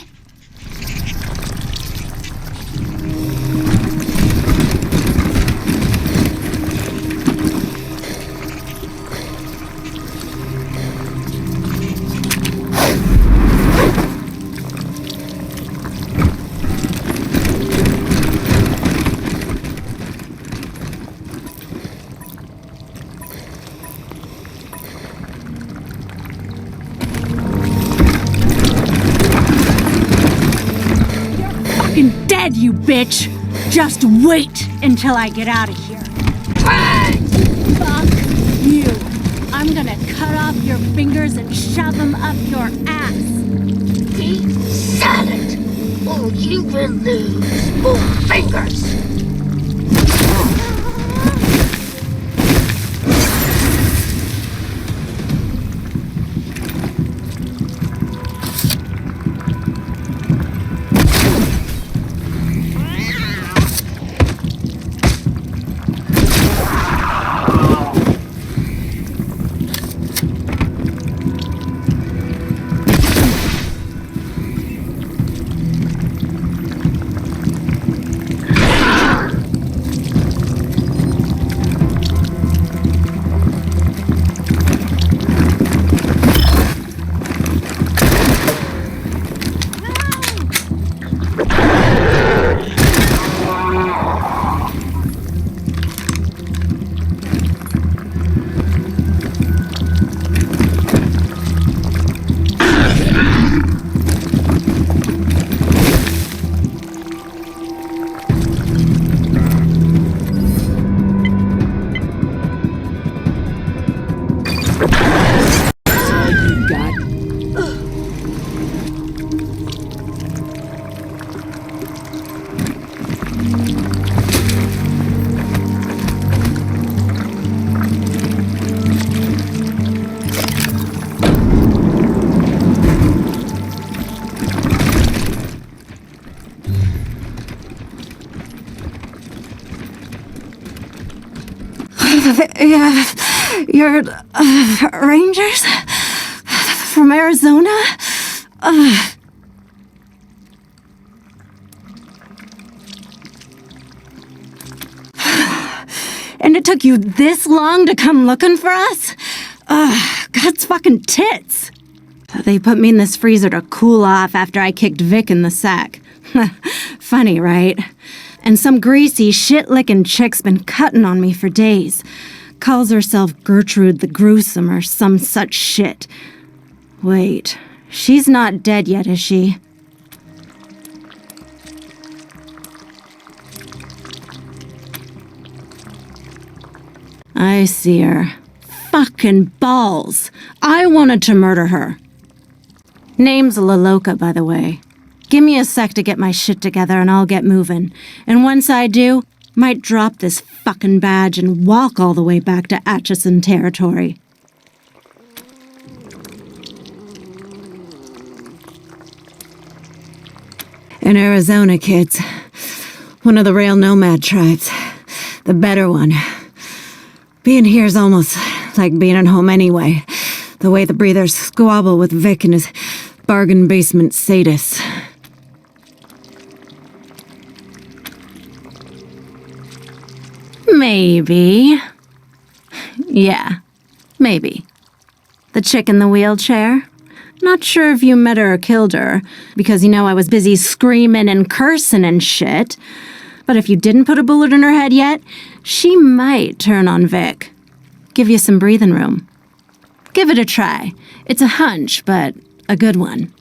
said, you bitch! Just wait until I get out of here. Fuck you. I'm gonna cut off your fingers and shove them up your ass. Be silent, or you will lose more fingers. You're Rangers? From Arizona? And it took you this long to come looking for us? God's fucking tits. They put me in this freezer to cool off after I kicked Vic in the sack. Funny, right? And some greasy, shit-licking chick's been cutting on me for days. Calls herself Gertrude the Gruesome or some such shit. Wait, she's not dead yet, is she? I see her. Fucking balls. I wanted to murder her. Name's La Loca, by the way. Give me a sec to get my shit together and I'll get moving. And once I do, might drop this fucking badge and walk all the way back to Atchison territory. In Arizona, kids. One of the rail nomad tribes. The better one. Being here's almost like being at home anyway. The way the breathers squabble with Vic and his bargain basement sadists. Maybe. Yeah, maybe. The chick in the wheelchair? Not sure if you met her or killed her, because you know I was busy screaming and cursing and shit. But if you didn't put a bullet in her head yet, she might turn on Vic. Give you some breathing room. Give it a try. It's a hunch, but a good one.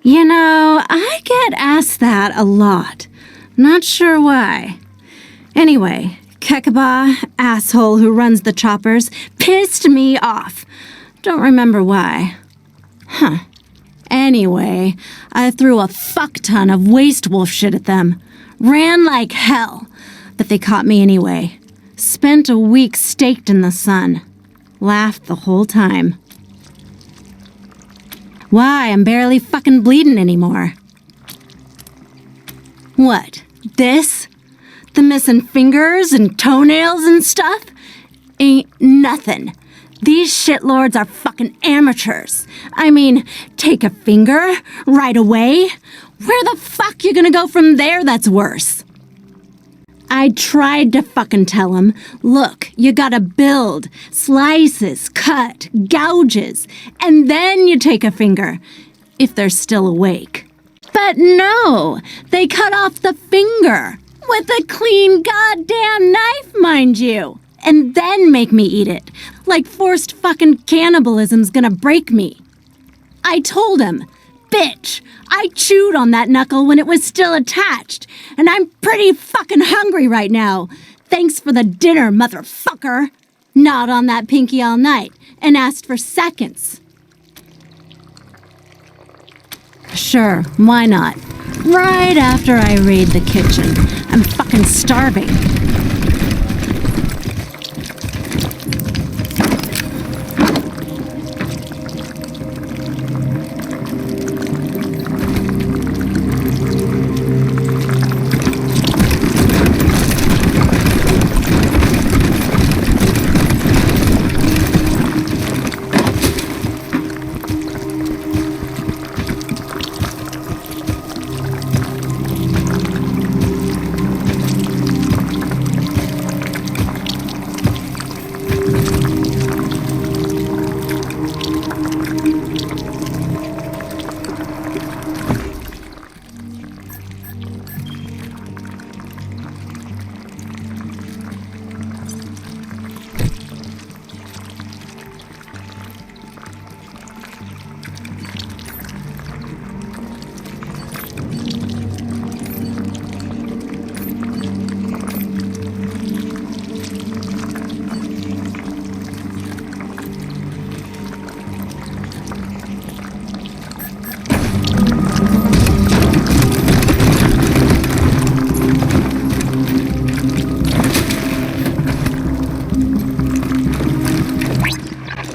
You know, I get asked that a lot. Not sure why. Anyway, Kekaba, asshole who runs the choppers, pissed me off. Don't remember why. Huh. Anyway, I threw a fuck ton of waste wolf shit at them. Ran like hell. But they caught me anyway. Spent a week staked in the sun. Laughed the whole time. Why, I'm barely fucking bleeding anymore. What? This? The missing fingers and toenails and stuff? Ain't nothing. These shitlords are fucking amateurs. I mean, take a finger right away? Where the fuck you gonna go from there that's worse? I tried to fucking tell him, look, you gotta build, slices, cut, gouges, and then you take a finger, if they're still awake. But no, they cut off the finger, with a clean goddamn knife, mind you, and then make me eat it, like forced fucking cannibalism's gonna break me. I told him, bitch. I chewed on that knuckle when it was still attached, and I'm pretty fucking hungry right now. Thanks for the dinner, motherfucker. Gnawed on that pinky all night and asked for seconds. Sure, why not? Right after I raid the kitchen. I'm fucking starving.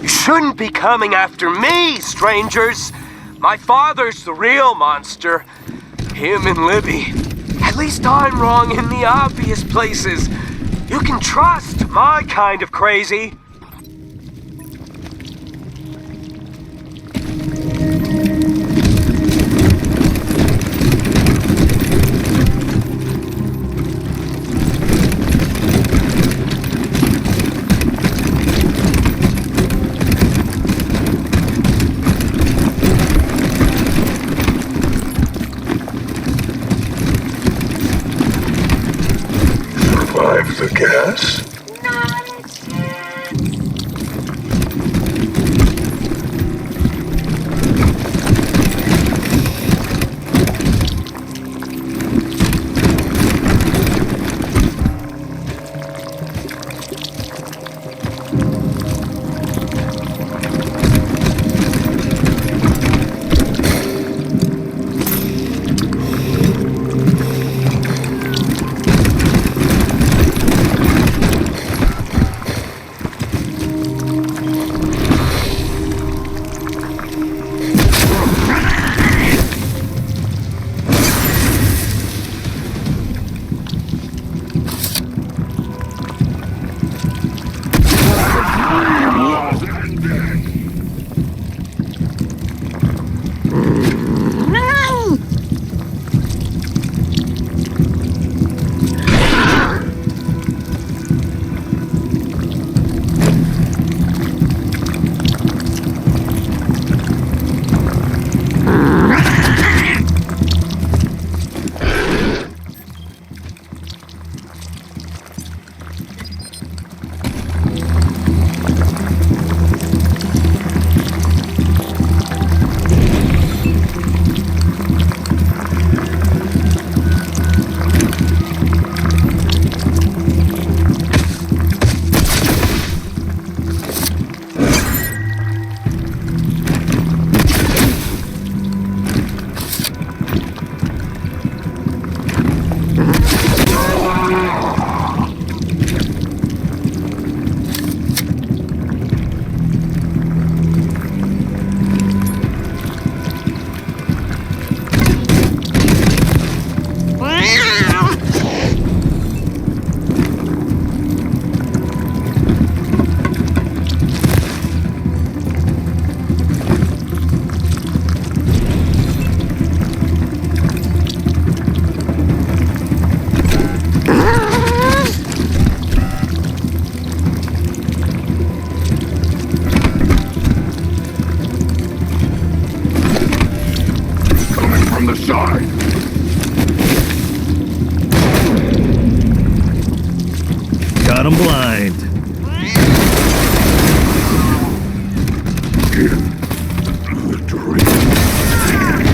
Shouldn't be coming after me, strangers. My father's the real monster. Him and Libby. At least I'm wrong in the obvious places. You can trust my kind of crazy. Survive the gas? Got him blind. In the dream.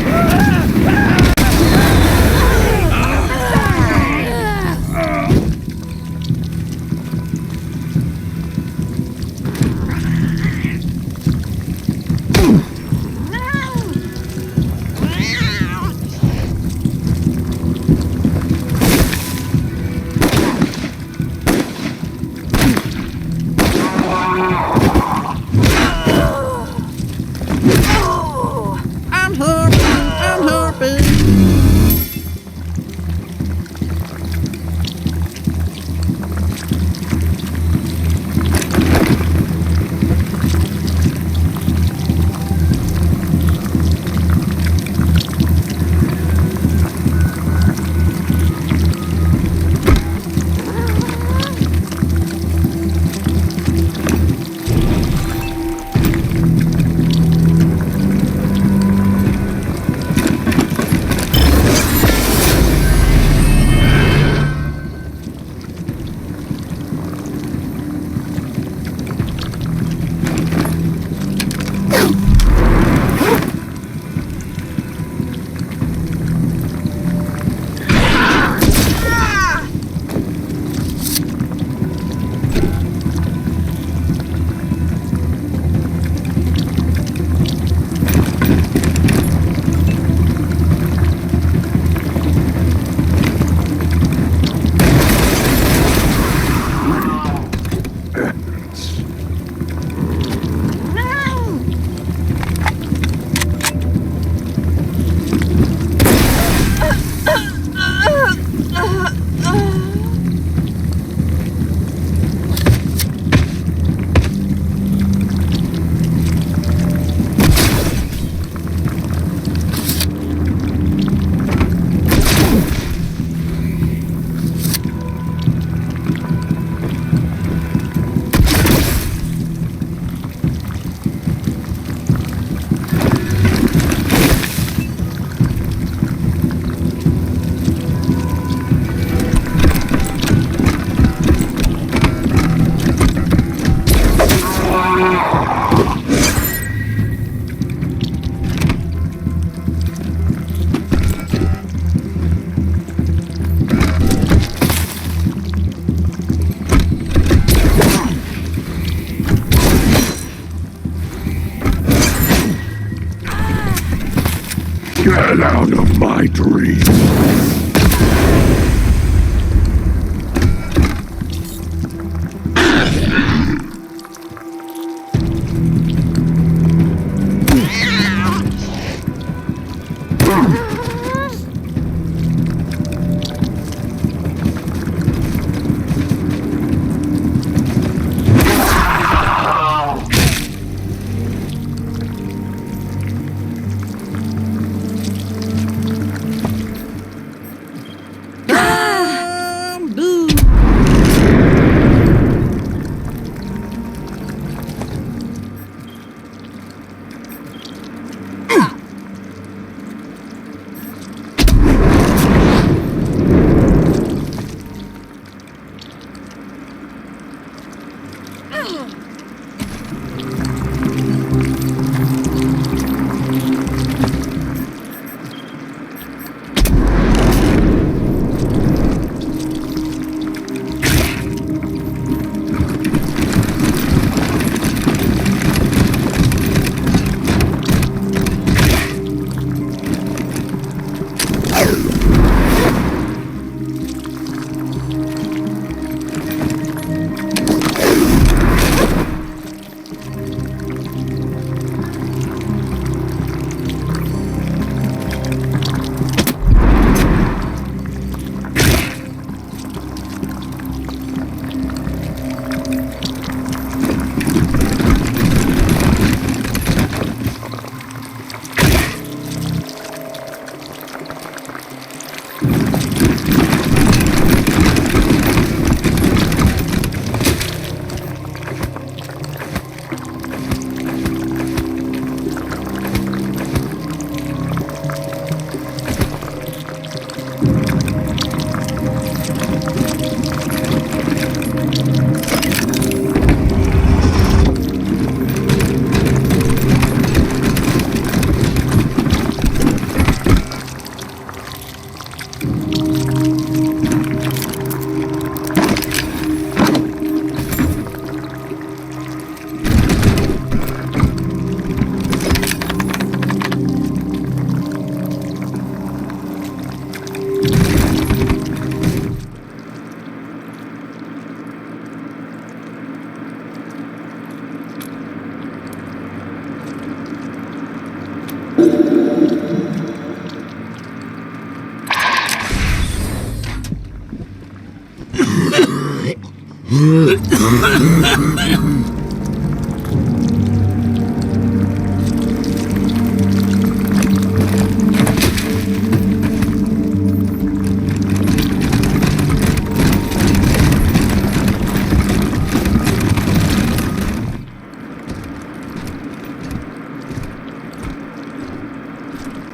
Get out of my dream.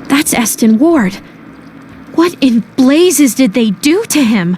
That's Eston Ward. What in blazes did they do to him?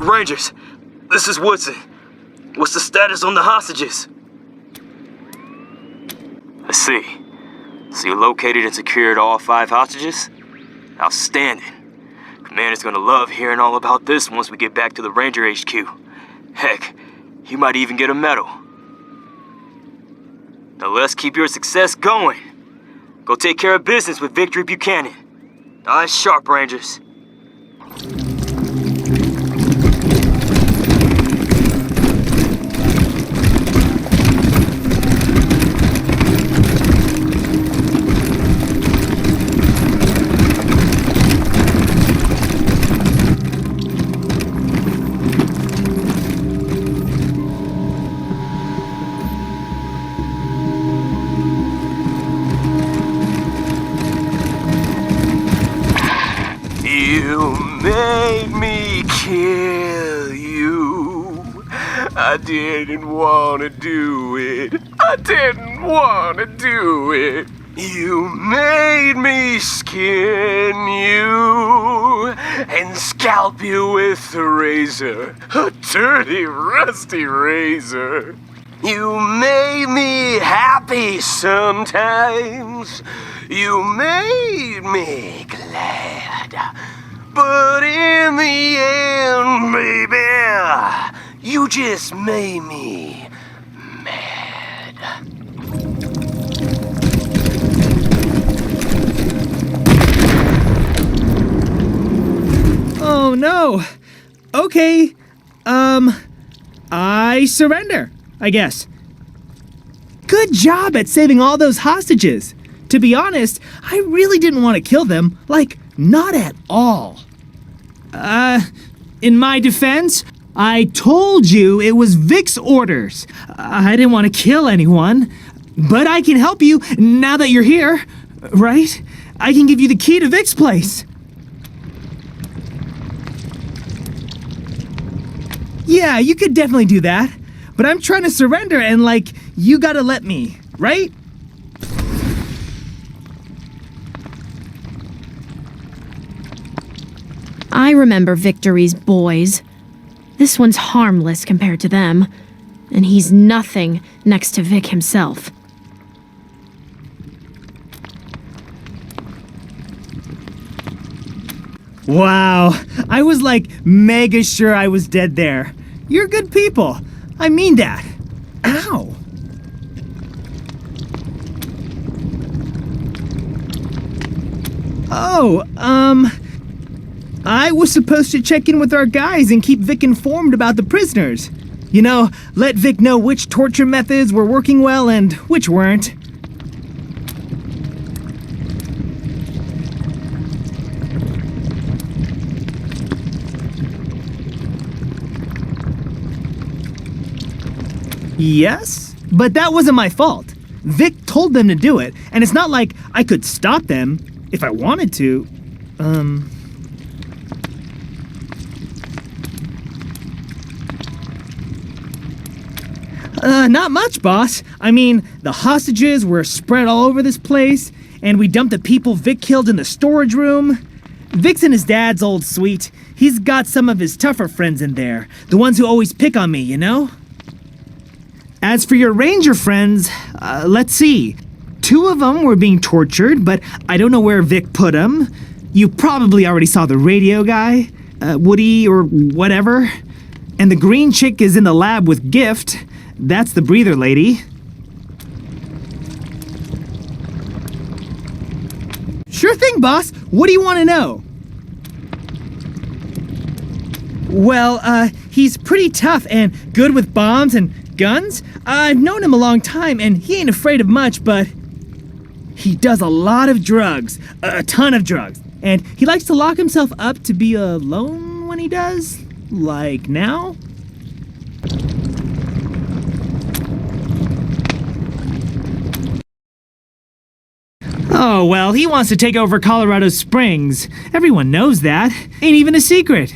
Rangers, this is Woodson. What's the status on the hostages? I see. So you located and secured all 5 hostages? Outstanding. Commander's gonna love hearing all about this once we get back to the Ranger HQ. Heck, you might even get a medal. Now let's keep your success going. Go take care of business with Victory Buchanan. Eyes sharp, Rangers. You made me kill you. I didn't want to do it. I didn't want to do it. You made me skin you and scalp you with a razor, a dirty, rusty razor. You made me happy sometimes. You made me glad. But in the end, baby, you just made me mad. Oh no. Okay. I surrender, I guess. Good job at saving all those hostages. To be honest, I really didn't want to kill them. Like, not at all. In my defense, I told you it was Vic's orders. I didn't want to kill anyone. But I can help you now that you're here, right? I can give you the key to Vic's place. Yeah, you could definitely do that. But I'm trying to surrender and, like, you gotta let me, right? I remember Victory's boys. This one's harmless compared to them. And he's nothing next to Vic himself. Wow, I was like mega sure I was dead there. You're good people. I mean that. Ow. Oh, I was supposed to check in with our guys and keep Vic informed about the prisoners. You know, let Vic know which torture methods were working well and which weren't. Yes, but that wasn't my fault. Vic told them to do it, and it's not like I could stop them if I wanted to. Not much, boss. I mean, the hostages were spread all over this place, and we dumped the people Vic killed in the storage room. Vic's in his dad's old suite. He's got some of his tougher friends in there, the ones who always pick on me, you know? As for your ranger friends, let's see. 2 of them were being tortured, but I don't know where Vic put them. You probably already saw the radio guy, Woody or whatever. And the green chick is in the lab with Gift. That's the breather lady. Sure thing, boss. What do you want to know? Well, he's pretty tough and good with bombs and guns. I've known him a long time, and he ain't afraid of much, but he does a lot of drugs. A ton of drugs. And he likes to lock himself up to be alone when he does. Like now. Oh, well, he wants to take over Colorado Springs. Everyone knows that. Ain't even a secret.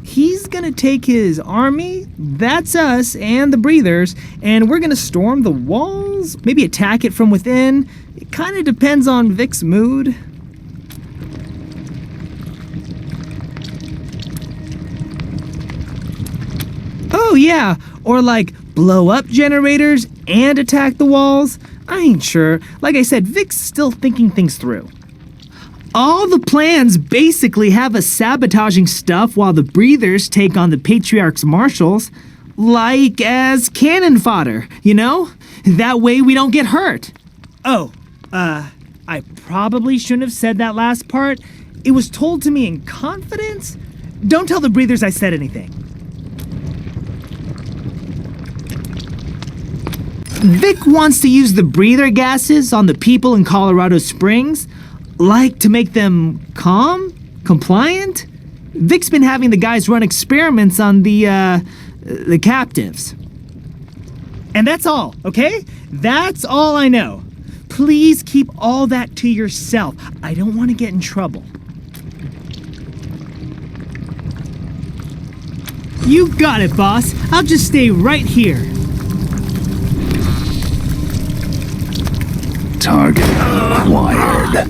He's gonna take his army, that's us, and the breathers, and we're gonna storm the walls, maybe attack it from within. It kinda depends on Vic's mood. Oh yeah, Or like blow up generators and attack the walls? I ain't sure. Like I said, Vic's still thinking things through. All the plans basically have us sabotaging stuff while the breathers take on the Patriarch's marshals. Like as cannon fodder, you know? That way we don't get hurt. Oh, I probably shouldn't have said that last part. It was told to me in confidence. Don't tell the breathers I said anything. Vic wants to use the breather gases on the people in Colorado Springs, like to make them calm, compliant. Vic's been having the guys run experiments on the captives. And that's all, okay? That's all I know. Please keep all that to yourself. I don't want to get in trouble. You got it, boss. I'll just stay right here. Target acquired.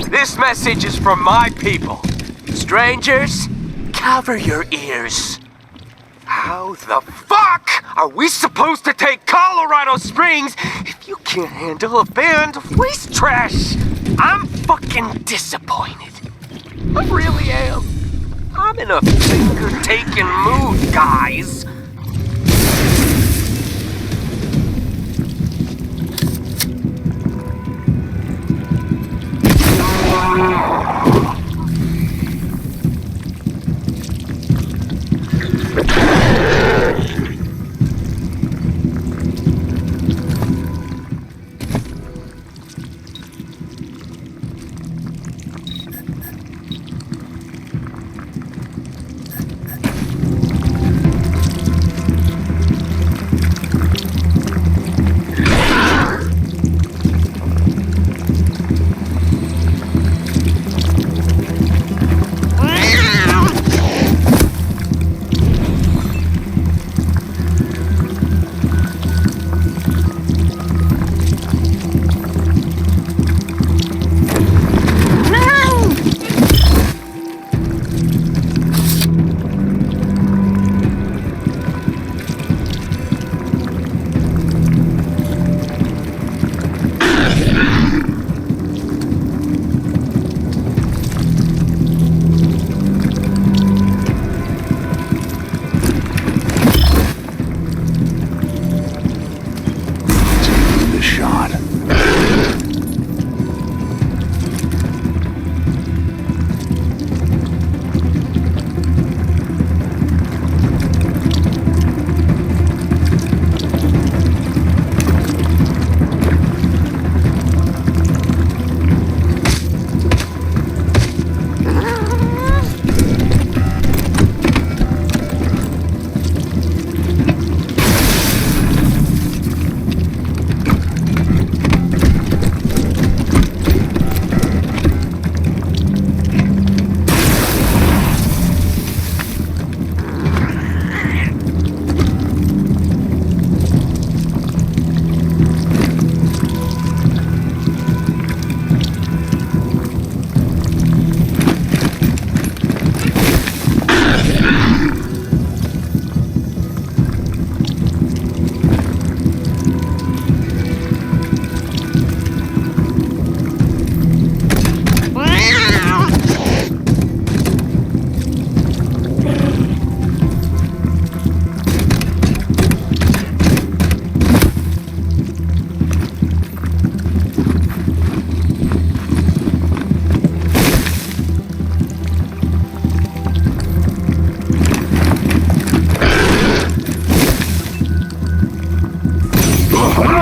This message is from my people. Strangers, cover your ears. How the fuck are we supposed to take Colorado Springs if you can't handle a band of waste trash? I'm fucking disappointed. I really am. I'm in a finger-taking mood, guys.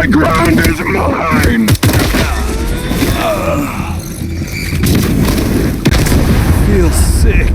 high ground is mine! Feel sick.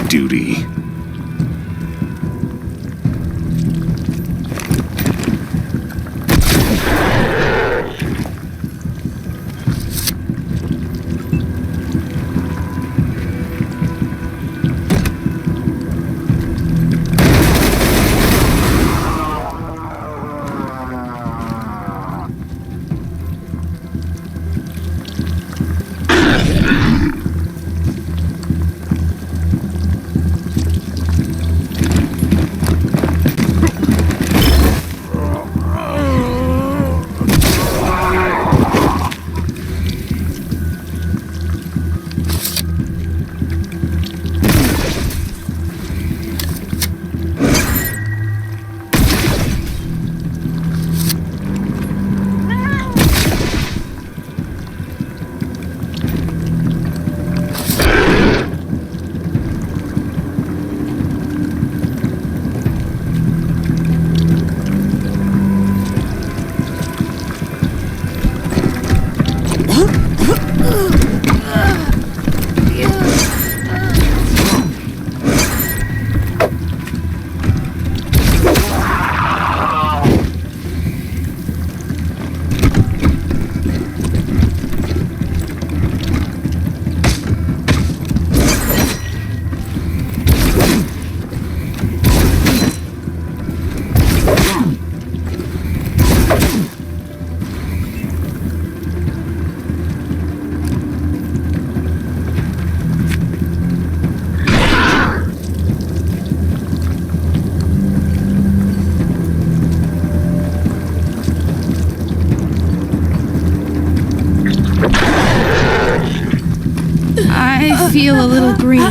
Duty. I feel a little green.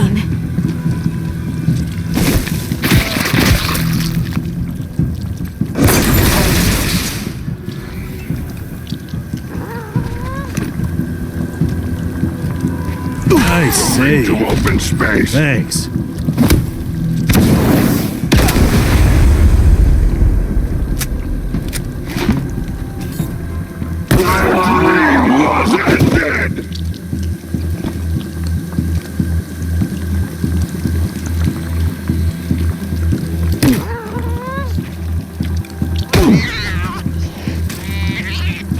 I say. To open space. Thanks. Was ended.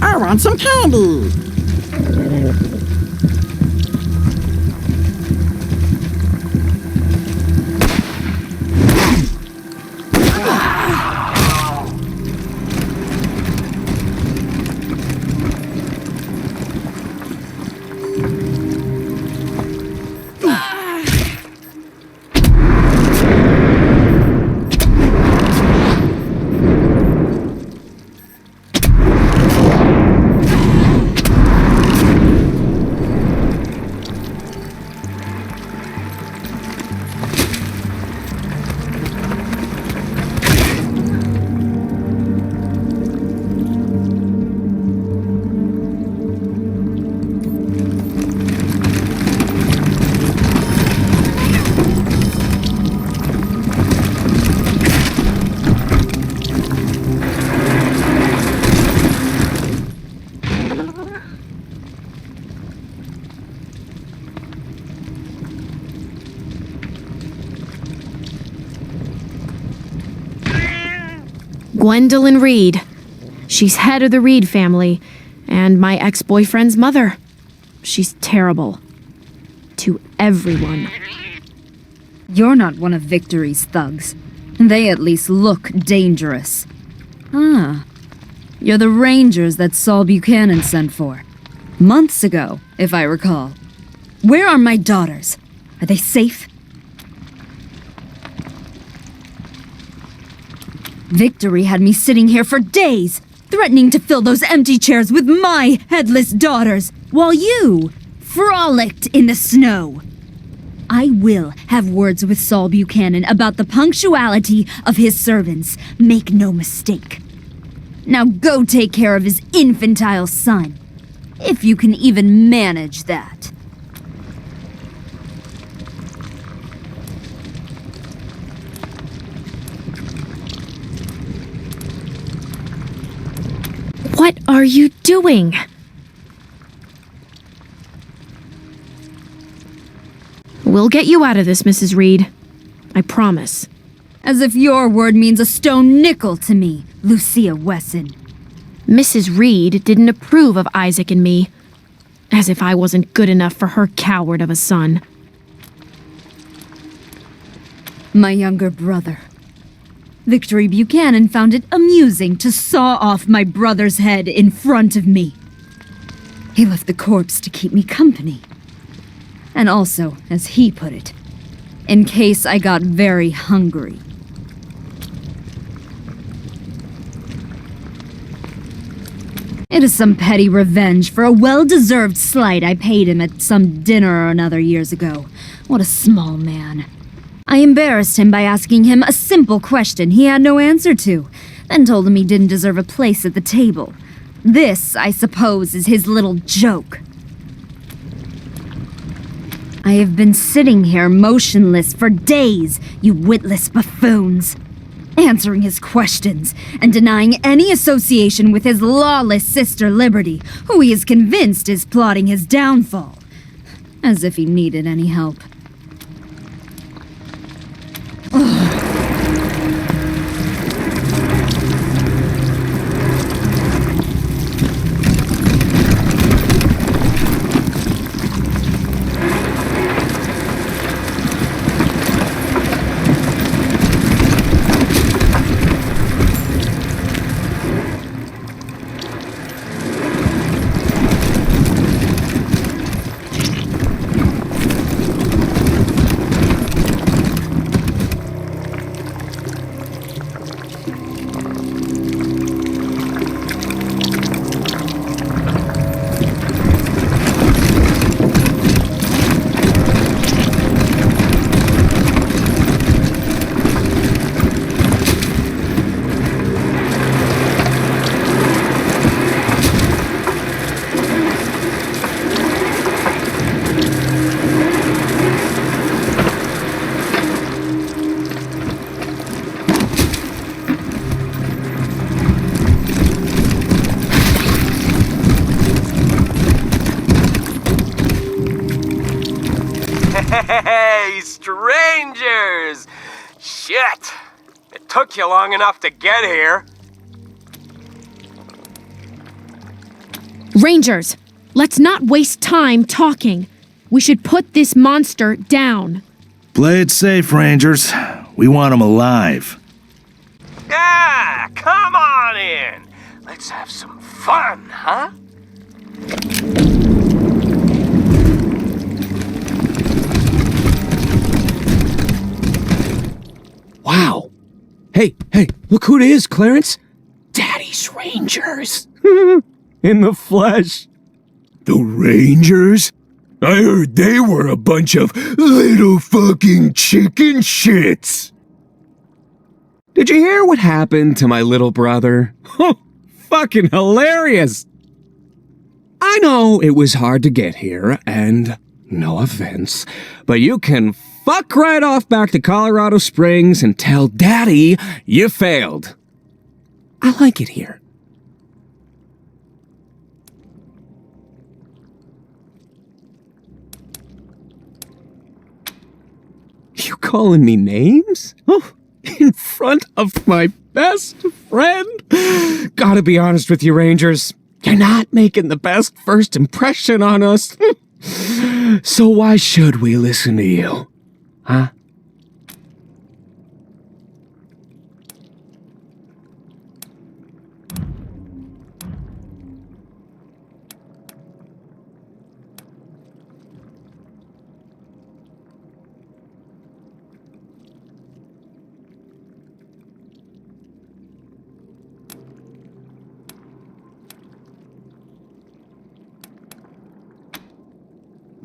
I want some candy. Gwendolyn Reed. She's head of the Reed family, and my ex-boyfriend's mother. She's terrible. To everyone. You're not one of Victory's thugs. They at least look dangerous. Ah. You're the Rangers that Saul Buchanan sent for. Months ago, if I recall. Where are my daughters? Are they safe? Victory had me sitting here for days, threatening to fill those empty chairs with my headless daughters, while you frolicked in the snow. I will have words with Saul Buchanan about the punctuality of his servants. Make no mistake. Now go take care of his infantile son. If you can even manage that. What are you doing? We'll get you out of this, Mrs. Reed. I promise. As if your word means a stone nickel to me, Lucia Wesson. Mrs. Reed didn't approve of Isaac and me. As if I wasn't good enough for her coward of a son. My younger brother. Victory Buchanan found it amusing to saw off my brother's head in front of me. He left the corpse to keep me company. And also, as he put it, in case I got very hungry. It is some petty revenge for a well-deserved slight I paid him at some dinner or another years ago. What a small man. I embarrassed him by asking him a simple question he had no answer to, then told him he didn't deserve a place at the table. This, I suppose, is his little joke. I have been sitting here motionless for days, you witless buffoons, answering his questions and denying any association with his lawless sister Liberty, who he is convinced is plotting his downfall. As if he needed any help. Hey, strangers! Shit! It took you long enough to get here. Rangers, let's not waste time talking. We should put this monster down. Play it safe, Rangers. We want him alive. Ah, come on in. Let's have some fun, huh? Wow. Hey, look who it is, Clarence. Daddy's Rangers. In the flesh. The Rangers? I heard they were a bunch of little fucking chicken shits. Did you hear what happened to my little brother? Oh, fucking hilarious. I know it was hard to get here, and no offense, but you can fuck right off back to Colorado Springs and tell Daddy you failed. I like it here. You calling me names? Oh, in front of my best friend. Gotta be honest with you, Rangers. You're not making the best first impression on us. So why should we listen to you? Huh?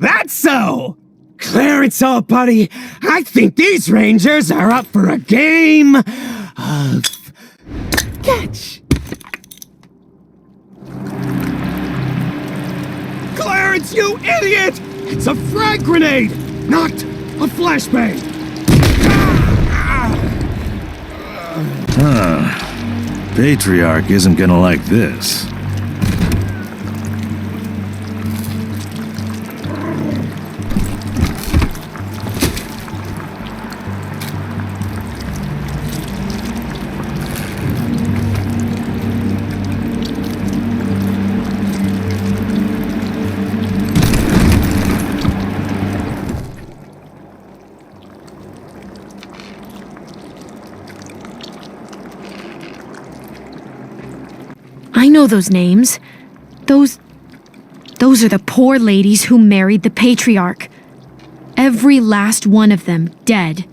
That's so! Clear all, buddy. I think these Rangers are up for a game of catch. Clarence, you idiot! It's a frag grenade, not a flashbang. Patriarch isn't gonna like this. I know those names. Those are the poor ladies who married the patriarch. Every last one of them dead.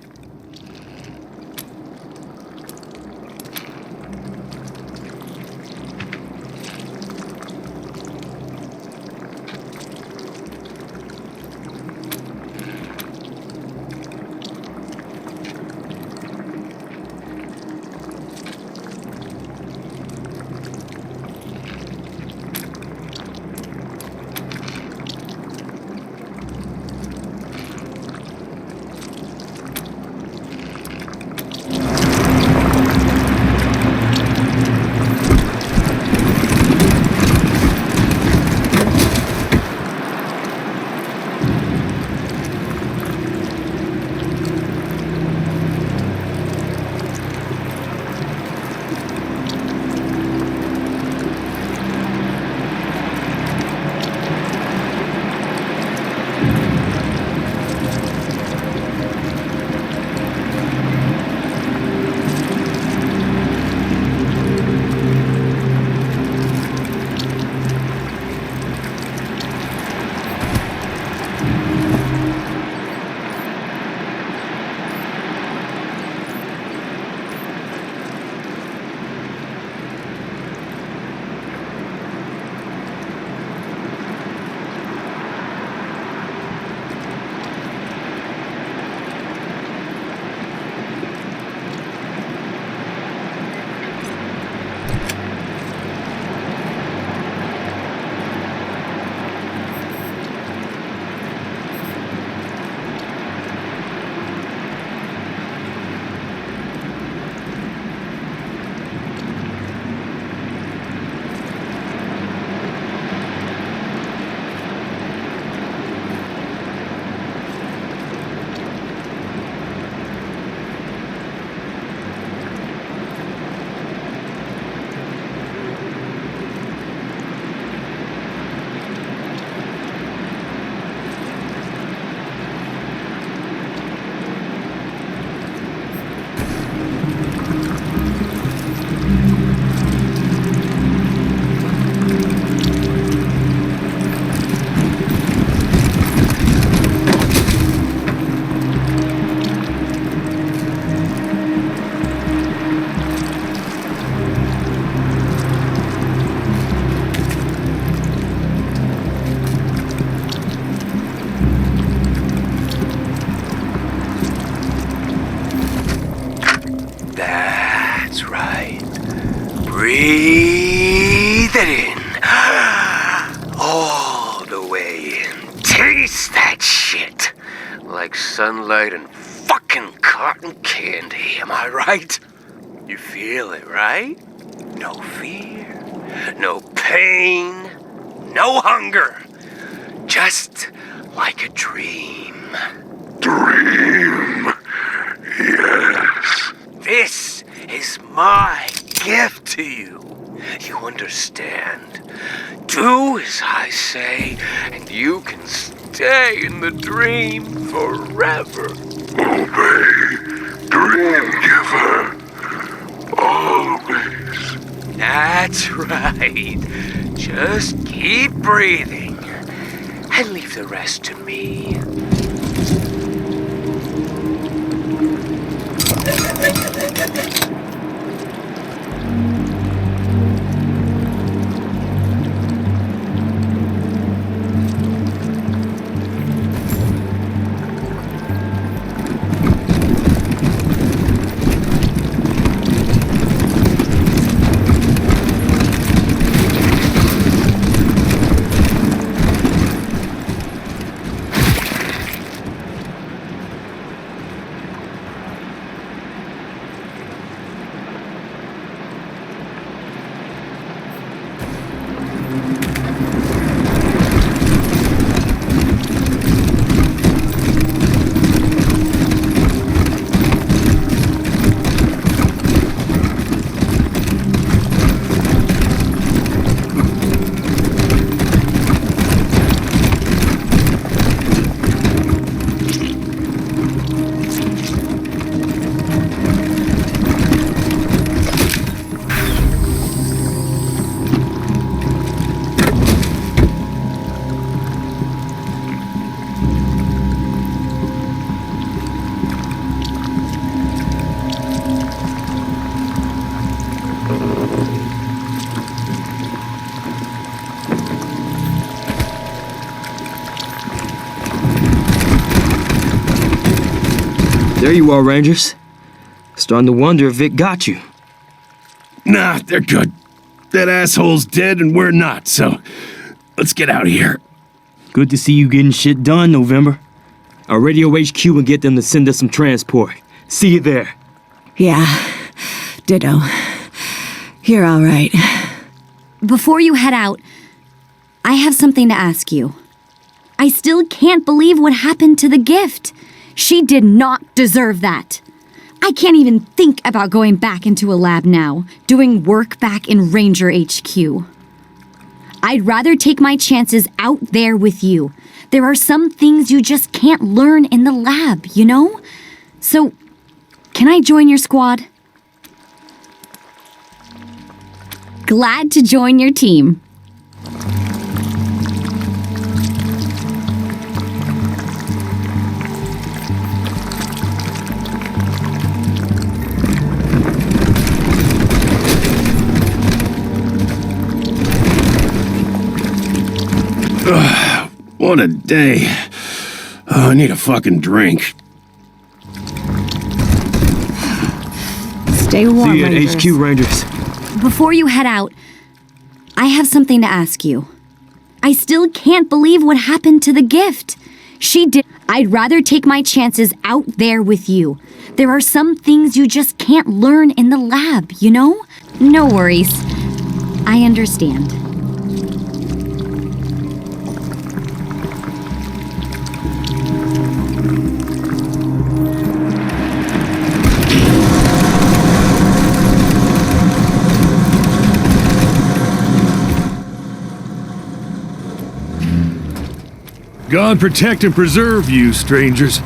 Breathe it in. All the way in. Taste that shit. Like sunlight and fucking cotton candy, am I right? You feel it, right? No fear, no pain, no hunger. Just like a dream. Dream. Yes. This is is my gift to you. You understand? Do as I say, and you can stay in the dream forever. Obey, Dream Giver. Always. That's right. Just keep breathing and leave the rest to me. There you are, Rangers. Starting to wonder if Vic got you. Nah, they're good. That asshole's dead and we're not, so let's get out of here. Good to see you getting shit done, November. I'll radio HQ and get them to send us some transport. See you there. Yeah, ditto. You're all right. Before you head out, I have something to ask you. I still can't believe what happened to the gift. She did not deserve that. I can't even think about going back into a lab now, doing work back in Ranger HQ. I'd rather take my chances out there with you. There are some things you just can't learn in the lab, you know? So, can I join your squad? Glad to join your team. Ugh, what a day. Oh, I need a fucking drink. Stay warm, See you at Rangers. HQ, Rangers. Before you head out, I have something to ask you. I still can't believe what happened to the gift. She did. I'd rather take my chances out there with you. There are some things you just can't learn in the lab, you know? No worries. I understand. God protect and preserve you, strangers.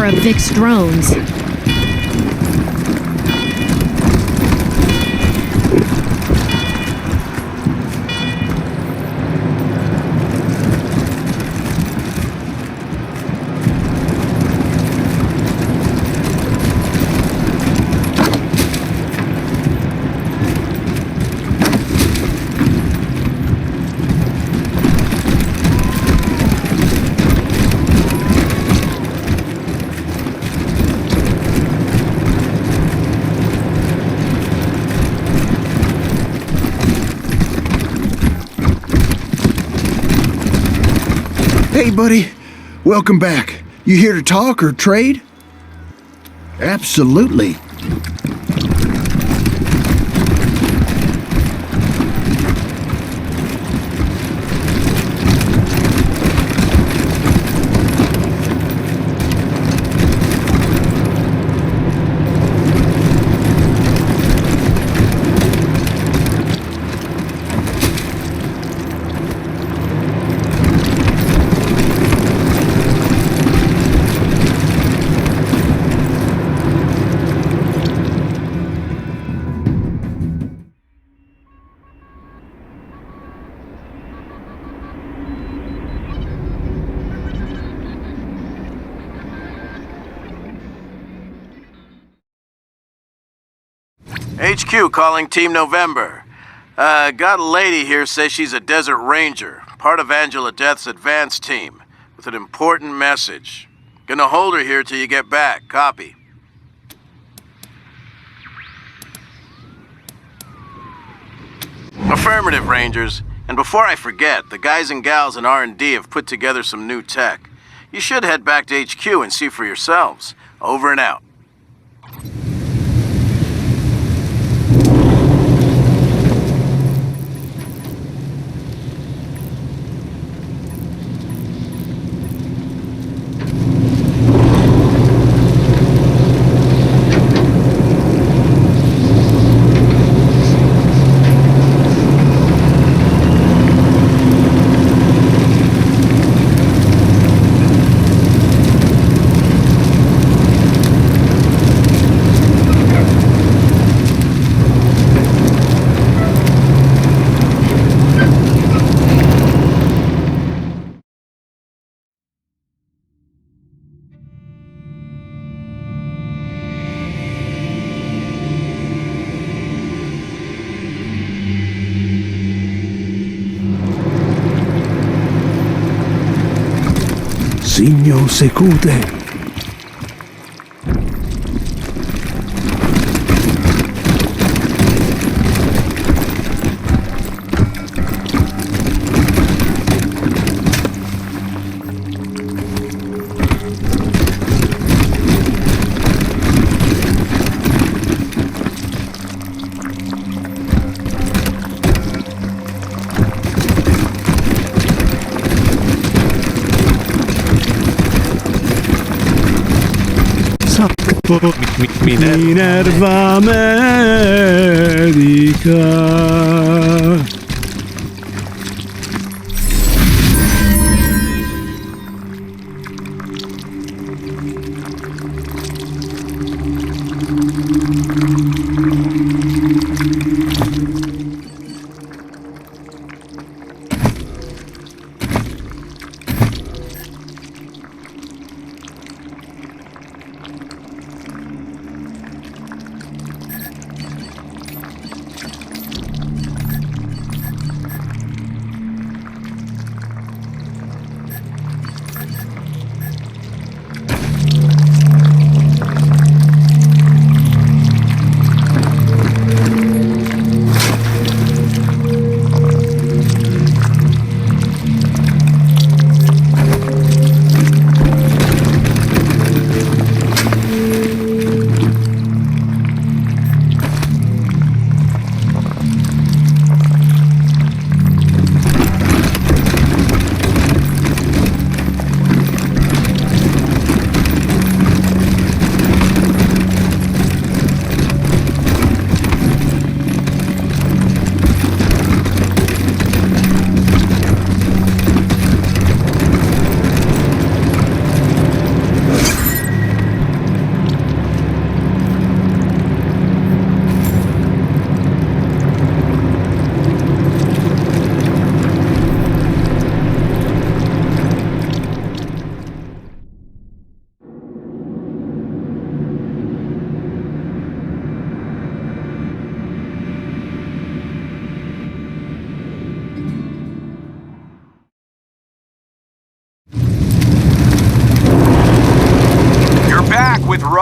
more of Vic's drones. Hey, buddy. Welcome back. You here to talk or trade? Absolutely. HQ calling Team November. Got a lady here says she's a Desert Ranger, part of Angela Death's advance team, with an important message. Gonna hold her here till you get back. Copy. Affirmative, Rangers. And before I forget, the guys and gals in R&D have put together some new tech. You should head back to HQ and see for yourselves. Over and out. Signo secute. Minerva America.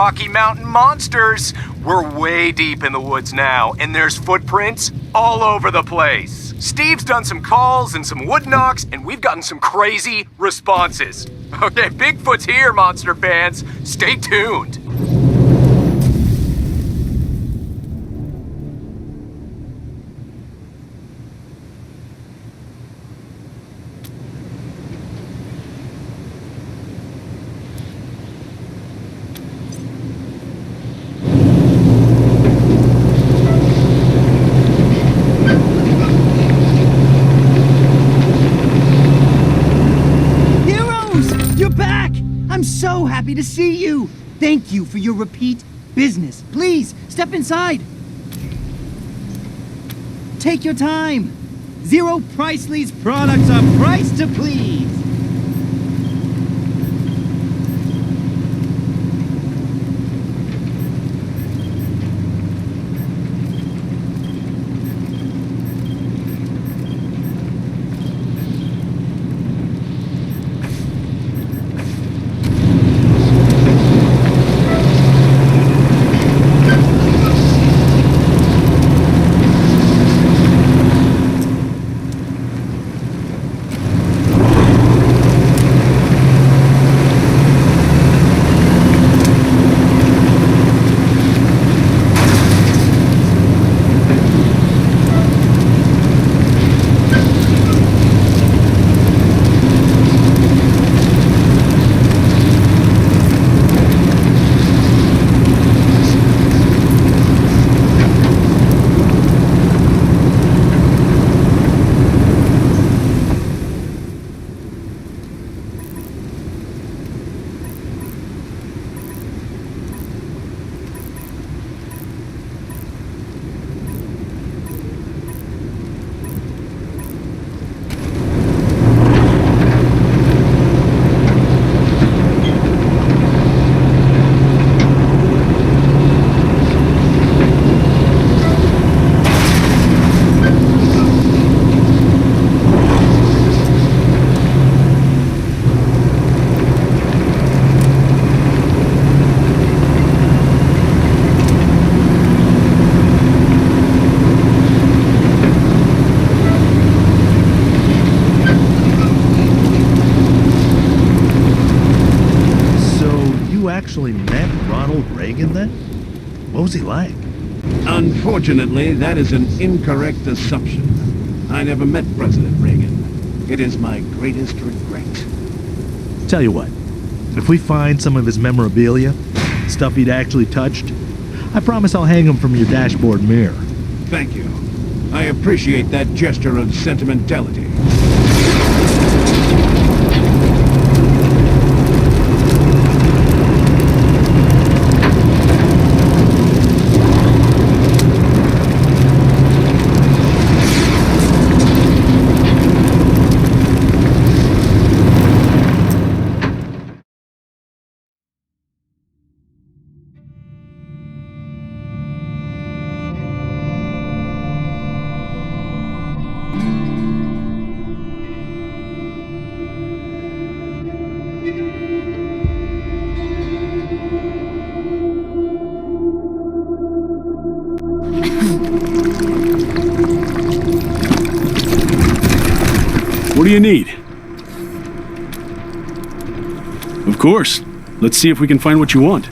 Rocky Mountain monsters. We're way deep in the woods now, and there's footprints all over the place. Steve's done some calls and some wood knocks, and we've gotten some crazy responses. Okay, Bigfoot's here, monster fans. Stay tuned. I'm so happy to see you! Thank you for your repeat business. Please, step inside. Take your time. Zero Priceley's products are priced to please. Actually met Ronald Reagan then? What was he like? Unfortunately, that is an incorrect assumption. I never met President Reagan. It is my greatest regret. Tell you what, if we find some of his memorabilia, stuff he'd actually touched, I promise I'll hang him from your dashboard mirror. Thank you. I appreciate that gesture of sentimentality. What do you need? Of course. Let's see if we can find what you want.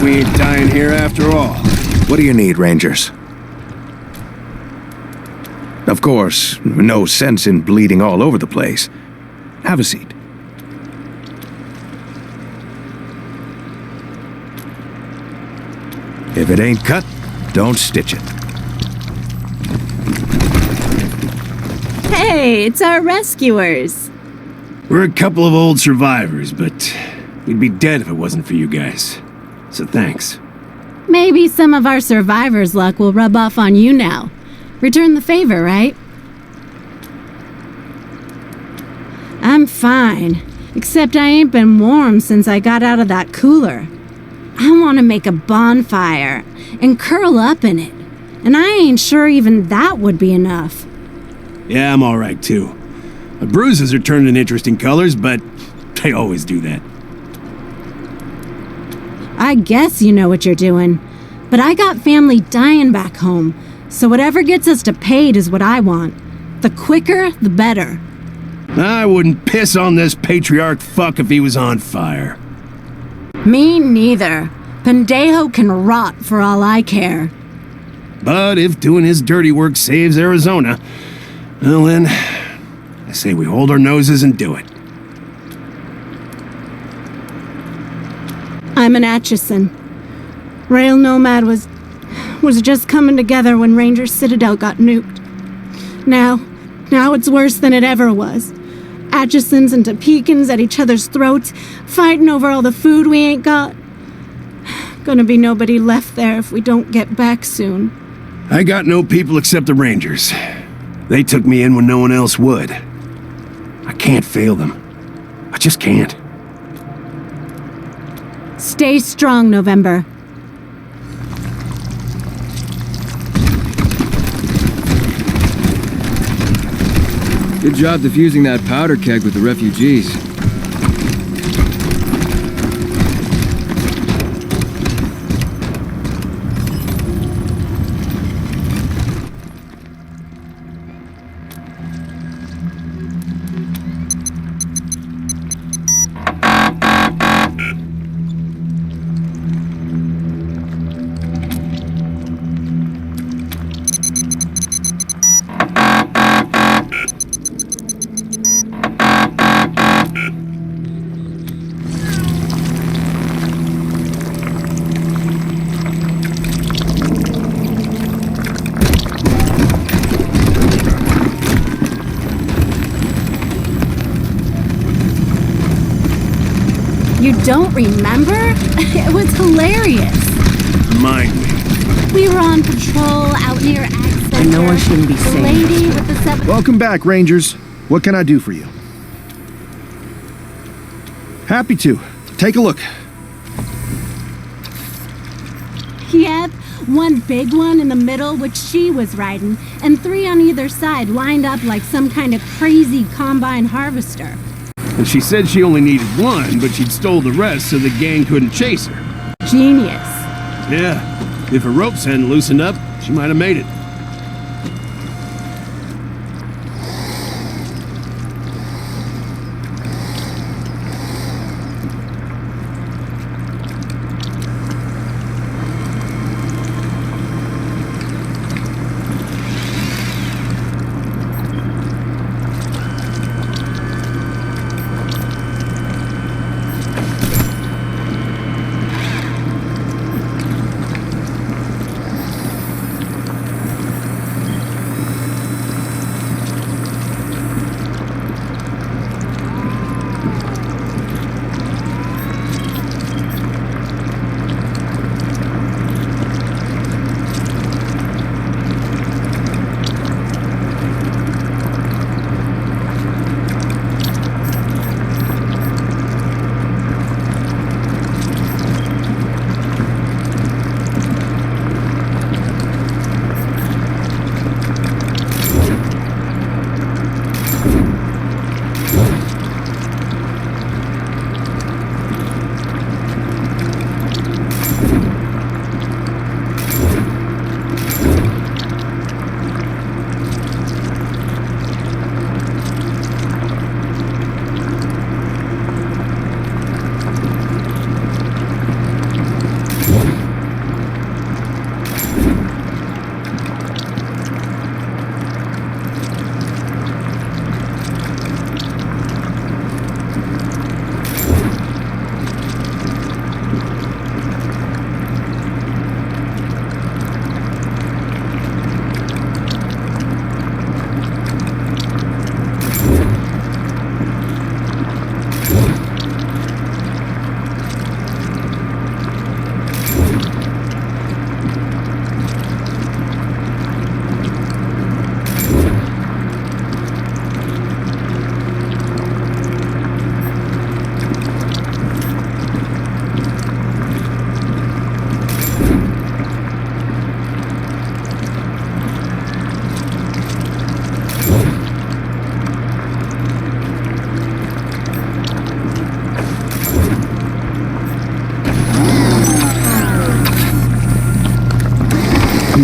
we ain't dying here after all. What do you need, Rangers? Of course, no sense in bleeding all over the place. Have a seat. If it ain't cut, don't stitch it. Hey, it's our rescuers. We're a couple of old survivors, but we'd be dead if it wasn't for you guys. So thanks. Maybe some of our survivors' luck will rub off on you now. Return the favor, right? I'm fine, except I ain't been warm since I got out of that cooler. I want to make a bonfire and curl up in it, and I ain't sure even that would be enough. Yeah, I'm alright too. My bruises are turning interesting colors, but they always do that. I guess you know what you're doing, but I got family dying back home, so whatever gets us to paid is what I want. The quicker, the better. I wouldn't piss on this patriarch fuck if he was on fire. Me neither. Pendejo can rot for all I care. But if doing his dirty work saves Arizona, well then, I say we hold our noses and do it. I'm an Atchison. Rail Nomad was just coming together when Ranger Citadel got nuked. Now it's worse than it ever was. Atchisons and Topekans at each other's throats, fighting over all the food we ain't got. Gonna be nobody left there if we don't get back soon. I got no people except the Rangers. They took me in when no one else would. I can't fail them. I just can't. Stay strong, November. Good job defusing that powder keg with the refugees. You don't remember? It was hilarious. Remind me. We were on patrol out near Ag Center. I know I shouldn't be The saying lady this. with the 7... Welcome back, Rangers. What can I do for you? Happy to. Take a look. Yep, one big one in the middle, which she was riding, and 3 on either side lined up like some kind of crazy combine harvester. And she said she only needed one, but she'd stole the rest so the gang couldn't chase her. Genius. Yeah, if her ropes hadn't loosened up, she might have made it.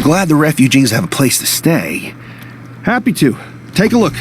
glad the refugees have a place to stay. Happy to. Take a look.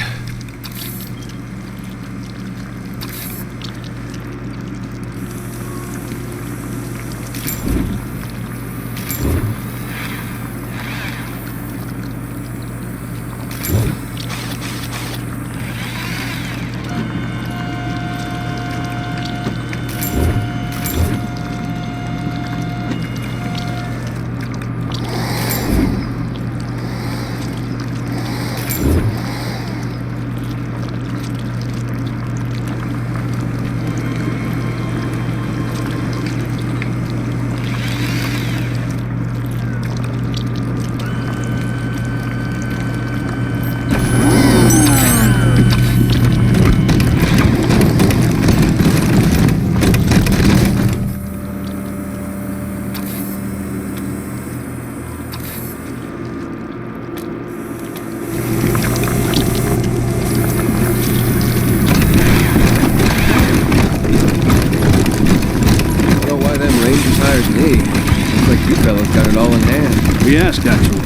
We asked, actually.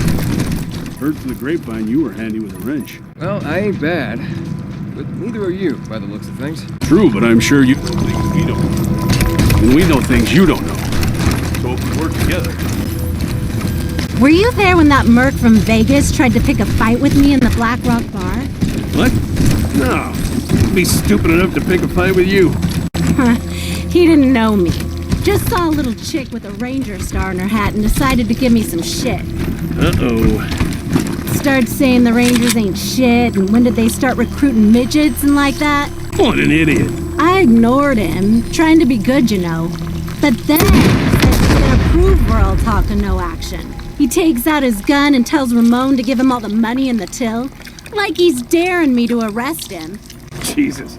Heard from the grapevine you were handy with a wrench. Well, I ain't bad. But neither are you, by the looks of things. True, but I'm sure you know things we don't know. And we know things you don't know. So if we work together... Were you there when that merc from Vegas tried to pick a fight with me in the Black Rock bar? What? No. I'd be stupid enough to pick a fight with you. He didn't know me. Just saw a little chick with a Ranger star in her hat and decided to give me some shit. Uh-oh. Started saying the Rangers ain't shit, and when did they start recruiting midgets and like that? What an idiot. I ignored him, trying to be good, you know. But then, he's gonna prove we're all talk and no action. He takes out his gun and tells Ramon to give him all the money in the till, like he's daring me to arrest him. Jesus.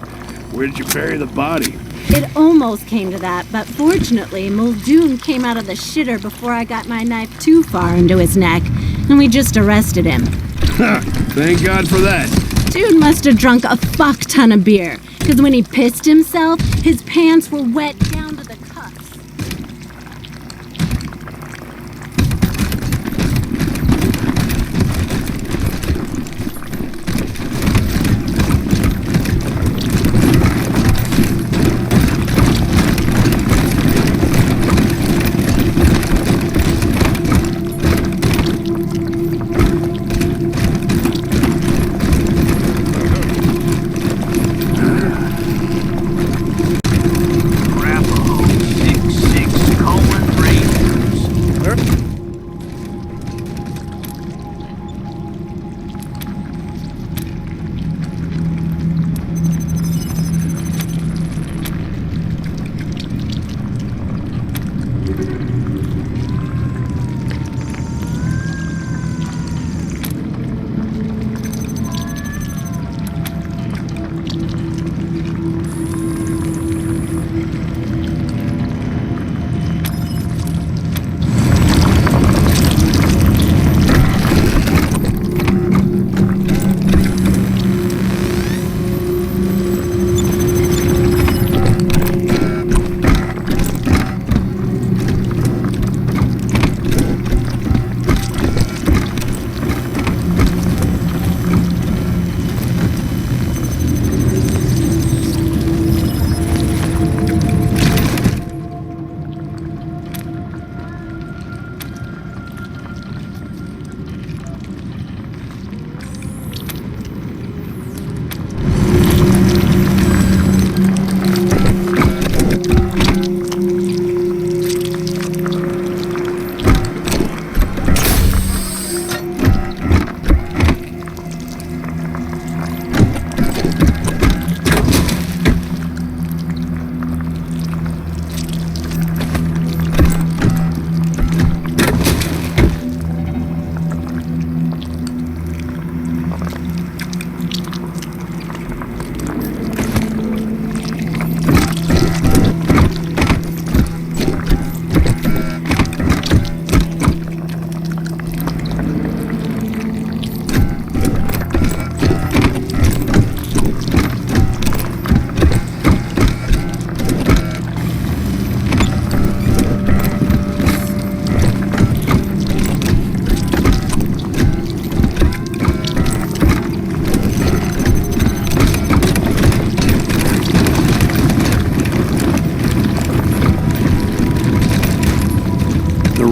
Where did you bury the body? It almost came to that, but fortunately, Muldoon came out of the shitter before I got my knife too far into his neck, and we just arrested him. Thank God for that. Dude must have drunk a fuck ton of beer, because when he pissed himself, his pants were wet down to the cuffs.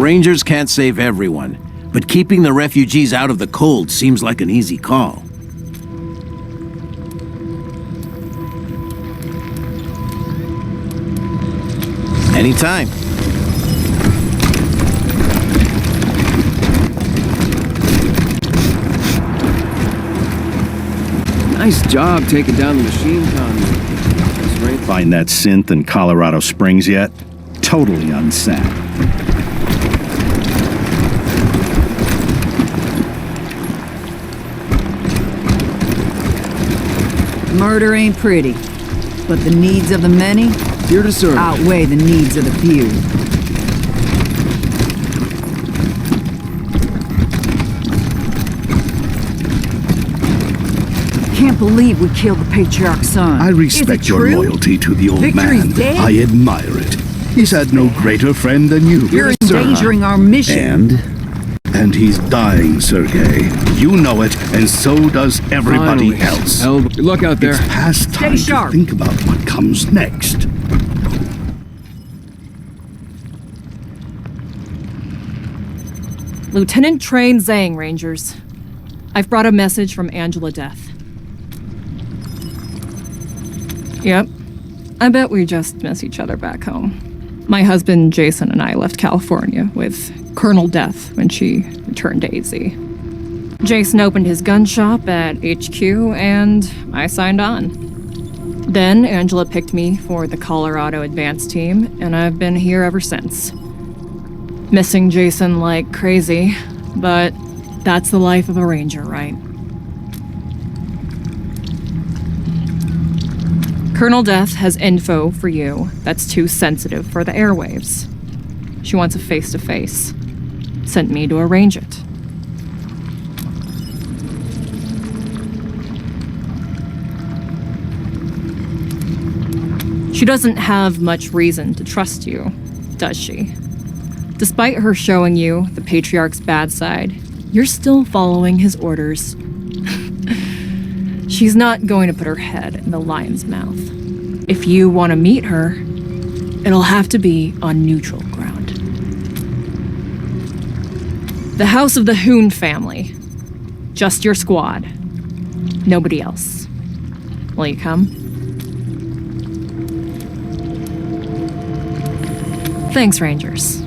Rangers can't save everyone, but keeping the refugees out of the cold seems like an easy call. Anytime. Nice job taking down the machine gun. Find that synth in Colorado Springs yet? Totally unsaid. Murder ain't pretty, but the needs of the many here to serve outweigh the needs of the few. Can't believe we killed the patriarch's son. I respect your loyalty to the old Victory's man. dead? I admire it. He's had no greater friend than you. You're endangering our mission. And he's dying, Sergei. You know it, and so does everybody Finally. else. Good luck out there. It's past time to think about what comes next. Lieutenant Train Zhang, Rangers. I've brought a message from Angela Death. Yep. I bet we just miss each other back home. My husband, Jason, and I left California with Colonel Death when she returned to AZ. Jason opened his gun shop at HQ, and I signed on. Then Angela picked me for the Colorado Advance team, and I've been here ever since. Missing Jason like crazy, but that's the life of a Ranger, right? Colonel Death has info for you that's too sensitive for the airwaves. She wants a face-to-face. Sent me to arrange it. She doesn't have much reason to trust you, does she? Despite her showing you the Patriarch's bad side, you're still following his orders. She's not going to put her head in the lion's mouth. If you want to meet her, it'll have to be on neutral ground. The House of the Hoon family. Just your squad. Nobody else. Will you come? Thanks, Rangers.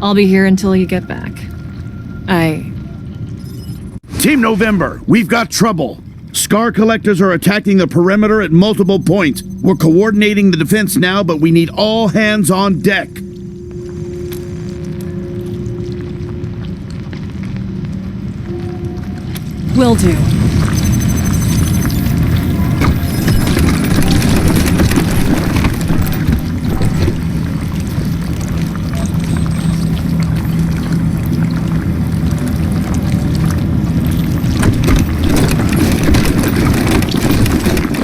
I'll be here until you get back. Team November, we've got trouble. Scar collectors are attacking the perimeter at multiple points. We're coordinating the defense now, but we need all hands on deck. Will do.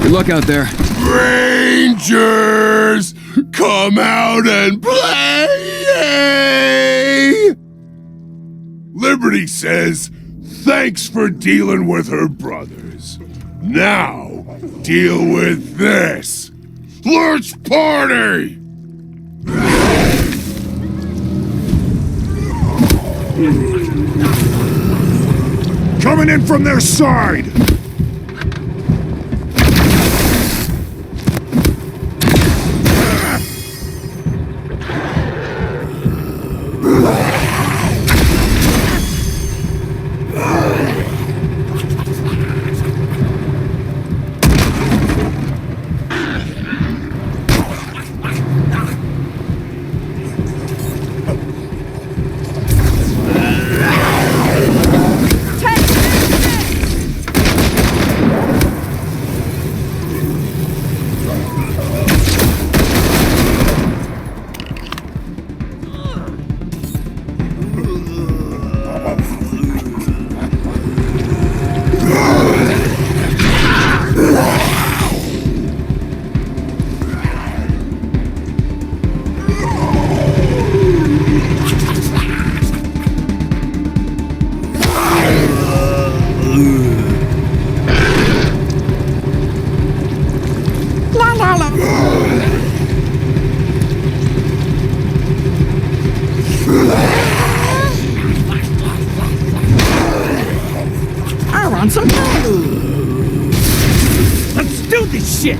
Good luck out there. Rangers, come out and play! Liberty says, thanks for dealing with her brothers. Now, deal with this. Let's party! Coming in from their side! shit!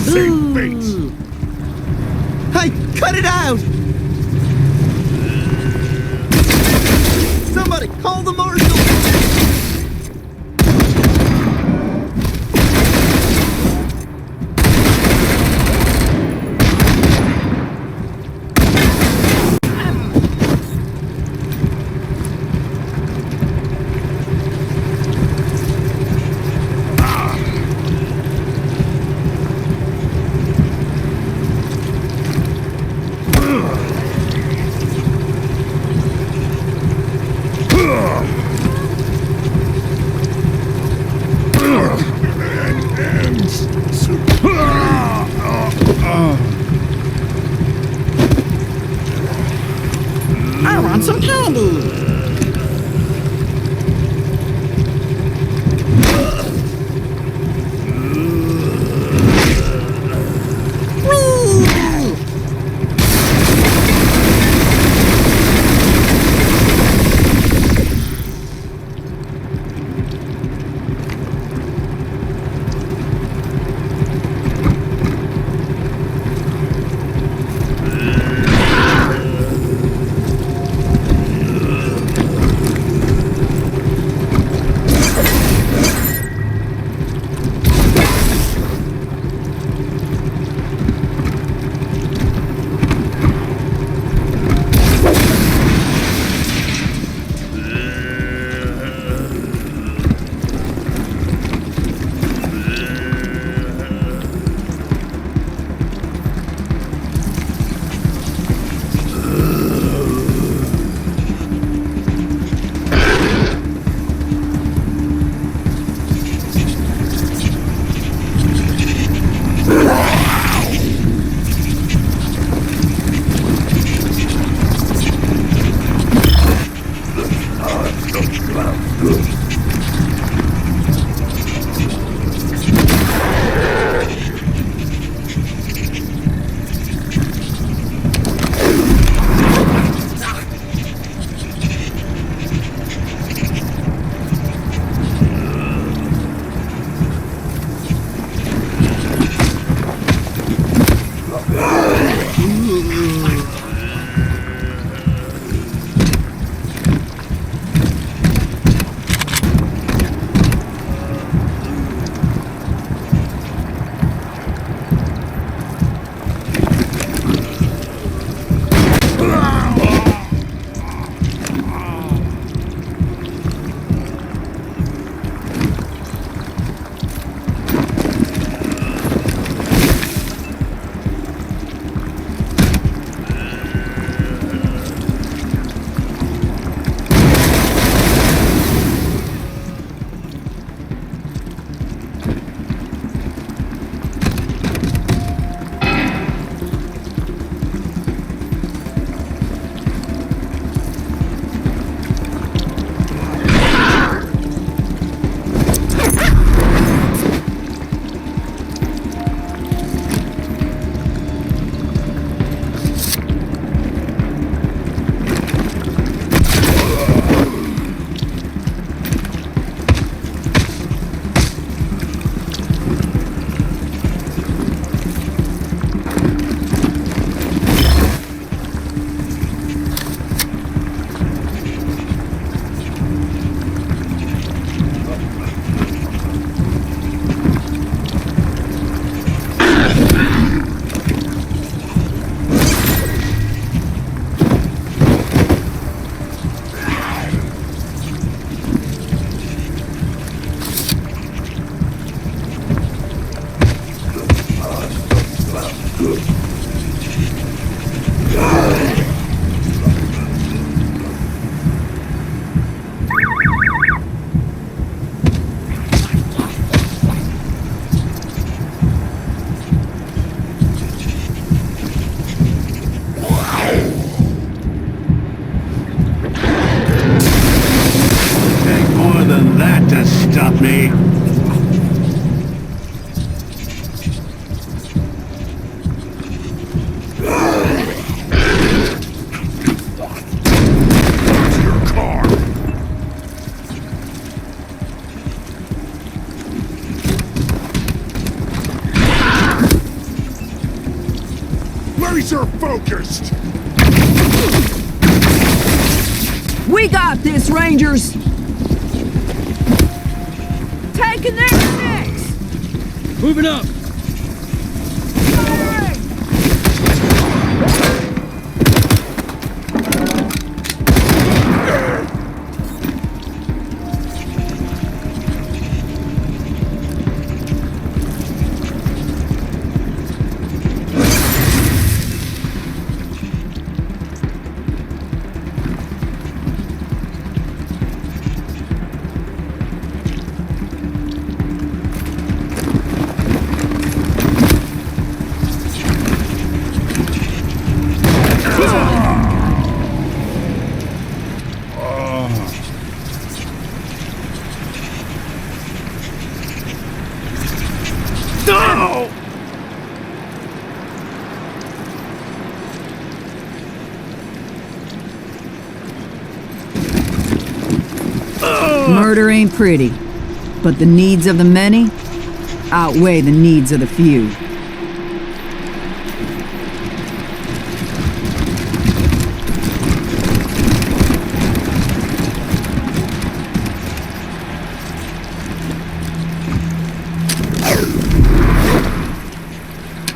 Same fate! Hey, cut it out! Somebody call the marshal! I want some candy. laser focused! We got this, Rangers! Taking their sticks! Moving up! Murder ain't pretty, but the needs of the many outweigh the needs of the few.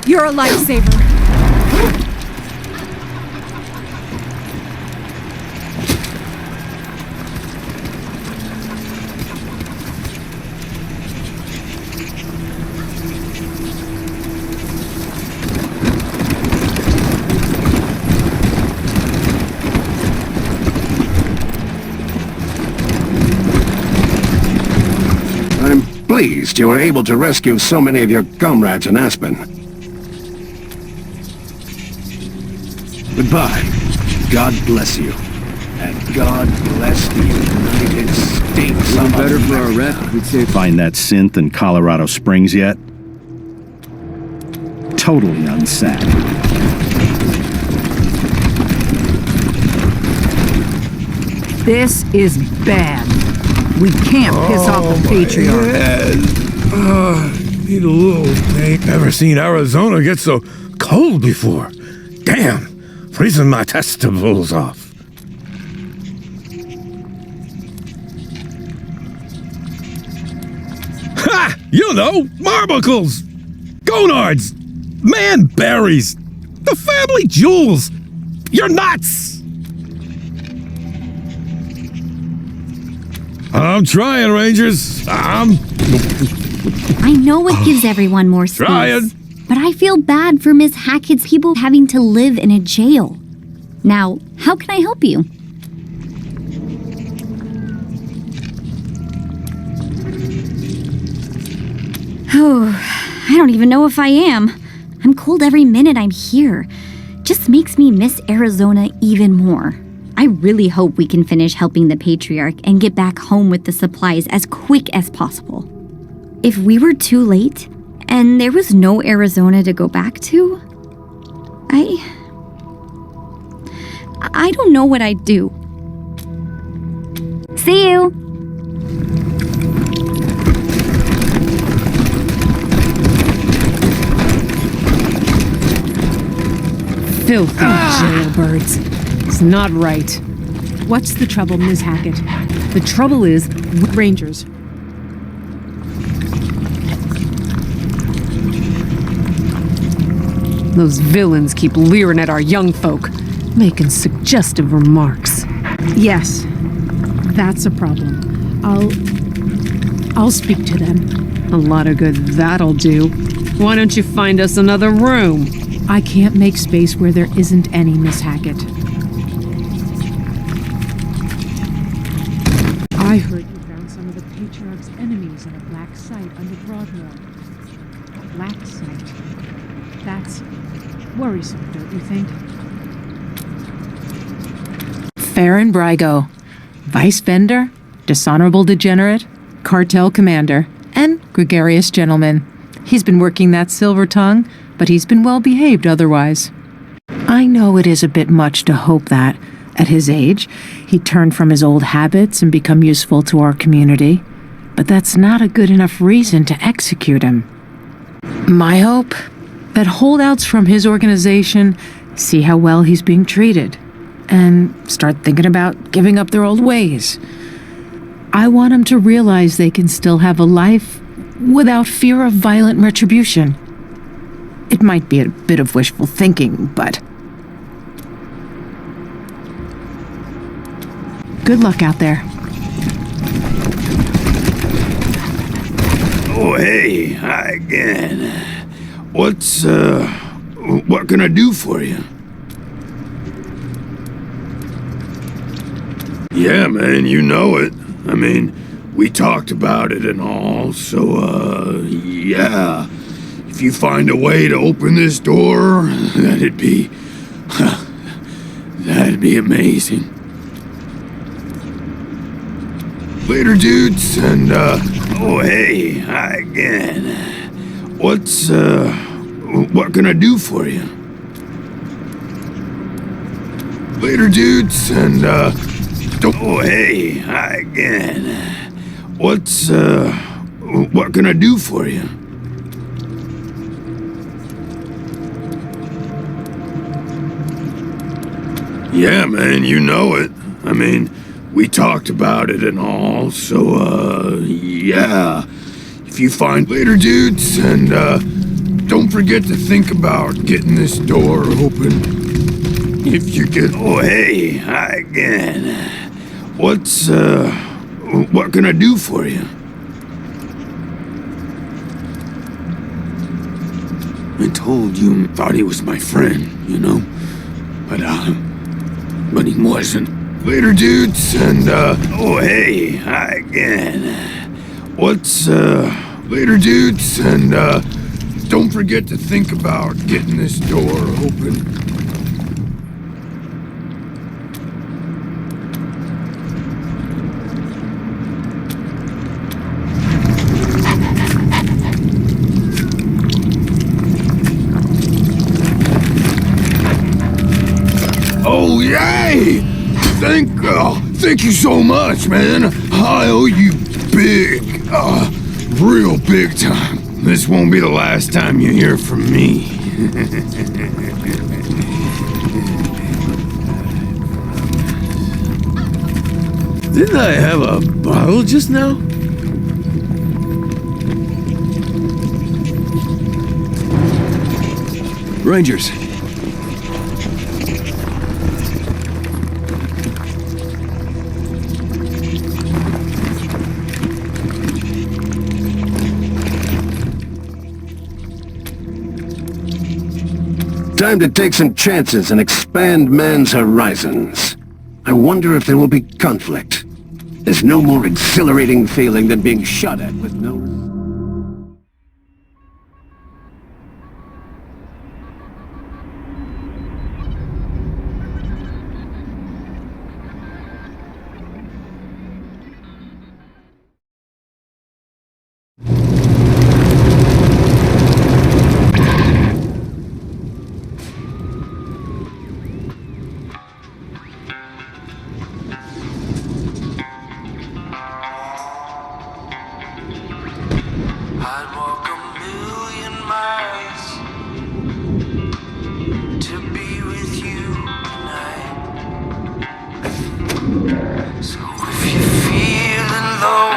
You're a lifesaver. I'm pleased you were able to rescue so many of your comrades in Aspen. Goodbye. God bless you. And God bless the United States of Better for our America. rep, we'd say. Find that synth in Colorado Springs yet? Totally unsacked. This is bad. We can't piss off the Patriarch. Need a little thing. Never seen Arizona get so cold before. Damn, freezing my testicles off. Ha! You know, marbuckles, gonards, manberries, the family jewels. You're nuts! I'm trying, Rangers. I know it gives everyone more space, Trying. but I feel bad for Miss Hackett's people having to live in a jail. Now, how can I help you? Oh, I don't even know if I am. I'm cold every minute I'm here. Just makes me miss Arizona even more. I really hope we can finish helping the Patriarch and get back home with the supplies as quick as possible. If we were too late, and there was no Arizona to go back to, I don't know what I'd do. See you! Filthy jailbirds. It's not right. What's the trouble, Ms. Hackett? The trouble is Rangers. Those villains keep leering at our young folk, making suggestive remarks. Yes, that's a problem. I'll speak to them. A lot of good that'll do. Why don't you find us another room? I can't make space where there isn't any, Miss Hackett. I heard you found some of the Patriarch's enemies in a black site under Broadmoor. A black site? That's worrisome, don't you think? Farron Brygo, Vice Vendor, Dishonorable Degenerate, Cartel Commander, and Gregarious Gentleman. He's been working that silver tongue, but he's been well behaved otherwise. I know it is a bit much to hope that, at his age, he'd turn from his old habits and become useful to our community, but that's not a good enough reason to execute him. My hope that holdouts from his organization see how well he's being treated and start thinking about giving up their old ways. I want them to realize they can still have a life without fear of violent retribution. It might be a bit of wishful thinking, but good luck out there. Oh, hey, hi again. What can I do for you? Yeah, man, you know it. I mean, we talked about it and all, so, yeah. If you find a way to open this door, that'd be amazing. Later, dudes, and, oh, hey, hi again. What can I do for you? Later, dudes, and, oh, hey, hi again. What can I do for you? Yeah, man, you know it. I mean, we talked about it and all, so, yeah. If you find later, dudes, and, don't forget to think about getting this door open. If you get, oh, hey, hi again. What can I do for you? I told you, thought he was my friend, you know? But he wasn't. Later, dudes, and, oh, hey, hi again. Later, dudes, and, don't forget to think about getting this door open. Oh, yay! Thank you so much, man. I owe you big, real big time. This won't be the last time you hear from me. Didn't I have a bottle just now? Rangers. Time to take some chances and expand man's horizons. I wonder if there will be conflict. There's no more exhilarating feeling than being shot at with no... I'd walk 1,000,000 miles to be with you tonight. So if you're feeling low,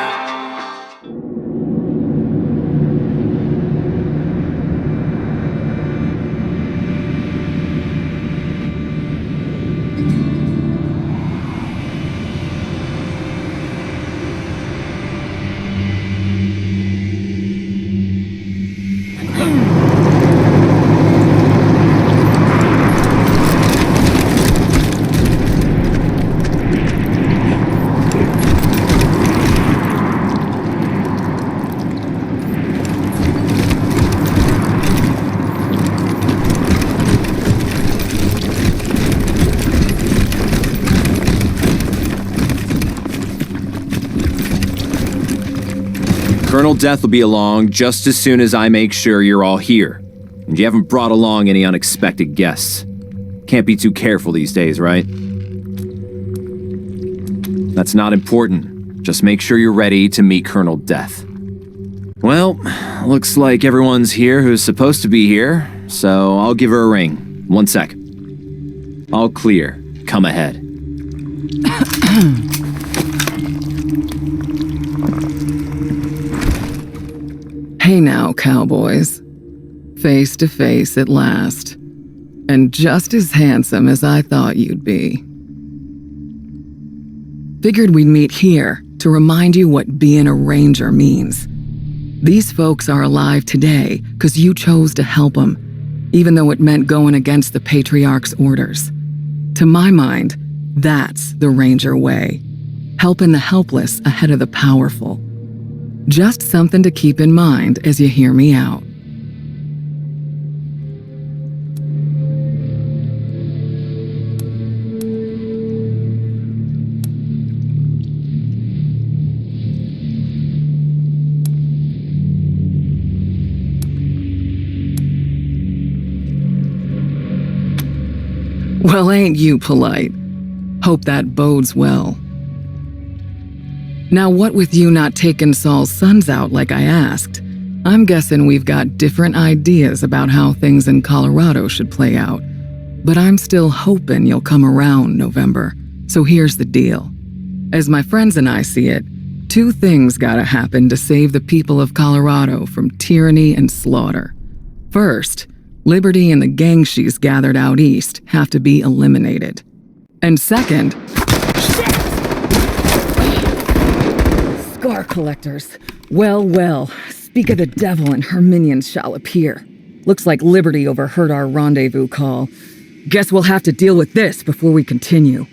Colonel Death will be along just as soon as I make sure you're all here. And you haven't brought along any unexpected guests. Can't be too careful these days, right? That's not important. Just make sure you're ready to meet Colonel Death. Well, looks like everyone's here who's supposed to be here. so I'll give her a ring. 1 sec. All clear. Come ahead. Hey now, cowboys. Face to face at last. And just as handsome as I thought you'd be. Figured we'd meet here to remind you what being a ranger means. These folks are alive today because you chose to help them, even though it meant going against the Patriarch's orders. To my mind, that's the ranger way. Helping the helpless ahead of the powerful. Just something to keep in mind as you hear me out. Well, ain't you polite? Hope that bodes well. Now, what with you not taking Saul's sons out like I asked, I'm guessing we've got different ideas about how things in Colorado should play out. But I'm still hoping you'll come around, November. So here's the deal. As my friends and I see it, 2 things gotta happen to save the people of Colorado from tyranny and slaughter. First, Liberty and the gang she's gathered out east have to be eliminated. And second... Scar collectors. Well, speak of the devil and her minions shall appear. Looks like Liberty overheard our rendezvous call. Guess we'll have to deal with this before we continue.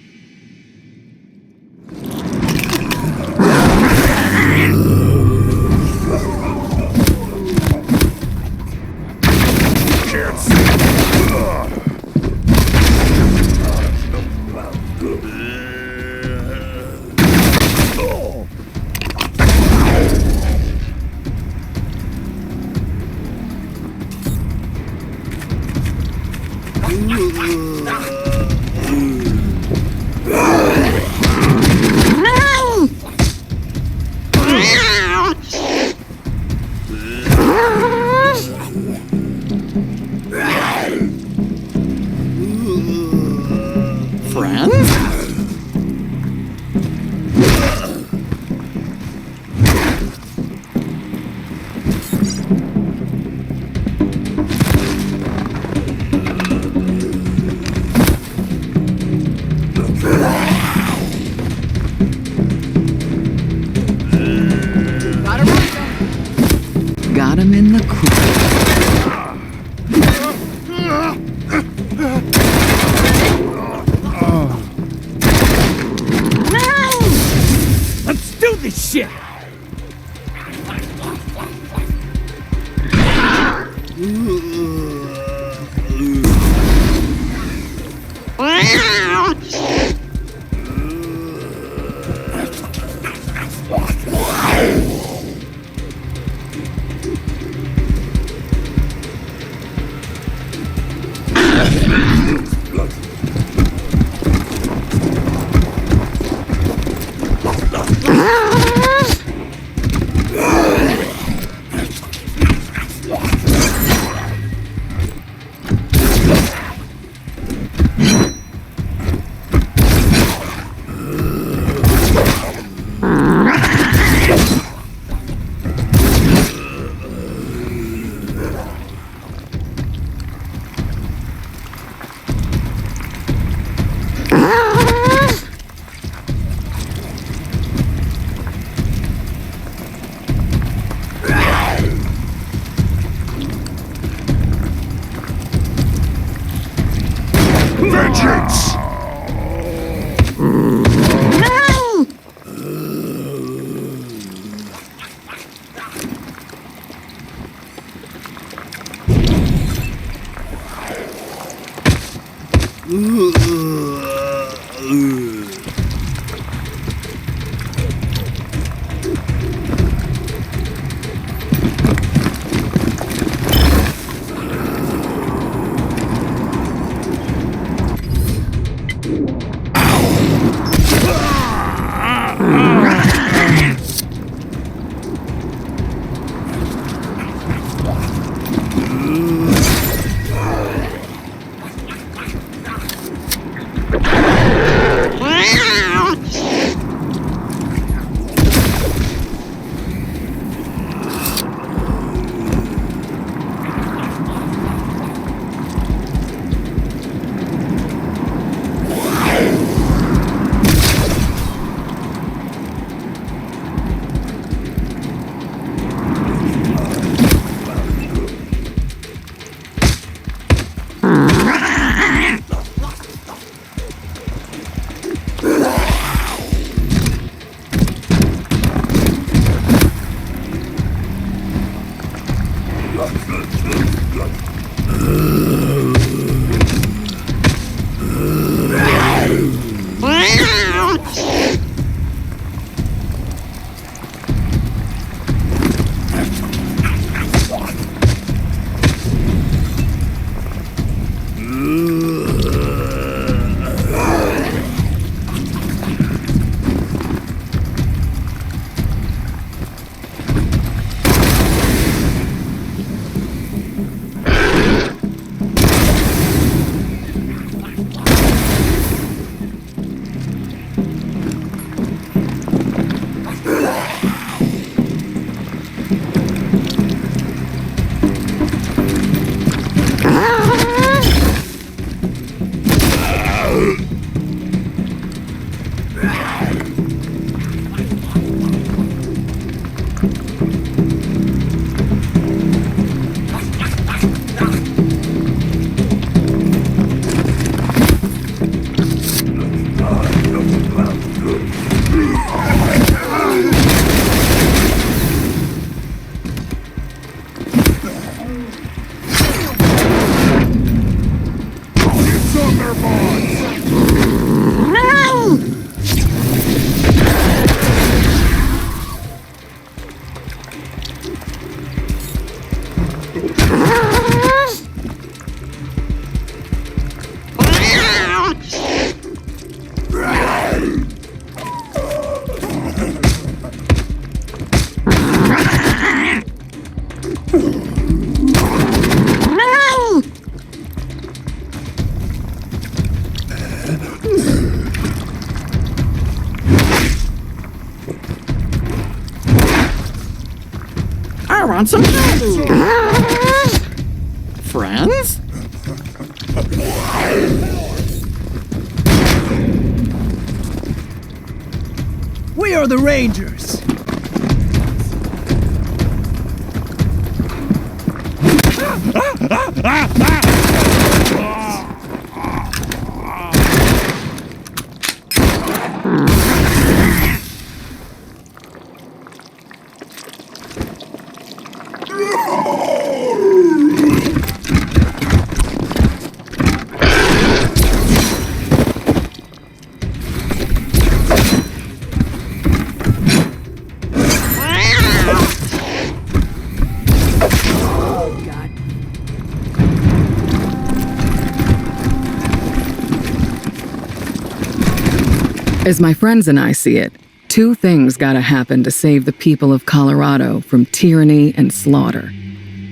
Got him in the Let's do this shit! Vengeance! I want some candy. Friends? We are the Rangers. As my friends and I see it, two things gotta happen to save the people of Colorado from tyranny and slaughter.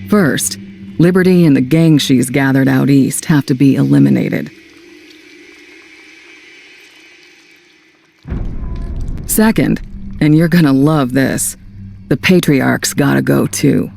First, Liberty and the gang she's gathered out east have to be eliminated. Second, and you're gonna love this, the Patriarch's gotta go too.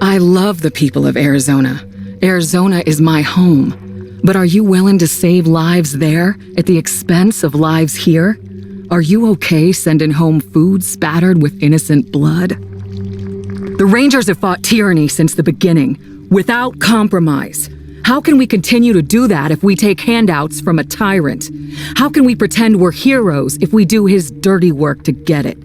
I love the people of Arizona. Arizona is my home. But are you willing to save lives there at the expense of lives here? Are you okay sending home food spattered with innocent blood? The Rangers have fought tyranny since the beginning, without compromise. How can we continue to do that if we take handouts from a tyrant? How can we pretend we're heroes if we do his dirty work to get it?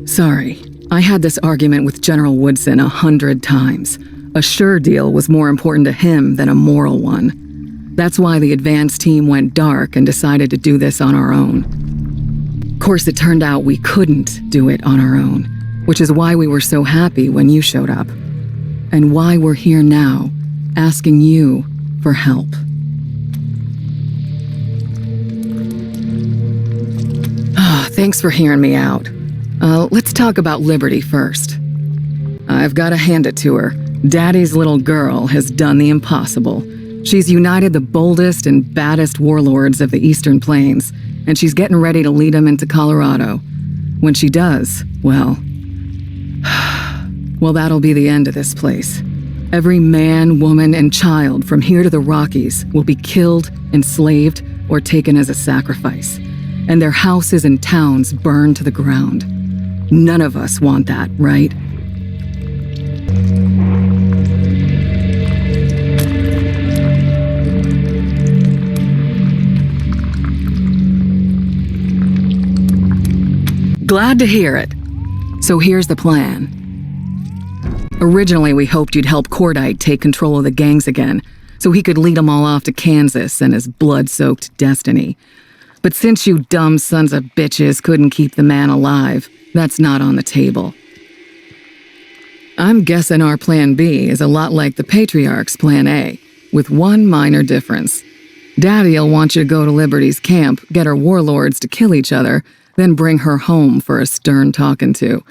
Sorry, I had this argument with General Woodson 100 times. A sure deal was more important to him than a moral one. That's why the advance team went dark and decided to do this on our own. Of course, it turned out we couldn't do it on our own, which is why we were so happy when you showed up, and why we're here now, asking you for help. Thanks for hearing me out. Let's talk about Liberty first. I've got to hand it to her. Daddy's little girl has done the impossible. She's united the boldest and baddest warlords of the Eastern Plains, and she's getting ready to lead them into Colorado. When she does, well, that'll be the end of this place. Every man, woman, and child from here to the Rockies will be killed, enslaved, or taken as a sacrifice, and their houses and towns burned to the ground. None of us want that, right? Glad to hear it. So here's the plan. Originally, we hoped you'd help Cordite take control of the gangs again, so he could lead them all off to Kansas and his blood-soaked destiny. But since you dumb sons of bitches couldn't keep the man alive, that's not on the table. I'm guessing our plan B is a lot like the Patriarch's plan A, with one minor difference. Daddy'll want you to go to Liberty's camp, get her warlords to kill each other, then bring her home for a stern talking to.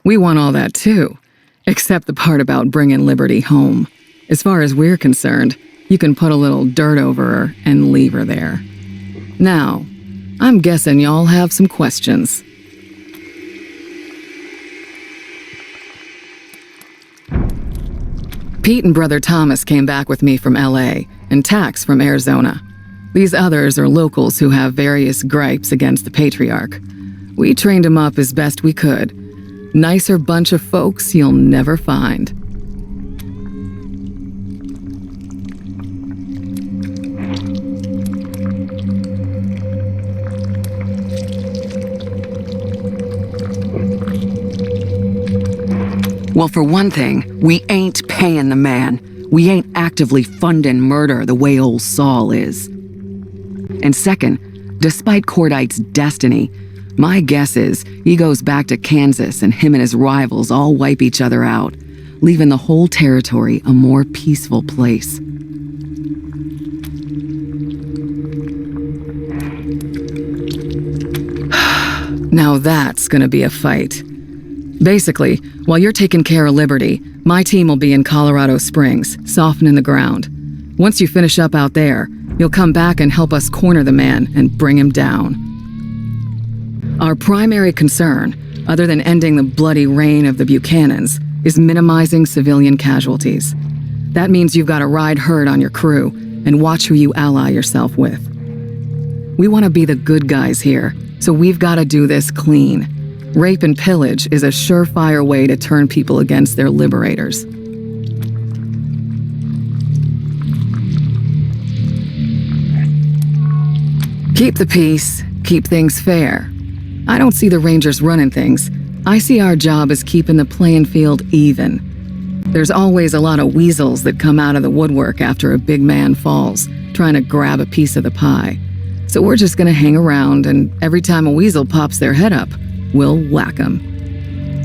We want all that too, except the part about bringing Liberty home. As far as we're concerned, you can put a little dirt over her and leave her there. Now, I'm guessing y'all have some questions. Pete and Brother Thomas came back with me from LA, and Tax from Arizona. These others are locals who have various gripes against the Patriarch. We trained them up as best we could. Nicer bunch of folks you'll never find. Well, for one thing, we ain't paying the man. We ain't actively funding murder the way old Saul is. And second, despite Cordite's destiny, my guess is he goes back to Kansas and him and his rivals all wipe each other out, leaving the whole territory a more peaceful place. Now that's gonna be a fight. Basically, while you're taking care of Liberty, my team will be in Colorado Springs, softening the ground. Once you finish up out there, you'll come back and help us corner the man and bring him down. Our primary concern, other than ending the bloody reign of the Buchanans, is minimizing civilian casualties. That means you've got to ride herd on your crew and watch who you ally yourself with. We want to be the good guys here, so we've got to do this clean. Rape and pillage is a surefire way to turn people against their liberators. Keep the peace, keep things fair. I don't see the Rangers running things. I see our job as keeping the playing field even. There's always a lot of weasels that come out of the woodwork after a big man falls, trying to grab a piece of the pie. So we're just gonna hang around, and every time a weasel pops their head up, we'll whack 'em.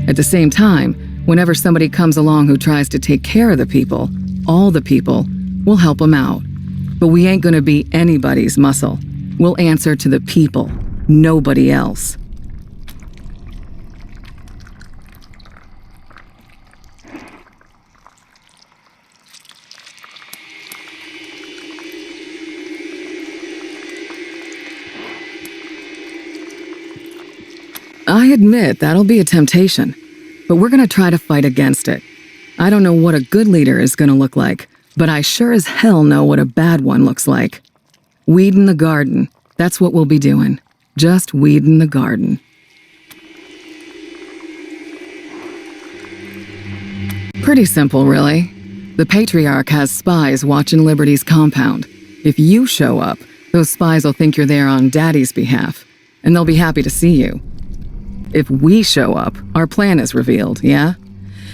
At the same time, whenever somebody comes along who tries to take care of the people, all the people, we'll help them out. But we ain't gonna be anybody's muscle. We'll answer to the people, nobody else. I admit that'll be a temptation, but we're gonna try to fight against it. I don't know what a good leader is gonna look like, but I sure as hell know what a bad one looks like. Weeding the garden, that's what we'll be doing. Just weeding the garden. Pretty simple, really. The Patriarch has spies watching Liberty's compound. If you show up, those spies will think you're there on Daddy's behalf, and they'll be happy to see you. If we show up, our plan is revealed, yeah?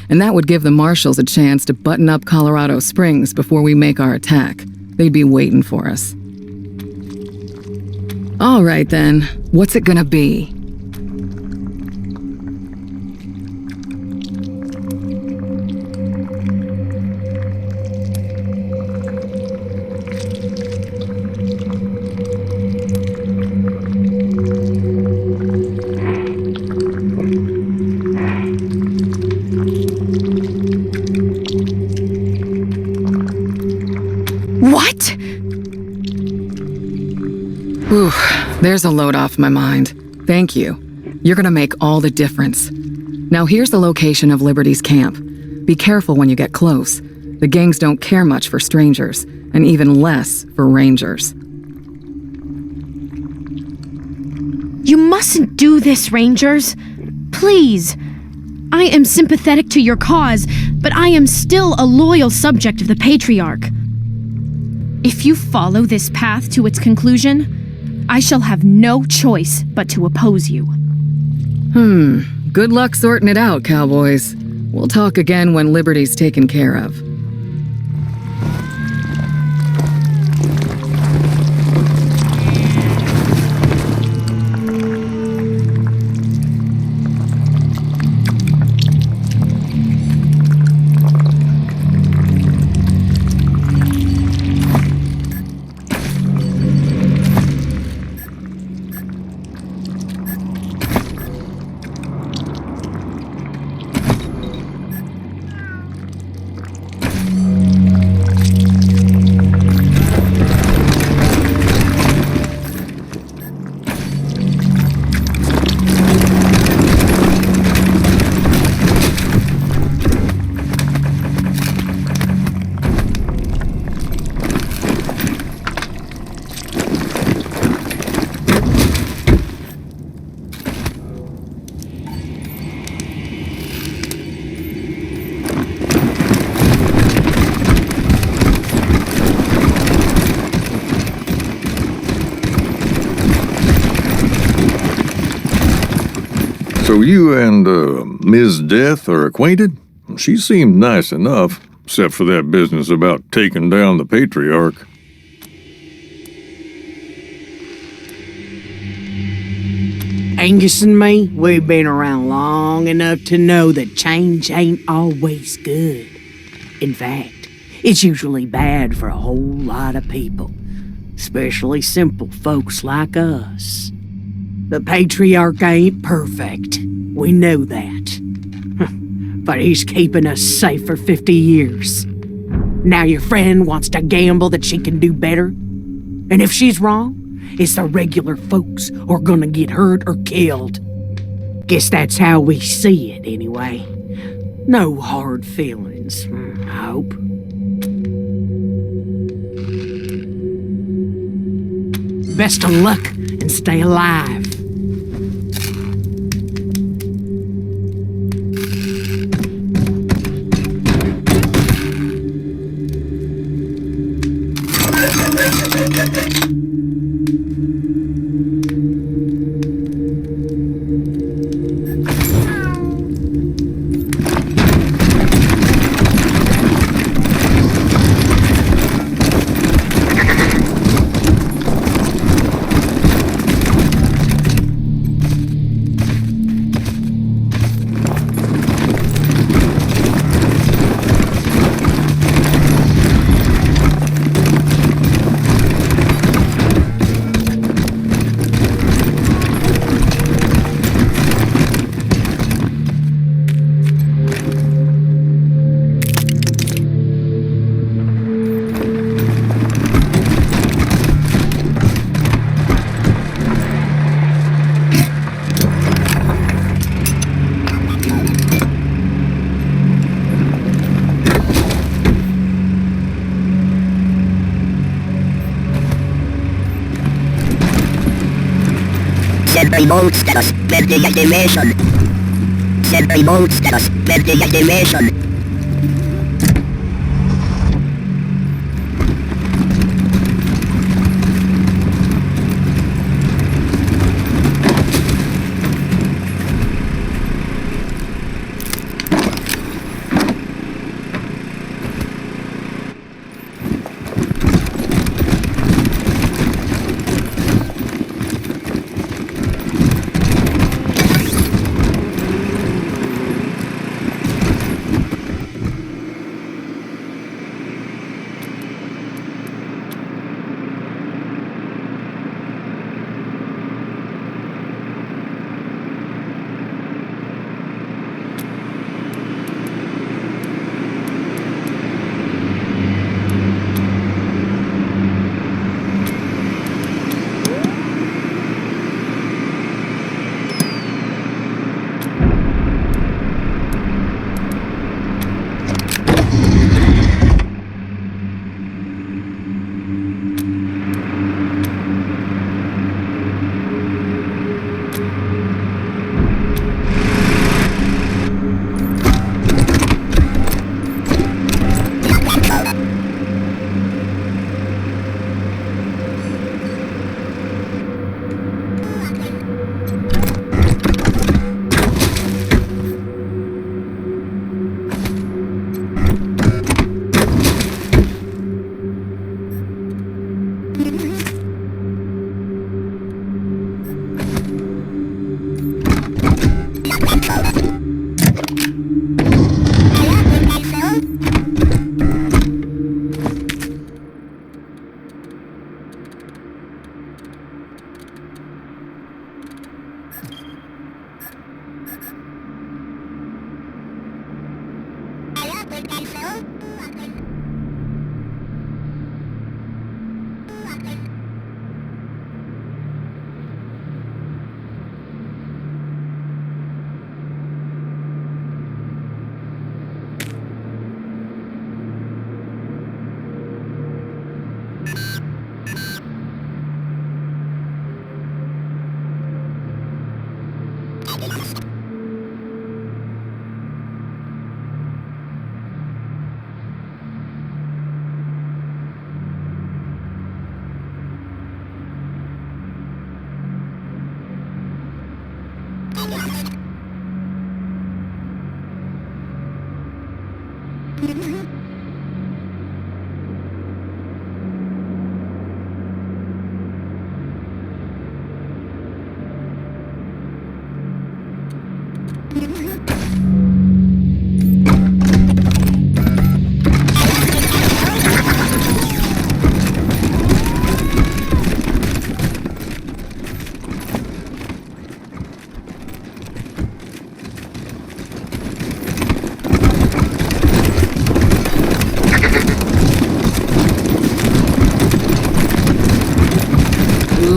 And that would give the marshals a chance to button up Colorado Springs before we make our attack. They'd be waiting for us. All right then, what's it gonna be? What? Ooh, there's a load off my mind. Thank you. You're gonna make all the difference. Now here's the location of Liberty's camp. Be careful when you get close. The gangs don't care much for strangers, and even less for Rangers. You mustn't do this, Rangers. Please. I am sympathetic to your cause, but I am still a loyal subject of the Patriarch. If you follow this path to its conclusion, I shall have no choice but to oppose you. Good luck sorting it out, cowboys. We'll talk again when Liberty's taken care of. So you and, Ms. Death are acquainted? She seemed nice enough, except for that business about taking down the Patriarch. Angus and me, we've been around long enough to know that change ain't always good. In fact, it's usually bad for a whole lot of people, especially simple folks like us. The Patriarch ain't perfect. We know that. But he's keeping us safe for 50 years. Now your friend wants to gamble that she can do better? And if she's wrong, it's the regular folks who are gonna get hurt or killed. Guess that's how we see it, anyway. No hard feelings, I hope. Best of luck and stay alive. Remote status, pending activation. Set remote status, pending activation.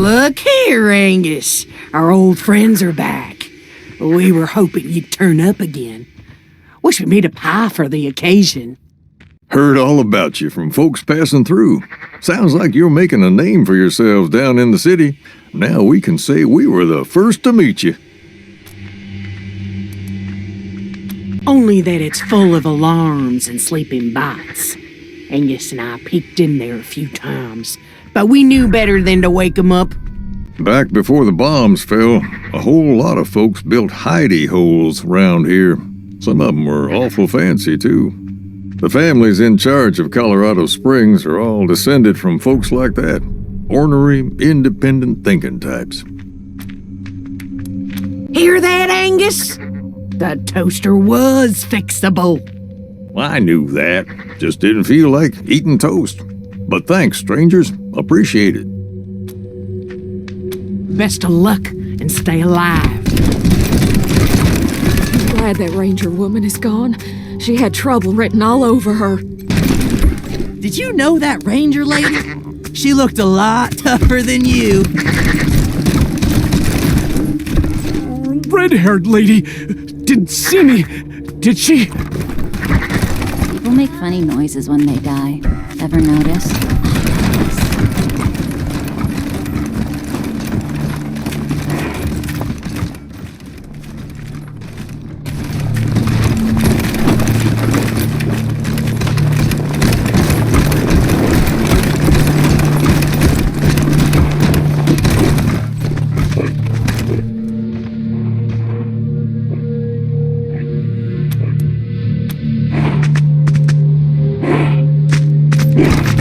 Look here, Angus. Our old friends are back. We were hoping you'd turn up again. Wish we made a pie for the occasion. Heard all about you from folks passing through. Sounds like you're making a name for yourselves down in the city. Now we can say we were the first to meet you. Only that it's full of alarms and sleeping bots. Angus and I peeked in there a few times, but we knew better than to wake 'em up. Back before the bombs fell, a whole lot of folks built hidey holes round here. Some of them were awful fancy, too. The families in charge of Colorado Springs are all descended from folks like that. Ornery, independent thinking types. Hear that, Angus? The toaster was fixable. I knew that. Just didn't feel like eating toast. But thanks, strangers. Appreciate it. Best of luck and stay alive. I'm glad that ranger woman is gone. She had trouble written all over her. Did you know that ranger lady? She looked a lot tougher than you. Red-haired lady didn't see me, did she? People make funny noises when they die. Ever notice? Yeah.